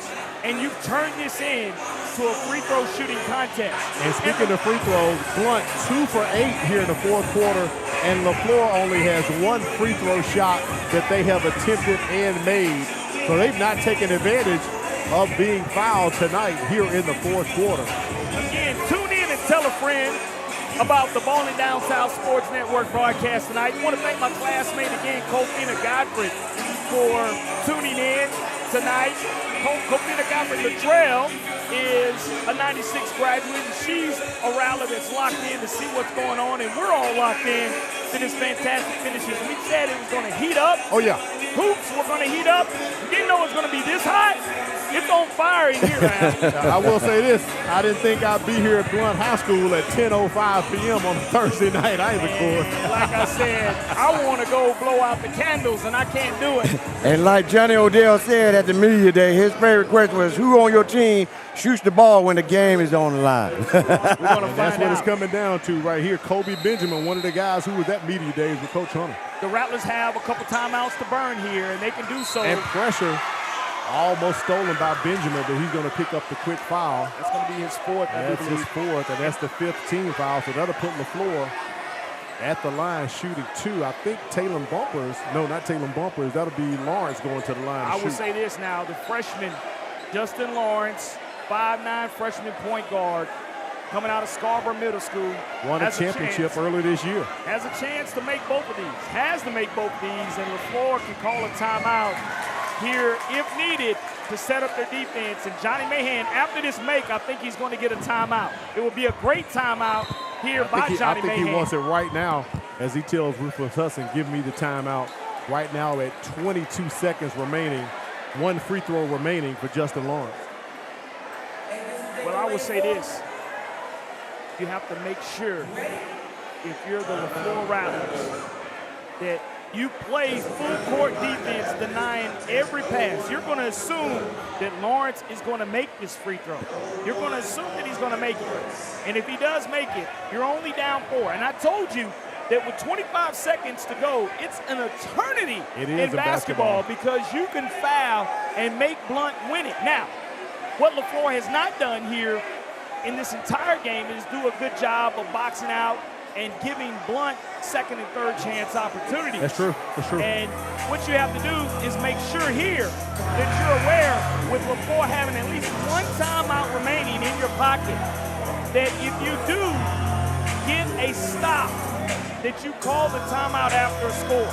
And you've turned this in to a free throw shooting contest. And speaking of free throws, Blount 2 for 8 here in the fourth quarter, and LeFlore only has 1 free throw shot that they have attempted and made. So they've not taken advantage of being fouled tonight here in the fourth quarter. Again, tune in and tell a friend about the Ballin Down South Sports Network broadcast tonight. I want to thank my classmate again, Kofina Godfrey, for tuning in tonight. Kofina Godfrey Latrell is a 96 graduate, and she's a Rattler that's locked in to see what's going on, and we're all locked in to this fantastic finishes. We said it was going to heat up. Oh, yeah. Hoops were going to heat up. We didn't know it was going to be this hot. It's on fire in here, man. I will say this. I didn't think I'd be here at Blount High School at 10:05 p.m. on Thursday night either, Corey. Like I said, I want to go blow out the candles, and I can't do it. And like Johnny Odell said at the media day, his favorite question was, who on your team shoots the ball when the game is on the line? That's what it's coming down to right here. Kobe Benjamin, one of the guys who was at media days with Coach Hunter. The Rattlers have a couple timeouts to burn here, and they can do so. And pressure almost stolen by Benjamin, but he's going to pick up the quick foul. That's going to be his fourth. That's his fourth, and that's the 5th team foul. So that'll put LeFlore at the line shooting 2. I think Taylor Bumpers, no, not Taylor Bumpers. That'll be Lawrence going to the line to I shoot. will say this now, the freshman, Justin Lawrence, 5'9" freshman point guard, coming out of Scarborough Middle School. Won a championship earlier this year. Has a chance to make both of these. Has to make both of these, and LeFlore can call a timeout here if needed to set up their defense. And Johnny Mahan, after this make, I think he's going to get a timeout. It will be a great timeout here by Johnny Mahan. I think he wants it right now as he tells Rufus Hudson, give me the timeout right now at 22 seconds remaining. 1 free throw remaining for Justin Lawrence. Well, I will say this. You have to make sure, if you're the LeFlore Rattlers, that you play full court defense denying every pass. You're going to assume that Lawrence is going to make this free throw. You're going to assume that he's going to make it. And if he does make it, you're only down 4. And I told you that with 25 seconds to go, it's an eternity in basketball because you can foul and make Blount win it. Now, what LeFlore has not done here in this entire game is do a good job of boxing out and giving Blount second and third chance opportunities. That's true. That's true. And what you have to do is make sure here that you're aware, with LeFlore having at least 1 timeout remaining in your pocket, that if you do get a stop, that you call the timeout after a score.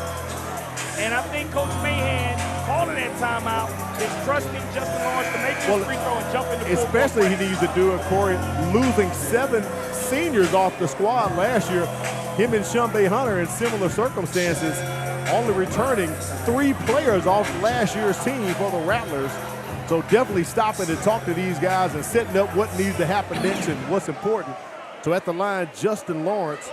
And I think Coach Mahan calling that timeout is trusting Justin Lawrence to make this free throw and jump into full court. Especially he needs to do it, Corey, losing 7 seniors off the squad last year. Him and Shumbay Hunter in similar circumstances, only returning 3 players off last year's team for the Rattlers. So definitely stopping to talk to these guys and setting up what needs to happen next and what's important. So at the line, Justin Lawrence,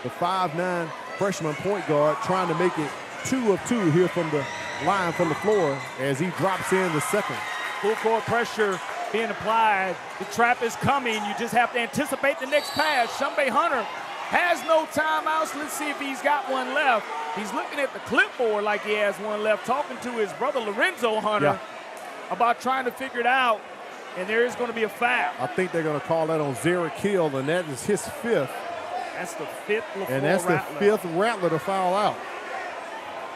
the 5'9" freshman point guard, trying to make it 2 of 2 here from the line from the floor as he drops in the second. Full court pressure being applied. The trap is coming. You just have to anticipate the next pass. Shumbay Hunter has no timeouts. Let's see if he's got one left. He's looking at the clipboard like he has one left, talking to his brother Lorenzo Hunter about trying to figure it out, and there is going to be a foul. I think they're going to call that on Zarek Hill, and that is his 5th. That's the 5th LeFlore And that's Rattler. the 5th Rattler to foul out.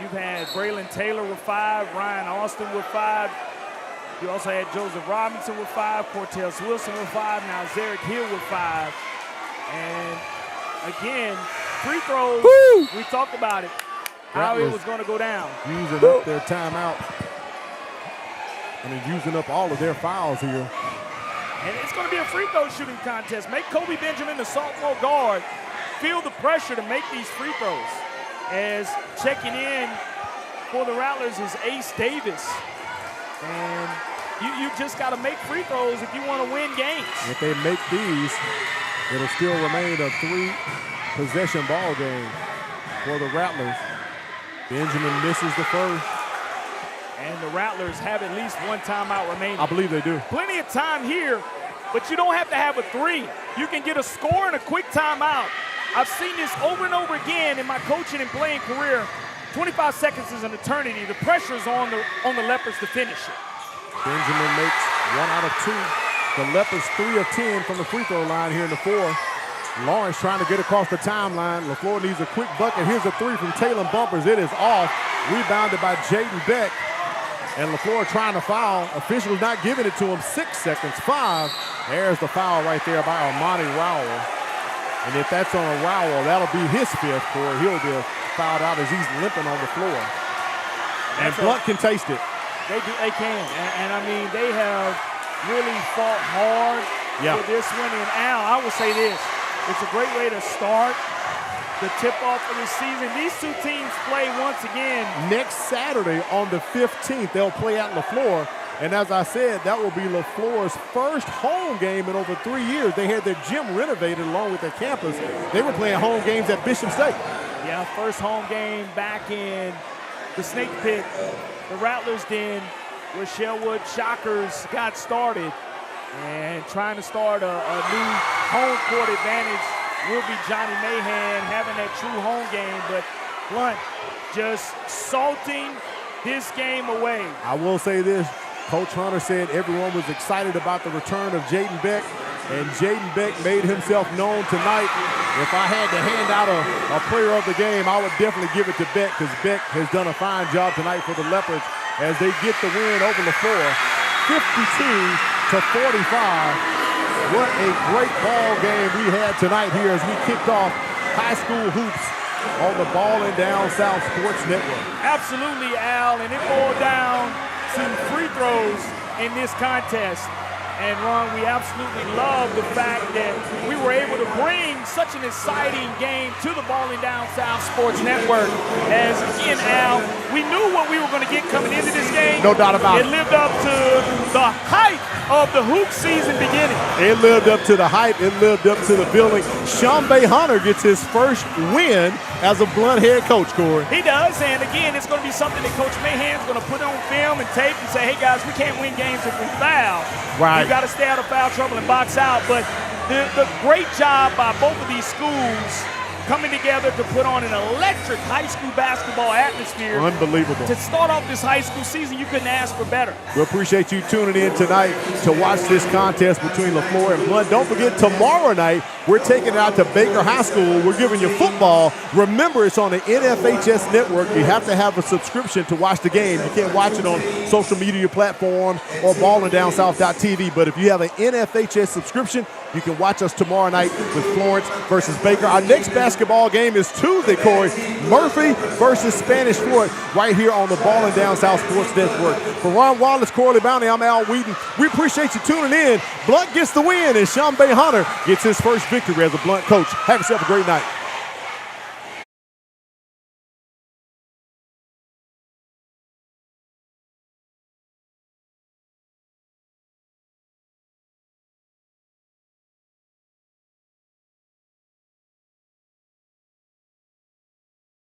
You've had Braylon Taylor with 5, Ryan Austin with 5. You also had Joseph Robinson with 5, Cortez Wilson with 5, now Zarek Hill with 5. And again, free throws, we talked about it, how it was going to go down. Using up their timeout. Using up all of their fouls here. And it's going to be a free throw shooting contest. Make Kobe Benjamin, the sophomore guard, feel the pressure to make these free throws. As checking in for the Rattlers is Ace Davis. And you just got to make free throws if you want to win games. If they make these, it'll still remain a 3-possession ball game for the Rattlers. Benjamin misses the first. And the Rattlers have at least 1 timeout remaining. I believe they do. Plenty of time here, but you don't have to have a 3. You can get a score and a quick timeout I've seen this over and over again in my coaching and playing career. 25 seconds is an eternity. The pressure is on the Leopards to finish it. Benjamin makes 1 out of 2. The Leopards 3 of 10 from the free throw line here in the 4th. Lawrence trying to get across the timeline. LeFlore needs a quick bucket. Here's a 3 from Taylor Bumpers. It is off. Rebounded by Jaden Beck. And LeFlore trying to foul. Officials not giving it to him. 6 seconds, 5. There's the foul right there by Armani Rowell. And if that's on a Rowell, that'll be his 5th, Corey. He'll be fouled out as he's limping on the floor. And Blount can taste it. They can. And I mean, they have really fought hard for this one. And Al, I will say this. It's a great way to start the tip-off of the season. These two teams play once again. Next Saturday on the 15th, they'll play at LeFlore. And as I said, that will be LeFlore's first home game in over 3 years. They had their gym renovated along with their campus. They were playing home games at Bishop State. Yeah, first home game back in the Snake Pit, the Rattlers Den, where Sherwood Shockers got started. And trying to start a new home court advantage will be Johnny Mahan having that true home game. But Blount just salting this game away. I will say this. Coach Hunter said everyone was excited about the return of Jaden Beck, and Jaden Beck made himself known tonight. If I had to hand out a player of the game, I would definitely give it to Beck, because Beck has done a fine job tonight for the Leopards as they get the win over LeFlore, 52-45. What a great ball game we had tonight here as we kicked off high school hoops on the Ballin Down South Sports Network. Absolutely, Al, and it boiled down to free throws in this contest. And Ron, we absolutely love the fact that we were able to bring such an exciting game to the Ballin Down South Sports Network. As again, Al, we knew what we were going to get coming into this game. No doubt about it. It lived up to the hype of the hoop season beginning. It lived up to the hype. It lived up to the building. Shambe Hunter gets his first win as a Blount head coach, Corey. He does, and again, it's going to be something that Coach Mahan's going to put on film and tape and say, hey, guys, we can't win games if we foul. Right. We've got to stay out of foul trouble and box out. But the great job by both of these schools coming together to put on an electric high school basketball atmosphere. Unbelievable. To start off this high school season, you couldn't ask for better. We appreciate you tuning in tonight to watch this contest between LeFlore and Blount. Don't forget, tomorrow night, we're taking it out to Baker High School. We're giving you football. Remember, it's on the NFHS network. You have to have a subscription to watch the game. You can't watch it on social media platforms or ballinDownSouth.tv. But if you have an NFHS subscription, you can watch us tomorrow night with Florence versus Baker. Our next basketball game is Tuesday, Corey. Murphy versus Spanish Fort right here on the Ballin Down South Sports Network. For Ron Wallace, Corley Bounty, I'm Al Wheaton. We appreciate you tuning in. Blount gets the win, and Shambe Hunter gets his first victory as a Blount coach. Have yourself a great night.